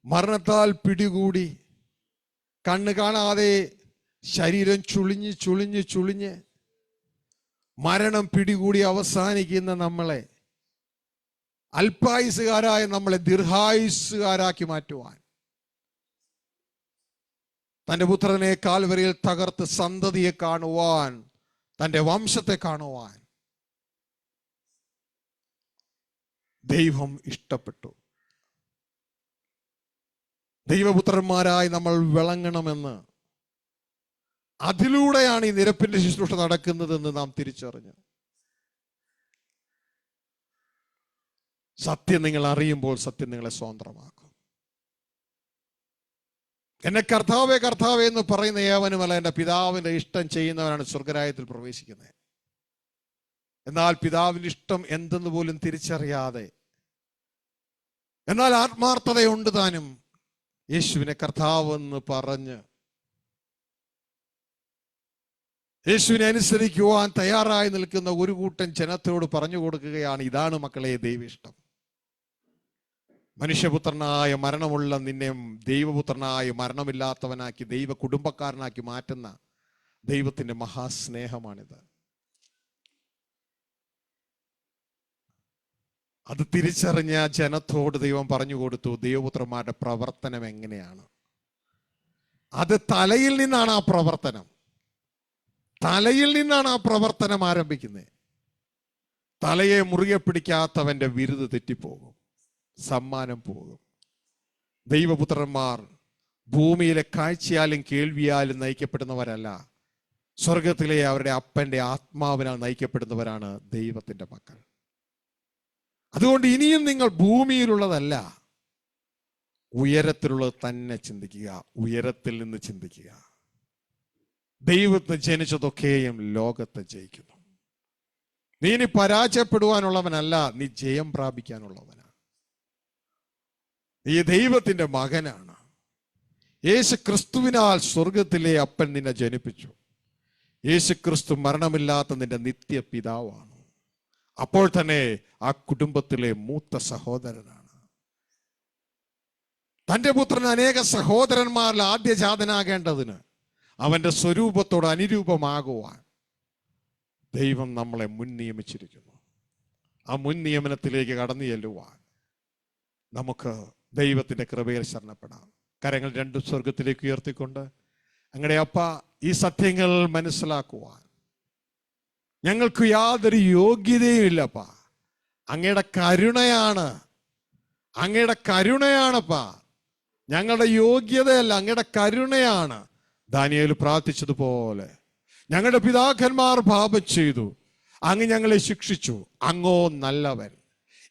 മരണത്താൽ പിടികൂടി, കണ്ണ് കാണാതെ ശരീരം ചുളിഞ്ഞ് ചുളിഞ്ഞ് ചുളിഞ്ഞ് മരണം പിടികൂടി അവസാനിക്കുന്ന നമ്മളെ, അല്പായുസുകാരായ നമ്മളെ ദീർഘായുസുകാരാക്കി മാറ്റുവാൻ, തൻ്റെ പുത്രനെ കാൽവരിയിൽ തകർത്ത് സന്തതിയെ കാണുവാൻ, തൻ്റെ വംശത്തെ കാണുവാൻ ദൈവം ഇഷ്ടപ്പെട്ടു. ദൈവപുത്രന്മാരായി നമ്മൾ വിളങ്ങണമെന്ന്, അതിലൂടെയാണ് ഈ നിരപ്പിന്റെ ശുശ്രൂഷ നടക്കുന്നതെന്ന് നാം തിരിച്ചറിഞ്ഞു. സത്യം നിങ്ങൾ അറിയുമ്പോൾ സത്യം നിങ്ങളെ സ്വതന്ത്രമാക്കും. എന്നെ കർത്താവേ കർത്താവേ എന്ന് പറയുന്ന ഏവനുമല്ല, എൻ്റെ പിതാവിൻ്റെ ഇഷ്ടം ചെയ്യുന്നവനാണ് സ്വർഗരാജ്യത്തിൽ പ്രവേശിക്കുന്നത്. എന്നാൽ പിതാവിൻ്റെ ഇഷ്ടം എന്തെന്ന് പോലും തിരിച്ചറിയാതെ, എന്നാൽ ആത്മാർത്ഥതയുണ്ട് താനും യേശുവിനെ കർത്താവെന്ന് പറഞ്ഞ് യേശുവിനെ അനുസരിക്കുവാൻ തയ്യാറായി നിൽക്കുന്ന ഒരു കൂട്ടം ജനത്തോട് പറഞ്ഞു കൊടുക്കുകയാണ്, ഇതാണ് മക്കളെ ദൈവിഷ്ടം. മനുഷ്യപുത്രനായ മരണമുള്ള നിന്നെ ദൈവപുത്രനായ മരണമില്ലാത്തവനാക്കി ദൈവ കുടുംബക്കാരനാക്കി മാറ്റുന്ന ദൈവത്തിന്റെ മഹാസ്നേഹമാണിത്. അത് തിരിച്ചറിഞ്ഞ ജനത്തോട് ദൈവം പറഞ്ഞു കൊടുത്തു ദൈവപുത്രന്മാരുടെ പ്രവർത്തനം എങ്ങനെയാണ്. അത് തലയിൽ നിന്നാണ് ആ പ്രവർത്തനം, തലയിൽ നിന്നാണ് ആ പ്രവർത്തനം ആരംഭിക്കുന്നത്. തലയെ മുറുകെ പിടിക്കാത്തവന്റെ വിരുദ് തെറ്റിപ്പോകും, സമ്മാനം പോകും. ദൈവപുത്രന്മാർ ഭൂമിയിലെ കാഴ്ചയാലും കേൾവിയാലും നയിക്കപ്പെടുന്നവരല്ല, സ്വർഗത്തിലെ അവരുടെ അപ്പന്റെ ആത്മാവിനാൽ നയിക്കപ്പെടുന്നവരാണ് ദൈവത്തിന്റെ മക്കൾ. അതുകൊണ്ട് ഇനിയും നിങ്ങൾ ഭൂമിയിലുള്ളതല്ല, ഉയരത്തിലുള്ളത് തന്നെ ചിന്തിക്കുക, ഉയരത്തിൽ നിന്ന് ചിന്തിക്കുക. ദൈവത്തെ ജനിച്ചതൊക്കെയും ലോകത്തെ ജയിക്കുന്നു. നീ ഇനി പരാജയപ്പെടുവാനുള്ളവനല്ല, നീ ജയം പ്രാപിക്കാനുള്ളവനാണ്. നീ ദൈവത്തിന്റെ മകനാണ്. യേശു ക്രിസ്തുവിനാൽ സ്വർഗത്തിലെ അപ്പൻ നിന്നെ ജനിപ്പിച്ചു. യേശു ക്രിസ്തു മരണമില്ലാത്ത നിന്റെ നിത്യ പിതാവാണ്. അപ്പോൾ തന്നെ ആ കുടുംബത്തിലെ മൂത്ത സഹോദരനാണ്. തൻ്റെ പുത്രൻ അനേക സഹോദരന്മാരിൽ ആദ്യജാതനാകേണ്ടതിന് അവന്റെ സ്വരൂപത്തോട് അനുരൂപമാകുവാൻ ദൈവം നമ്മളെ മുൻ നിയമിച്ചിരിക്കുന്നു. ആ മുൻ നിയമനത്തിലേക്ക് കടന്നു ചെല്ലുവാൻ നമുക്ക് ദൈവത്തിന്റെ കൃപയിൽ ശരണപ്പെടാം. കരങ്ങൾ രണ്ടും സ്വർഗത്തിലേക്ക് ഉയർത്തിക്കൊണ്ട്, അങ്ങയുടെ അപ്പ, ഈ സത്യങ്ങൾ മനസ്സിലാക്കുവാൻ ഞങ്ങൾക്ക് യാതൊരു യോഗ്യതയും ഇല്ലപ്പാ. അങ്ങയുടെ കരുണയാണ്, അങ്ങയുടെ കരുണയാണപ്പാ, ഞങ്ങളുടെ യോഗ്യതയല്ല, അങ്ങയുടെ കരുണയാണ്. ദാനിയേൽ പ്രാർത്ഥിച്ചതുപോലെ ഞങ്ങളുടെ പിതാക്കന്മാർ പാപം ചെയ്തു, അങ്ങ് ഞങ്ങളെ ശിക്ഷിച്ചു, അങ്ങോ നല്ലവൻ.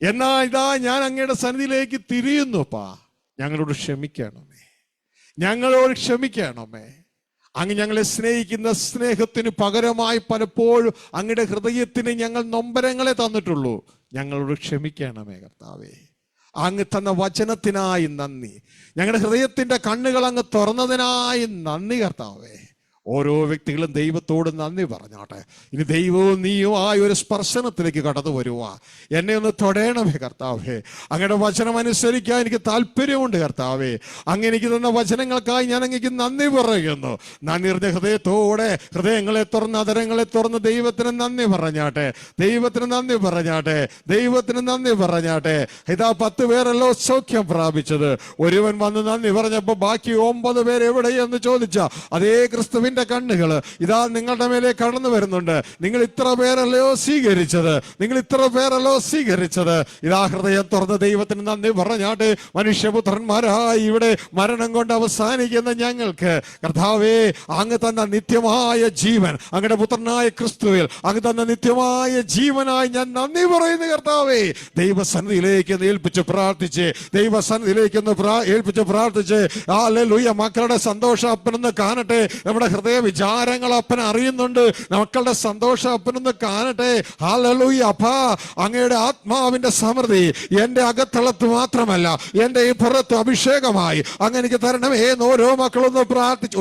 എന്നാൽ ഇതാ ഞാൻ അങ്ങയുടെ സന്നിധിയിലേക്ക് തിരിയുന്നുപ്പാ, ഞങ്ങളോട് ക്ഷമിക്കണമേ, ഞങ്ങളോട് ക്ഷമിക്കണമേ. അങ്ങ് ഞങ്ങളെ സ്നേഹിക്കുന്ന സ്നേഹത്തിന് പകരമായി പലപ്പോഴും അങ്ങയുടെ ഹൃദയത്തിന് ഞങ്ങൾ നൊമ്പരങ്ങളെ തന്നിട്ടുള്ളൂ. ഞങ്ങളോട് ക്ഷമിക്കണമേ കർത്താവേ. അങ്ങ് തന്ന വചനത്തിനായി നന്ദി. ഞങ്ങളുടെ ഹൃദയത്തിന്റെ കണ്ണുകൾ അങ്ങ് തുറന്നതിനായി നന്ദി കർത്താവേ. ഓരോ വ്യക്തികളും ദൈവത്തോട് നന്ദി പറഞ്ഞാട്ടെ. ഇനി ദൈവവും നീയും ആ ഒരു സ്പർശനത്തിലേക്ക് കടന്നു വരുവാ. എന്നെ ഒന്ന് തൊടയണമേ കർത്താവേ. അങ്ങയുടെ വചനം അനുസരിക്കാൻ എനിക്ക് താല്പര്യമുണ്ട് കർത്താവേ. അങ്ങ് എനിക്ക് തന്ന വചനങ്ങൾക്കായി ഞാൻ അങ്ങേക്ക് നന്ദി പറയുന്നു. നന്ദിയുടെ ഹൃദയത്തോടെ ഹൃദയങ്ങളെ തുറന്ന് അതരങ്ങളെ തുറന്ന് ദൈവത്തിന് നന്ദി പറഞ്ഞാട്ടെ, ദൈവത്തിന് നന്ദി പറഞ്ഞാട്ടെ, ദൈവത്തിന് നന്ദി പറഞ്ഞാട്ടെ. ഇതാ 10 പേരല്ലോ സൗഖ്യം പ്രാപിച്ചത്. ഒരുവൻ വന്ന് നന്ദി പറഞ്ഞപ്പോ ബാക്കി 9 പേര് എവിടെയെന്ന് ചോദിച്ച അതേ ക്രിസ്തുവിൻ കണ്ണുകൾ ഇതാ നിങ്ങളുടെ മേലെ കടന്നു വരുന്നുണ്ട്. നിങ്ങൾ ഇത്ര പേരല്ലയോ സ്വീകരിച്ചത്, നിങ്ങൾ ഇത്ര പേരല്ലോ സ്വീകരിച്ചത്. ഇതാ ഹൃദയം തുറന്ന് ദൈവത്തിന് നന്ദി പറഞ്ഞാട്ടെ. മനുഷ്യപുത്രന്മാരായി ഇവിടെ മരണം കൊണ്ട് അവസാനിക്കുന്ന ഞങ്ങൾക്ക് കർത്താവേ, അങ്ങ് തന്ന നിത്യമായ ജീവൻ, അങ്ങയുടെ പുത്രനായ ക്രിസ്തുവിൽ അങ്ങ് തന്ന നിത്യമായ ജീവനായി ഞാൻ നന്ദി പറയുന്നു കർത്താവേ. ദൈവസന്നിധിയിലേക്ക് ഏൽപ്പിച്ച് പ്രാർത്ഥിച്ച്, ദൈവസന്നിധിയിലേക്ക് ഏൽപ്പിച്ച് പ്രാർത്ഥിച്ച്, ഹല്ലേലൂയ. മക്കളുടെ സന്തോഷം അപ്പനൊന്ന് കാണട്ടെ, നമ്മുടെ ഹൃദയ വിചാരങ്ങൾ അപ്പൻ അറിയുന്നുണ്ട്. മക്കളുടെ സന്തോഷം അപ്പനൊന്ന് കാണട്ടെ. ഹല്ലേലൂയ. അപ്പാ, അങ്ങയുടെ ആത്മാവിന്റെ സമൃദ്ധി എന്റെ അകത്തളത്ത് മാത്രമല്ല, എന്റെ ഈ പുറത്ത് അഭിഷേകമായി അങ്ങ് എനിക്ക് തരണമേ എന്ന് ഓരോ മക്കളൊന്ന് പ്രാർത്ഥിച്ചു.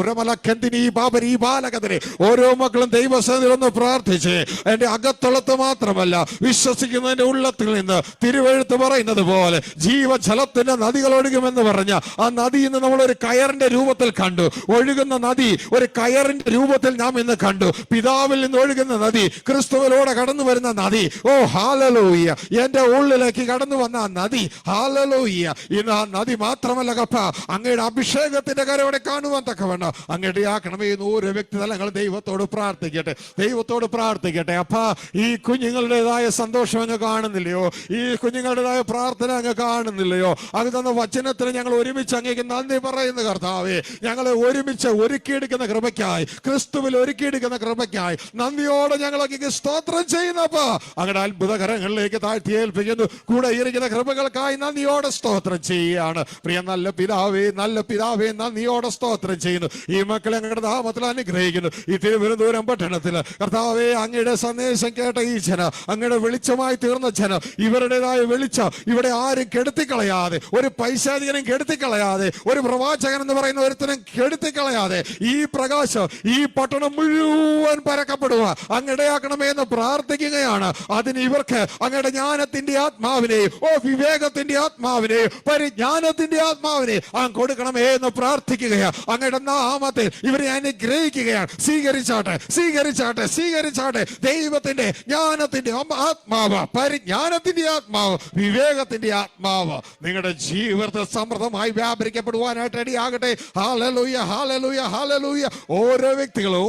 ഓരോ മക്കളും ദൈവസന്നിധിയിൽ ഒന്ന് പ്രാർത്ഥിച്ച്, എന്റെ അകത്തളത്ത് മാത്രമല്ല, വിശ്വസിക്കുന്നതിന്റെ ഉള്ളത്തിൽ നിന്ന് തിരുവെഴുത്ത് പറയുന്നത് പോലെ ജീവജലത്തിന്റെ നദികൾ ഒഴുകുമെന്ന് പറഞ്ഞ ആ നദി ഇന്ന് നമ്മളൊരു കയറിന്റെ രൂപത്തിൽ കണ്ടു. ഒഴുകുന്ന നദി ഒരു കയറിന്റെ രൂപത്തിൽ നാം ഇന്ന് കണ്ടു. പിതാവിൽ നിന്ന് ഒഴുകുന്ന നദി, ക്രിസ്തുവിലൂടെ കടന്നു വരുന്ന നദി. ഓ ഹല്ലേലൂയ. എന്റെ ഉള്ളിലേക്ക് കടന്നു വന്ന ആ നദി, ഹല്ലേലൂയ. ഇന്ന് ആ നദി മാത്രമല്ല കപ്പ, അങ്ങയുടെ അഭിഷേകത്തിന്റെ കരയോടെ കാണുവാൻ തക്കവണ്ണം അങ്ങയുടെ ആക്കണമേ എന്ന് ഓരോ വ്യക്തി തലങ്ങൾ ദൈവത്തോട് പ്രാർത്ഥിക്കട്ടെ, ദൈവത്തോട് പ്രാർത്ഥിക്കട്ടെ. അപ്പാ, ഈ കുഞ്ഞുങ്ങളുടേതായ സന്തോഷം അങ്ങ് കാണുന്നില്ലയോ? ഈ കുഞ്ഞുങ്ങളുടേതായ പ്രാർത്ഥന അങ്ങ് കാണുന്നില്ലയോ? അങ്ങ് തന്ന വചനത്തിന് ഞങ്ങൾ ഒരുമിച്ച് അങ്ങേക്ക് നന്ദി പറയുന്നു കർത്താവേ. ഞങ്ങളെ ഒരുമിച്ച് ഒരുക്കിയെടുക്കുന്ന കൃപയ്ക്കായി, ക്രിസ്തുവിൽ ഒരുക്കിയെടുക്കുന്ന കൃപയ്ക്കായി നന്ദിയോടെ ഞങ്ങൾ അങ്ങേക്ക് സ്തോത്രം ചെയ്യുന്നപ്പോ അങ്ങയുടെ അത്ഭുതകരങ്ങളിലേക്ക് താഴ്ത്തി ഏൽപ്പിക്കുന്നു. കൂടെ ഇരിക്കുന്ന കൃപകൾക്കായി നന്ദിയോടെ സ്തോത്രം ചെയ്യുകയാണ്. പ്രിയ നല്ല പിതാവേ, നല്ല പിതാവേ, നന്ദിയോടെ സ്തോത്രം ചെയ്യുന്നു. ഈ മക്കളെ അങ്ങയുടെ നാമത്തിൽ അനുഗ്രഹിക്കുന്നു. ഈ തിരുവനന്തപുരം പട്ടണത്തിൽ കർത്താവേ, അങ്ങയുടെ സന്ദേശം കേട്ട ഈ ജനം, അങ്ങയുടെ വെളിച്ചമായി തീർന്ന ജനം, ഇവരുടേതായ വെളിച്ചം ഇവിടെ ആരും കെടുത്തിക്കളയാതെ, ഒരു പൈശാചികനും കെടുത്തിക്കളയാതെ, ഒരു പ്രവാചകൻ എന്ന് പറയുന്ന ഒരുത്തനും കെടുത്തിക്കളയാതെ ഈ പ്രകാശം ഈ പട്ടണം മുഴുവൻ പരക്കപ്പെടുക അങ്ങിടയാക്കണമേ എന്ന് പ്രാർത്ഥിക്കുകയാണ്. അതിന് ഇവർക്ക് അങ്ങയുടെ ജ്ഞാനത്തിന്റെ ആത്മാവിനെയും വിവേകത്തിന്റെ ആത്മാവിനെയും പരിജ്ഞാനത്തിന്റെ ആത്മാവിനെയും അങ്ങ് കൊടുക്കണമേ എന്ന് പ്രാർത്ഥിക്കുകയാണ്. അങ്ങയുടെ നാമത്തിൽ ഇവരെ അനുഗ്രഹിക്കുകയാണ്. സ്വീകരിച്ചാട്ടെ, സ്വീകരിച്ചാട്ടെ, സ്വീകരിച്ചാട്ടെ. ദൈവത്തിന്റെ ജ്ഞാനത്തിന്റെ ആത്മാവ്, പരിജ്ഞാനത്തിന്റെ ആത്മാവ്, വിവേകത്തിന്റെ ആത്മാവ് നിങ്ങളുടെ ജീവിതത്തിൽ സമൃദ്ധമായി വ്യാപരിക്കപ്പെടുവാനായിട്ട് ഇടയാകട്ടെ. Hallelujah, hallelujah, hallelujah. ഓരോ വ്യക്തികളും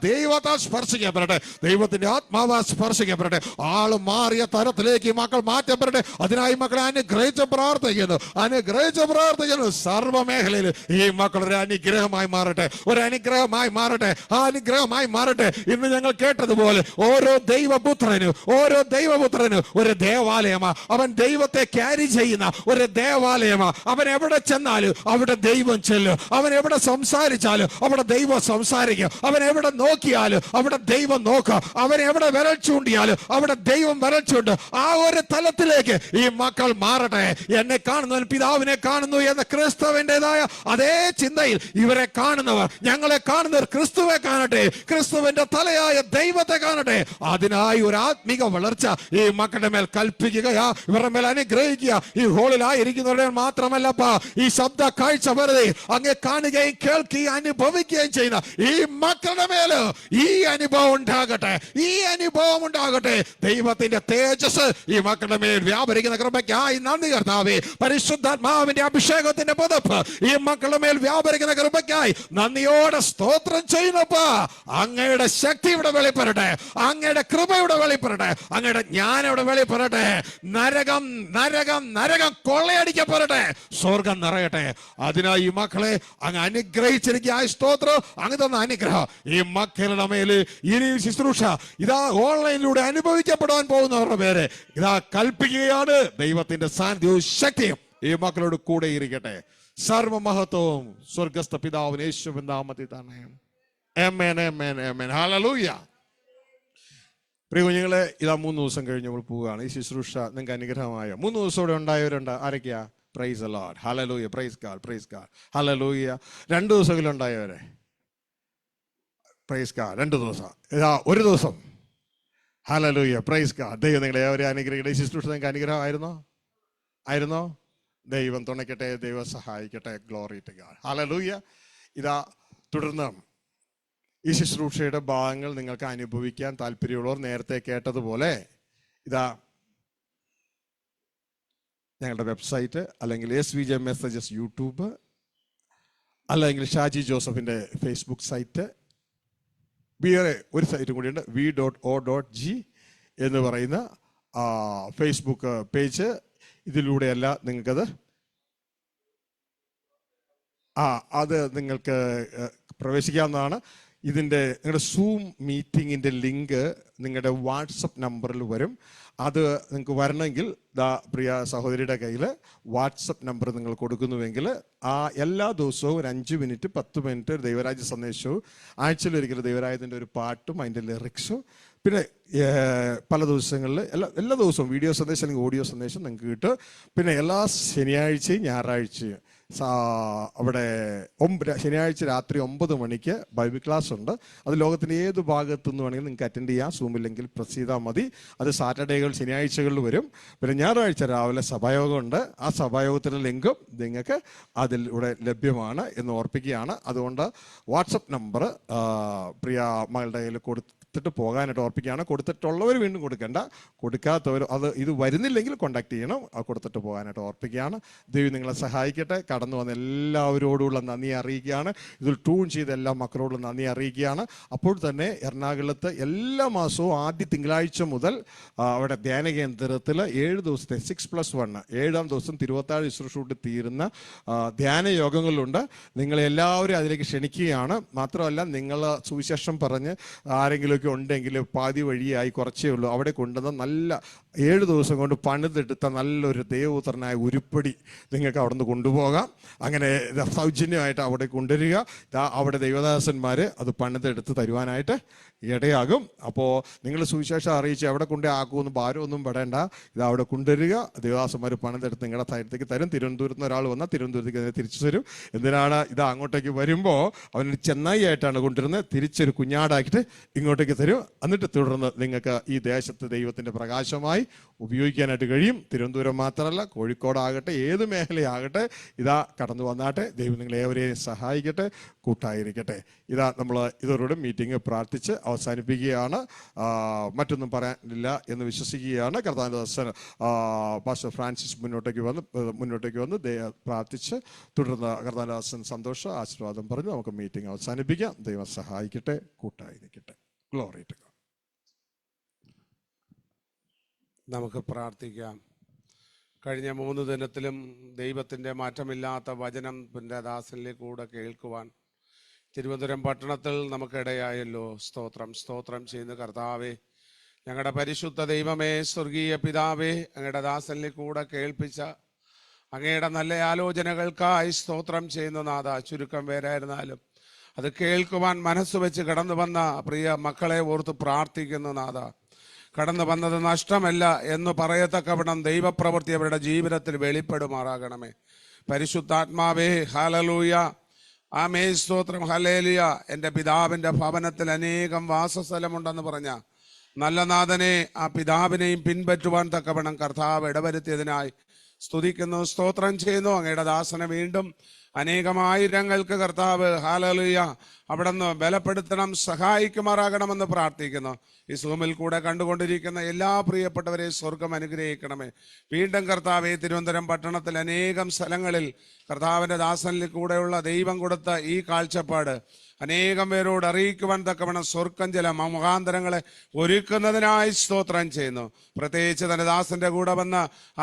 ദൈവത്താൽ സ്പർശിക്കപ്പെടട്ടെ. ദൈവത്തിന്റെ ആത്മാവ് സ്പർശിക്കപ്പെടട്ടെ. ആള് മാറിയ തരത്തിലേക്ക് മക്കൾ മാറ്റപ്പെടട്ടെ. അതിനായി മക്കളെ അനുഗ്രഹിച്ച് പ്രാർത്ഥിക്കുന്നു. സർവ്വ മേഖലയിൽ ഈ മക്കൾ ഒരു അനുഗ്രഹമായി മാറട്ടെ, ഒരു അനുഗ്രഹമായി മാറട്ടെ, ആ അനുഗ്രഹമായി മാറട്ടെ. ഇന്ന് ഞങ്ങൾ കേട്ടതുപോലെ ഓരോ ദൈവപുത്രനും ഒരു ദേവാലയമാ. അവൻ ദൈവത്തെ ക്യാരി ചെയ്യുന്ന ഒരു ദേവാലയമാ. അവൻ എവിടെ ചെന്നാലും അവിടെ ദൈവം ചെല്ലും. അവൻ എവിടെ സംസാരിച്ചാലും അവിടെ ദൈവം സംസാരിക്കും. അവൻ എവിടെ നോക്കിയാലും അവിടെ ദൈവം നോക്കാം. അവൻ എവിടെ വിരൽ ചൂണ്ടിയാലും അവിടെ ദൈവം വിരൽ ചൂണ്ടും. ആ ഒരു തലത്തിലേക്ക് ഈ മക്കൾ മാറട്ടെ. എന്നെ കാണുന്നവൻ പിതാവിനെ കാണുന്നു എന്ന ക്രിസ്തുവിൻ്റെതായ അതേ ചിന്തയിൽ ഇവരെ കാണുന്നവർ, ഞങ്ങളെ കാണുന്നവർ ക്രിസ്തുവെ കാണട്ടെ, ക്രിസ്തുവിന്റെ തലയായ ദൈവത്തെ കാണട്ടെ. അതിനായി ഒരു ആത്മീക വളർച്ച ഈ മക്കളുടെ മേൽ കൽപ്പിക്കുകയാ, ഇവരുടെ മേൽ അനുഗ്രഹിക്കുക. ഈ ഹോളിലായിരിക്കുന്നവരുടെ മാത്രമല്ലപ്പാ, ഈ ശബ്ദ കാഴ്ച വെറുതെ അങ്ങ് കാണുകയും കേൾക്കുകയും അനുഭവിക്കുകയും ചെയ്യുന്ന ഈ മക്കളുടെ മേല് ഈ അനുഭവം ഉണ്ടാകട്ടെ, ഈ അനുഭവം ഉണ്ടാകട്ടെ. ദൈവത്തിന്റെ തേജസ് ഈ മക്കളുടെ മേൽ വ്യാപരിക്കുന്ന കൃപയ്ക്കായി നന്ദി കർത്താവേ. പരിശുദ്ധാത്മാവിന്റെ അഭിഷേകത്തിന്റെ പുതപ്പ് ഈ മക്കളുടെ മേൽ വ്യാപരിക്കുന്ന കൃപയ്ക്കായി നന്ദിയോടെ സ്തോത്രം ചെയ്യുന്നപ്പാ. അങ്ങയുടെ ശക്തി ഇവിടെ വെളിപ്പെടട്ടെ, അങ്ങയുടെ കൃപ ഇവിടെ വെളിപ്പെടട്ടെ, അങ്ങയുടെ ജ്ഞാനം ഇവിടെ വെളിപ്പെടട്ടെ. നരകം നരകം നരകം കൊള്ളയടിക്കപ്പെടട്ടെ, സ്വർഗം നിറയട്ടെ. അതിനായി ഈ മക്കളെ അങ്ങ് അനുഗ്രഹിച്ചിരിക്കുക. സ്തോത്രം. അങ്ങ് തന്ന അനുഗ്രഹം ഈ മക്കളുടെ മേല് ഇനി ശുശ്രൂഷ ഇതാ ഓൺലൈനിലൂടെ അനുഭവിക്കപ്പെടാൻ പോകുന്നവരുടെ പേര് ഇതാ കൽപ്പിക്കുകയാണ്. ദൈവത്തിന്റെ സാന്നിധ്യവും ശക്തിയും ഈ മക്കളോട് കൂടെ ഇരിക്കട്ടെ. സർവമഹത്വവും സ്വർഗസ്ഥ പിതാവിന് യേശുവിൻ നാമത്തിൽ തന്നെ. ആമേൻ, ആമേൻ, ആമേൻ. ഹല്ലേലൂയ. പ്രിയ കുഞ്ഞുങ്ങളെ, ഇതാ 3 ദിവസം കഴിഞ്ഞ് നമ്മൾ പോവുകയാണ്. ഈ ശുശ്രൂഷ നിങ്ങൾക്ക് അനുഗ്രഹമായ 3 ദിവസം ഇവിടെ ഉണ്ടായവരുണ്ട്. ആരൊക്കെയാ? Praise the Lord. Hallelujah. Praise God, praise God. Hallelujah. 2 ദിവസമെങ്കിലും ഉണ്ടായവരെ പ്രൈസ് ഗോഡ്. 2 ദിവസം. ഇതാ 1 ദിവസം. ഹല്ലേലൂയ. Praise God. ദൈവം നിങ്ങളെ ഏവരെയും അനുഗ്രഹിക്കട്ടെ. ഈ ശുശ്രൂഷ നിങ്ങൾക്ക് അനുഗ്രഹമായിരുന്നോ? ദൈവം തുണയ്ക്കട്ടെ, ദൈവം സഹായിക്കട്ടെ. Glory to God. ഹല്ലേലൂയ. ഇതാ തുടർന്ന് ഈ ശുശ്രൂഷയുടെ ഭാഗങ്ങൾ നിങ്ങൾക്ക് അനുഭവിക്കാൻ താല്പര്യമുള്ളവർ നേരത്തെ കേട്ടതുപോലെ ഇതാ ഞങ്ങളുടെ വെബ്സൈറ്റ്, അല്ലെങ്കിൽ SVJ മെസ്സേജസ് യൂട്യൂബ്, അല്ലെങ്കിൽ ഷാജി ജോസഫിൻ്റെ ഫേസ്ബുക്ക് സൈറ്റ്, വേറെ ഒരു സൈറ്റും കൂടിയുണ്ട്, v.o.g എന്ന് പറയുന്ന ഫേസ്ബുക്ക് പേജ്. ഇതിലൂടെയല്ല നിങ്ങൾക്കത് അത് നിങ്ങൾക്ക് പ്രവേശിക്കാവുന്നതാണ്. ഇതിൻ്റെ നിങ്ങളുടെ സൂം മീറ്റിങ്ങിൻ്റെ ലിങ്ക് നിങ്ങളുടെ വാട്സപ്പ് നമ്പറിൽ വരും. അത് നിങ്ങൾക്ക് വരണമെങ്കിൽ പ്രിയ സഹോദരിയുടെ കയ്യിൽ വാട്സപ്പ് നമ്പർ നിങ്ങൾ കൊടുക്കുന്നുവെങ്കിൽ എല്ലാ ദിവസവും ഒരു 5 മിനിറ്റ് 10 മിനിറ്റ് ദൈവരാജ്യ സന്ദേശവും, ആഴ്ചയിലൊരിക്കൽ ദൈവരാജ്യത്തിൻ്റെ ഒരു പാട്ടും അതിൻ്റെ ലിറിക്സും, പിന്നെ പല ദിവസങ്ങളിൽ എല്ലാ ദിവസവും വീഡിയോ സന്ദേശം അല്ലെങ്കിൽ ഓഡിയോ സന്ദേശം നിങ്ങൾക്ക് കിട്ടും. പിന്നെ എല്ലാ ശനിയാഴ്ചയും ഞായറാഴ്ചയും അവിടെ ശനിയാഴ്ച രാത്രി 9 മണിക്ക് ബൈബിൾ ക്ലാസ് ഉണ്ട്. അത് ലോകത്തിൻ്റെ ഏത് ഭാഗത്തു നിന്ന് വേണമെങ്കിലും നിങ്ങൾക്ക് അറ്റൻഡ് ചെയ്യാം. സൂമില്ലെങ്കിൽ പ്രസ് ചെയ്താൽ മതി. അത് സാറ്റർഡേകൾ ശനിയാഴ്ചകളിൽ വരും. പിന്നെ ഞായറാഴ്ച രാവിലെ സഭായോഗമുണ്ട്. ആ സഭായോഗത്തിൻ്റെ ലിങ്കും നിങ്ങൾക്ക് അതിലൂടെ ലഭ്യമാണ് എന്ന് ഓർപ്പിക്കുകയാണ്. അതുകൊണ്ട് വാട്സപ്പ് നമ്പർ പ്രിയ മകളുടെ കയ്യിൽ കൊടുത്തിട്ട് പോകാനായിട്ട് ഓർപ്പിക്കുകയാണ്. കൊടുത്തിട്ടുള്ളവർ വീണ്ടും കൊടുക്കേണ്ട, കൊടുക്കാത്തവർ ഇത് വരുന്നില്ലെങ്കിൽ കോണ്ടാക്ട് ചെയ്യണം. കൊടുത്തിട്ട് പോകാനായിട്ട് ഓർപ്പിക്കുകയാണ്. ദൈവം നിങ്ങളെ സഹായിക്കട്ടെ. കടന്നു വന്ന എല്ലാവരോടുള്ള നന്ദി അറിയിക്കുകയാണ്. ഇതിൽ ട്യൂൺ ചെയ്ത എല്ലാ മക്കളോടും നന്ദി അറിയിക്കുകയാണ്. അപ്പോൾ തന്നെ എറണാകുളത്ത് എല്ലാ മാസവും ആദ്യ തിങ്കളാഴ്ച മുതൽ അവിടെ ധ്യാന കേന്ദ്രത്തിൽ 7 ദിവസത്തെ 6+1 7-ാം ദിവസം തിരുവത്താഴ് ശുശ്രൂഷ തീരുന്ന ധ്യാന യോഗങ്ങളുണ്ട്. നിങ്ങളെല്ലാവരും അതിലേക്ക് ക്ഷണിക്കുകയാണ്. മാത്രമല്ല, നിങ്ങൾ സുവിശേഷം പറഞ്ഞ് ആരെങ്കിലുമൊക്കെ ഉണ്ടെങ്കിൽ പാതി വഴിയായി കുറച്ചേ ഉള്ളൂ, അവിടെ കൊണ്ടുവന്ന നല്ല 7 ദിവസം കൊണ്ട് പണിതെടുത്ത നല്ലൊരു ദൈവപുത്രനായ ഉരുപ്പടി നിങ്ങൾക്ക് അവിടെ നിന്ന് കൊണ്ടുപോകാം. അങ്ങനെ സൗജന്യമായിട്ട് അവിടെ കൊണ്ടുവരിക. അവിടെ ദൈവദാസന്മാർ അത് പണിതെടുത്ത് തരുവാനായിട്ട് ഇടയാകും. അപ്പോൾ നിങ്ങൾ സുവിശേഷം അറിയിച്ച് എവിടെ കൊണ്ടേ ആക്കുമെന്ന് ഭാരമൊന്നും പെടേണ്ട. ഇത് അവിടെ കൊണ്ടുവരിക. ദേവദാസന്മാർ പണിതെടുത്ത് നിങ്ങളുടെ സ്ഥലത്തേക്ക് തരും. തിരുവനന്തപുരത്ത് നിന്ന് ഒരാൾ വന്നാൽ തിരുവനന്തപുരത്തേക്ക് അതിനെ തിരിച്ചു തരും. എന്തിനാണ് ഇത് അങ്ങോട്ടേക്ക് വരുമ്പോൾ അവനൊരു ചെന്നായി ആയിട്ടാണ് കൊണ്ടുവരുന്നത്, തിരിച്ചൊരു കുഞ്ഞാടാക്കിയിട്ട് ഇങ്ങോട്ടേക്ക് തരും. എന്നിട്ട് തുടർന്ന് നിങ്ങൾക്ക് ഈ ദേശത്ത് ദൈവത്തിൻ്റെ പ്രകാശമായി ഉപയോഗിക്കാനായിട്ട് കഴിയും. തിരുവനന്തപുരം മാത്രമല്ല, കോഴിക്കോടാകട്ടെ, ഏത് മേഖലയാകട്ടെ, ഇതാ കടന്നു വന്നാട്ടെ. ദൈവം നിങ്ങളെ ഏവരെയും സഹായിക്കട്ടെ, കൂട്ടായിരിക്കട്ടെ. ഇതാ നമ്മൾ ഇതോടുകൂടി മീറ്റിംഗ് പ്രാർത്ഥിച്ച് അവസാനിപ്പിക്കുകയാണ്. മറ്റൊന്നും പറയാനില്ല എന്ന് വിശ്വസിക്കുകയാണ്. കർത്താവിൻ്റെ പാസ്റ്റർ ഫ്രാൻസിസ് മുന്നോട്ടേക്ക് വന്ന് പ്രാർത്ഥിച്ച് തുടർന്ന് കർത്താവിൻ്റെ സന്തോഷം ആശീർവാദം പറഞ്ഞ് നമുക്ക് മീറ്റിംഗ് അവസാനിപ്പിക്കാം. ദൈവം സഹായിക്കട്ടെ, കൂട്ടായിരിക്കട്ടെ. Glory to God.
നമുക്ക് പ്രാർത്ഥിക്കാം. കഴിഞ്ഞ 3 ദിനത്തിലും ദൈവത്തിൻ്റെ മാറ്റമില്ലാത്ത വചനം പിന്നെ ദാസനിലേക്കൂടെ കേൾക്കുവാൻ തിരുവനന്തപുരം പട്ടണത്തിൽ നമുക്കിടയായല്ലോ. സ്തോത്രം ചെയ്യുന്ന കർത്താവേ, ഞങ്ങളുടെ പരിശുദ്ധ ദൈവമേ, സ്വർഗീയ പിതാവേ, അങ്ങയുടെ ദാസനിലേക്കൂടെ കേൾപ്പിച്ച അങ്ങയുടെ നല്ല ആലോചനകൾക്കായി സ്തോത്രം ചെയ്യുന്നു നാഥ. ചുരുക്കം പേരായിരുന്നാലും അത് കേൾക്കുവാൻ മനസ്സ് വെച്ച് കടന്നു വന്ന പ്രിയ മക്കളെ ഓർത്ത് പ്രാർത്ഥിക്കുന്നു നാഥ. കടന്നു വന്നത് നഷ്ടമല്ല എന്ന് പറയത്തക്കവണ്ണം ദൈവപ്രവൃത്തി അവരുടെ ജീവിതത്തിൽ വെളിപ്പെടുമാറാകണമേ. പരിശുദ്ധാത്മാവേ, ഹല്ലേലൂയ, ആമേ, സ്തോത്രം, ഹല്ലേലൂയ. എൻ്റെ പിതാവിൻ്റെ ഭവനത്തിൽ അനേകം വാസസ്ഥലമുണ്ടെന്ന് പറഞ്ഞ നല്ല നാഥനെ, ആ പിതാവിനെയും പിൻപറ്റുവാൻ തക്കവണ്ണം കർത്താവ് ഇടവരുത്തിയതിനായി സ്തുതിക്കുന്നു, സ്തോത്രം ചെയ്യുന്നു. അങ്ങയുടെ ദാസനെ വീണ്ടും അനേകമായിരങ്ങൾക്ക് കർത്താവ്, ഹല്ലേലൂയ, അവിടുന്ന് ബലപ്പെടുത്തണം, സഹായിക്കുമാറാകണമെന്ന് പ്രാർത്ഥിക്കുന്നു. ഈ സൂമിൽ കൂടെ കണ്ടുകൊണ്ടിരിക്കുന്ന എല്ലാ പ്രിയപ്പെട്ടവരെ സ്വർഗം അനുഗ്രഹിക്കണമേ. വീണ്ടും കർത്താവെ, തിരുവനന്തപുരം പട്ടണത്തിൽ അനേകം സ്ഥലങ്ങളിൽ കർത്താവിൻ്റെ ദാസനിൽ കൂടെയുള്ള ദൈവം കൊടുത്ത ഈ കാഴ്ചപ്പാട് അനേകം പേരോട് അറിയിക്കുവാൻ തക്കവണ്ണം സ്വർഗം ചില മുഖാന്തരങ്ങളെ ഒരുക്കുന്നതിനായി സ്തോത്രം ചെയ്യുന്നു. പ്രത്യേകിച്ച് തന്റെ ദാസന്റെ കൂടെ വന്ന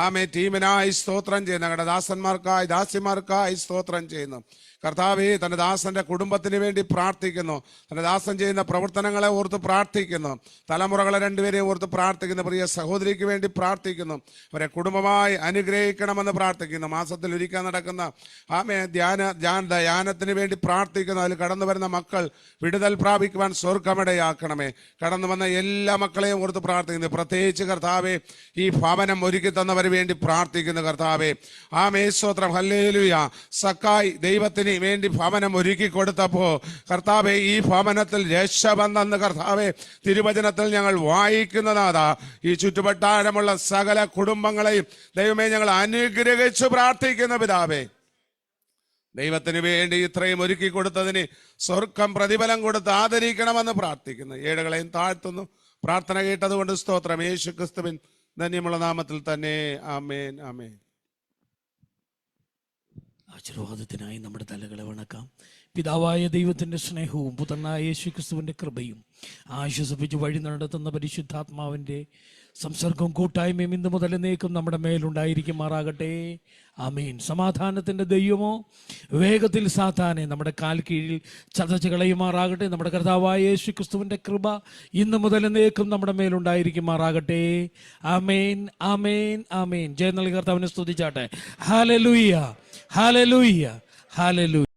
ആമേ ടീമിനായി സ്തോത്രം ചെയ്യുന്നു. ഞങ്ങളുടെ ദാസന്മാർക്കായി, ദാസിമാർക്കായി സ്തോത്രം ചെയ്യുന്നു. കർത്താവേ, തന്റെ ദാസന്റെ കുടുംബത്തിന് വേണ്ടി പ്രാർത്ഥിക്കുന്നു. തന്റെ ദാസൻ ചെയ്യുന്ന പ്രവർത്തനങ്ങളെ ഓർത്ത് പ്രാർത്ഥിക്കുന്നു. തലമുറകളെ രണ്ടുപേരെയും ഓർത്ത് പ്രാർത്ഥിക്കുന്നു. പ്രിയ സഹോദരിക്ക് വേണ്ടി പ്രാർത്ഥിക്കുന്നു. അവരെ കുടുംബമായി അനുഗ്രഹിക്കണമെന്ന് പ്രാർത്ഥിക്കുന്നു. മാസത്തിൽ ഒരിക്കൽ നടക്കുന്ന ആമേ ധ്യാനത്തിന് വേണ്ടി പ്രാർത്ഥിക്കുന്നു. അതിൽ കടന്നു വരുന്ന മക്കൾ വിടുതൽ പ്രാപിക്കുവാൻ സ്വർഗമിടയാക്കണമേ. കടന്നു വന്ന എല്ലാ മക്കളെയും ഓർത്ത് പ്രാർത്ഥിക്കുന്നു. പ്രത്യേകിച്ച് കർത്താവേ, ഈ ഭവനം ഒരുക്കി തന്നവന് വേണ്ടി പ്രാർത്ഥിക്കുന്നു. കർത്താവേ, ആമേ, സ്തോത്രം, ഹല്ലേലൂയ. സക്കായി ദൈവത്തിന് വേണ്ടി ഭവനം ഒരുക്കി കൊടുത്തപ്പോ കർത്താവെ, ഈ ഭവനത്തിൽ രക്ഷ വന്നെന്ന് കർത്താവെ തിരുവചനത്തിൽ ഞങ്ങൾ വായിക്കുന്നതാ. ഈ ചുറ്റുവട്ടാരമുള്ള സകല കുടുംബങ്ങളെയും ദൈവമേ ഞങ്ങൾ അനുഗ്രഹിച്ചു പ്രാർത്ഥിക്കുന്ന പിതാവേ, ദൈവത്തിന് വേണ്ടി ഇത്രയും ഒരുക്കി കൊടുത്തതിന് സ്വർഗം പ്രതിഫലം കൊടുത്ത് ആദരിക്കണമെന്ന് പ്രാർത്ഥിക്കുന്നു. ഏടുകളെയും താഴ്ത്തുന്നു. പ്രാർത്ഥന കേട്ടതുകൊണ്ട് സ്തോത്രം. യേശു ക്രിസ്തുവിൻ ധന്യമുള്ള നാമത്തിൽ തന്നെ, ആമേൻ, ആമേൻ.
ആശീർവാദത്തിനായി നമ്മുടെ തലകളെ വണക്കാം. പിതാവായ ദൈവത്തിൻ്റെ സ്നേഹവും പുത്രനായ യേശു ക്രിസ്തുവിൻ്റെ കൃപയും ആശ്വസിപ്പിച്ച് വഴി നടത്തുന്ന പരിശുദ്ധാത്മാവിൻ്റെ സംസർഗവും കൂട്ടായ്മയും ഇന്ന് മുതൽ എന്നേക്കും നമ്മുടെ മേലുണ്ടായിരിക്കുമാറാകട്ടെ. ആമീൻ. സമാധാനത്തിൻ്റെ ദൈവമോ വേഗത്തിൽ സാത്താനെ നമ്മുടെ കാൽ കീഴിൽ ചതച്ച് കളയുമാറാകട്ടെ. നമ്മുടെ കർത്താവായ യേശു ക്രിസ്തുവിൻ്റെ കൃപ ഇന്ന് മുതൽ എന്നേക്കും നമ്മുടെ മേലുണ്ടായിരിക്കുമാറാകട്ടെ. ആമേൻ, ആമേൻ, ആമേൻ. ജയം നൽകി കർത്താവിനെ സ്തുതിച്ചാട്ടെ. Hallelujah, hallelujah, hallelujah.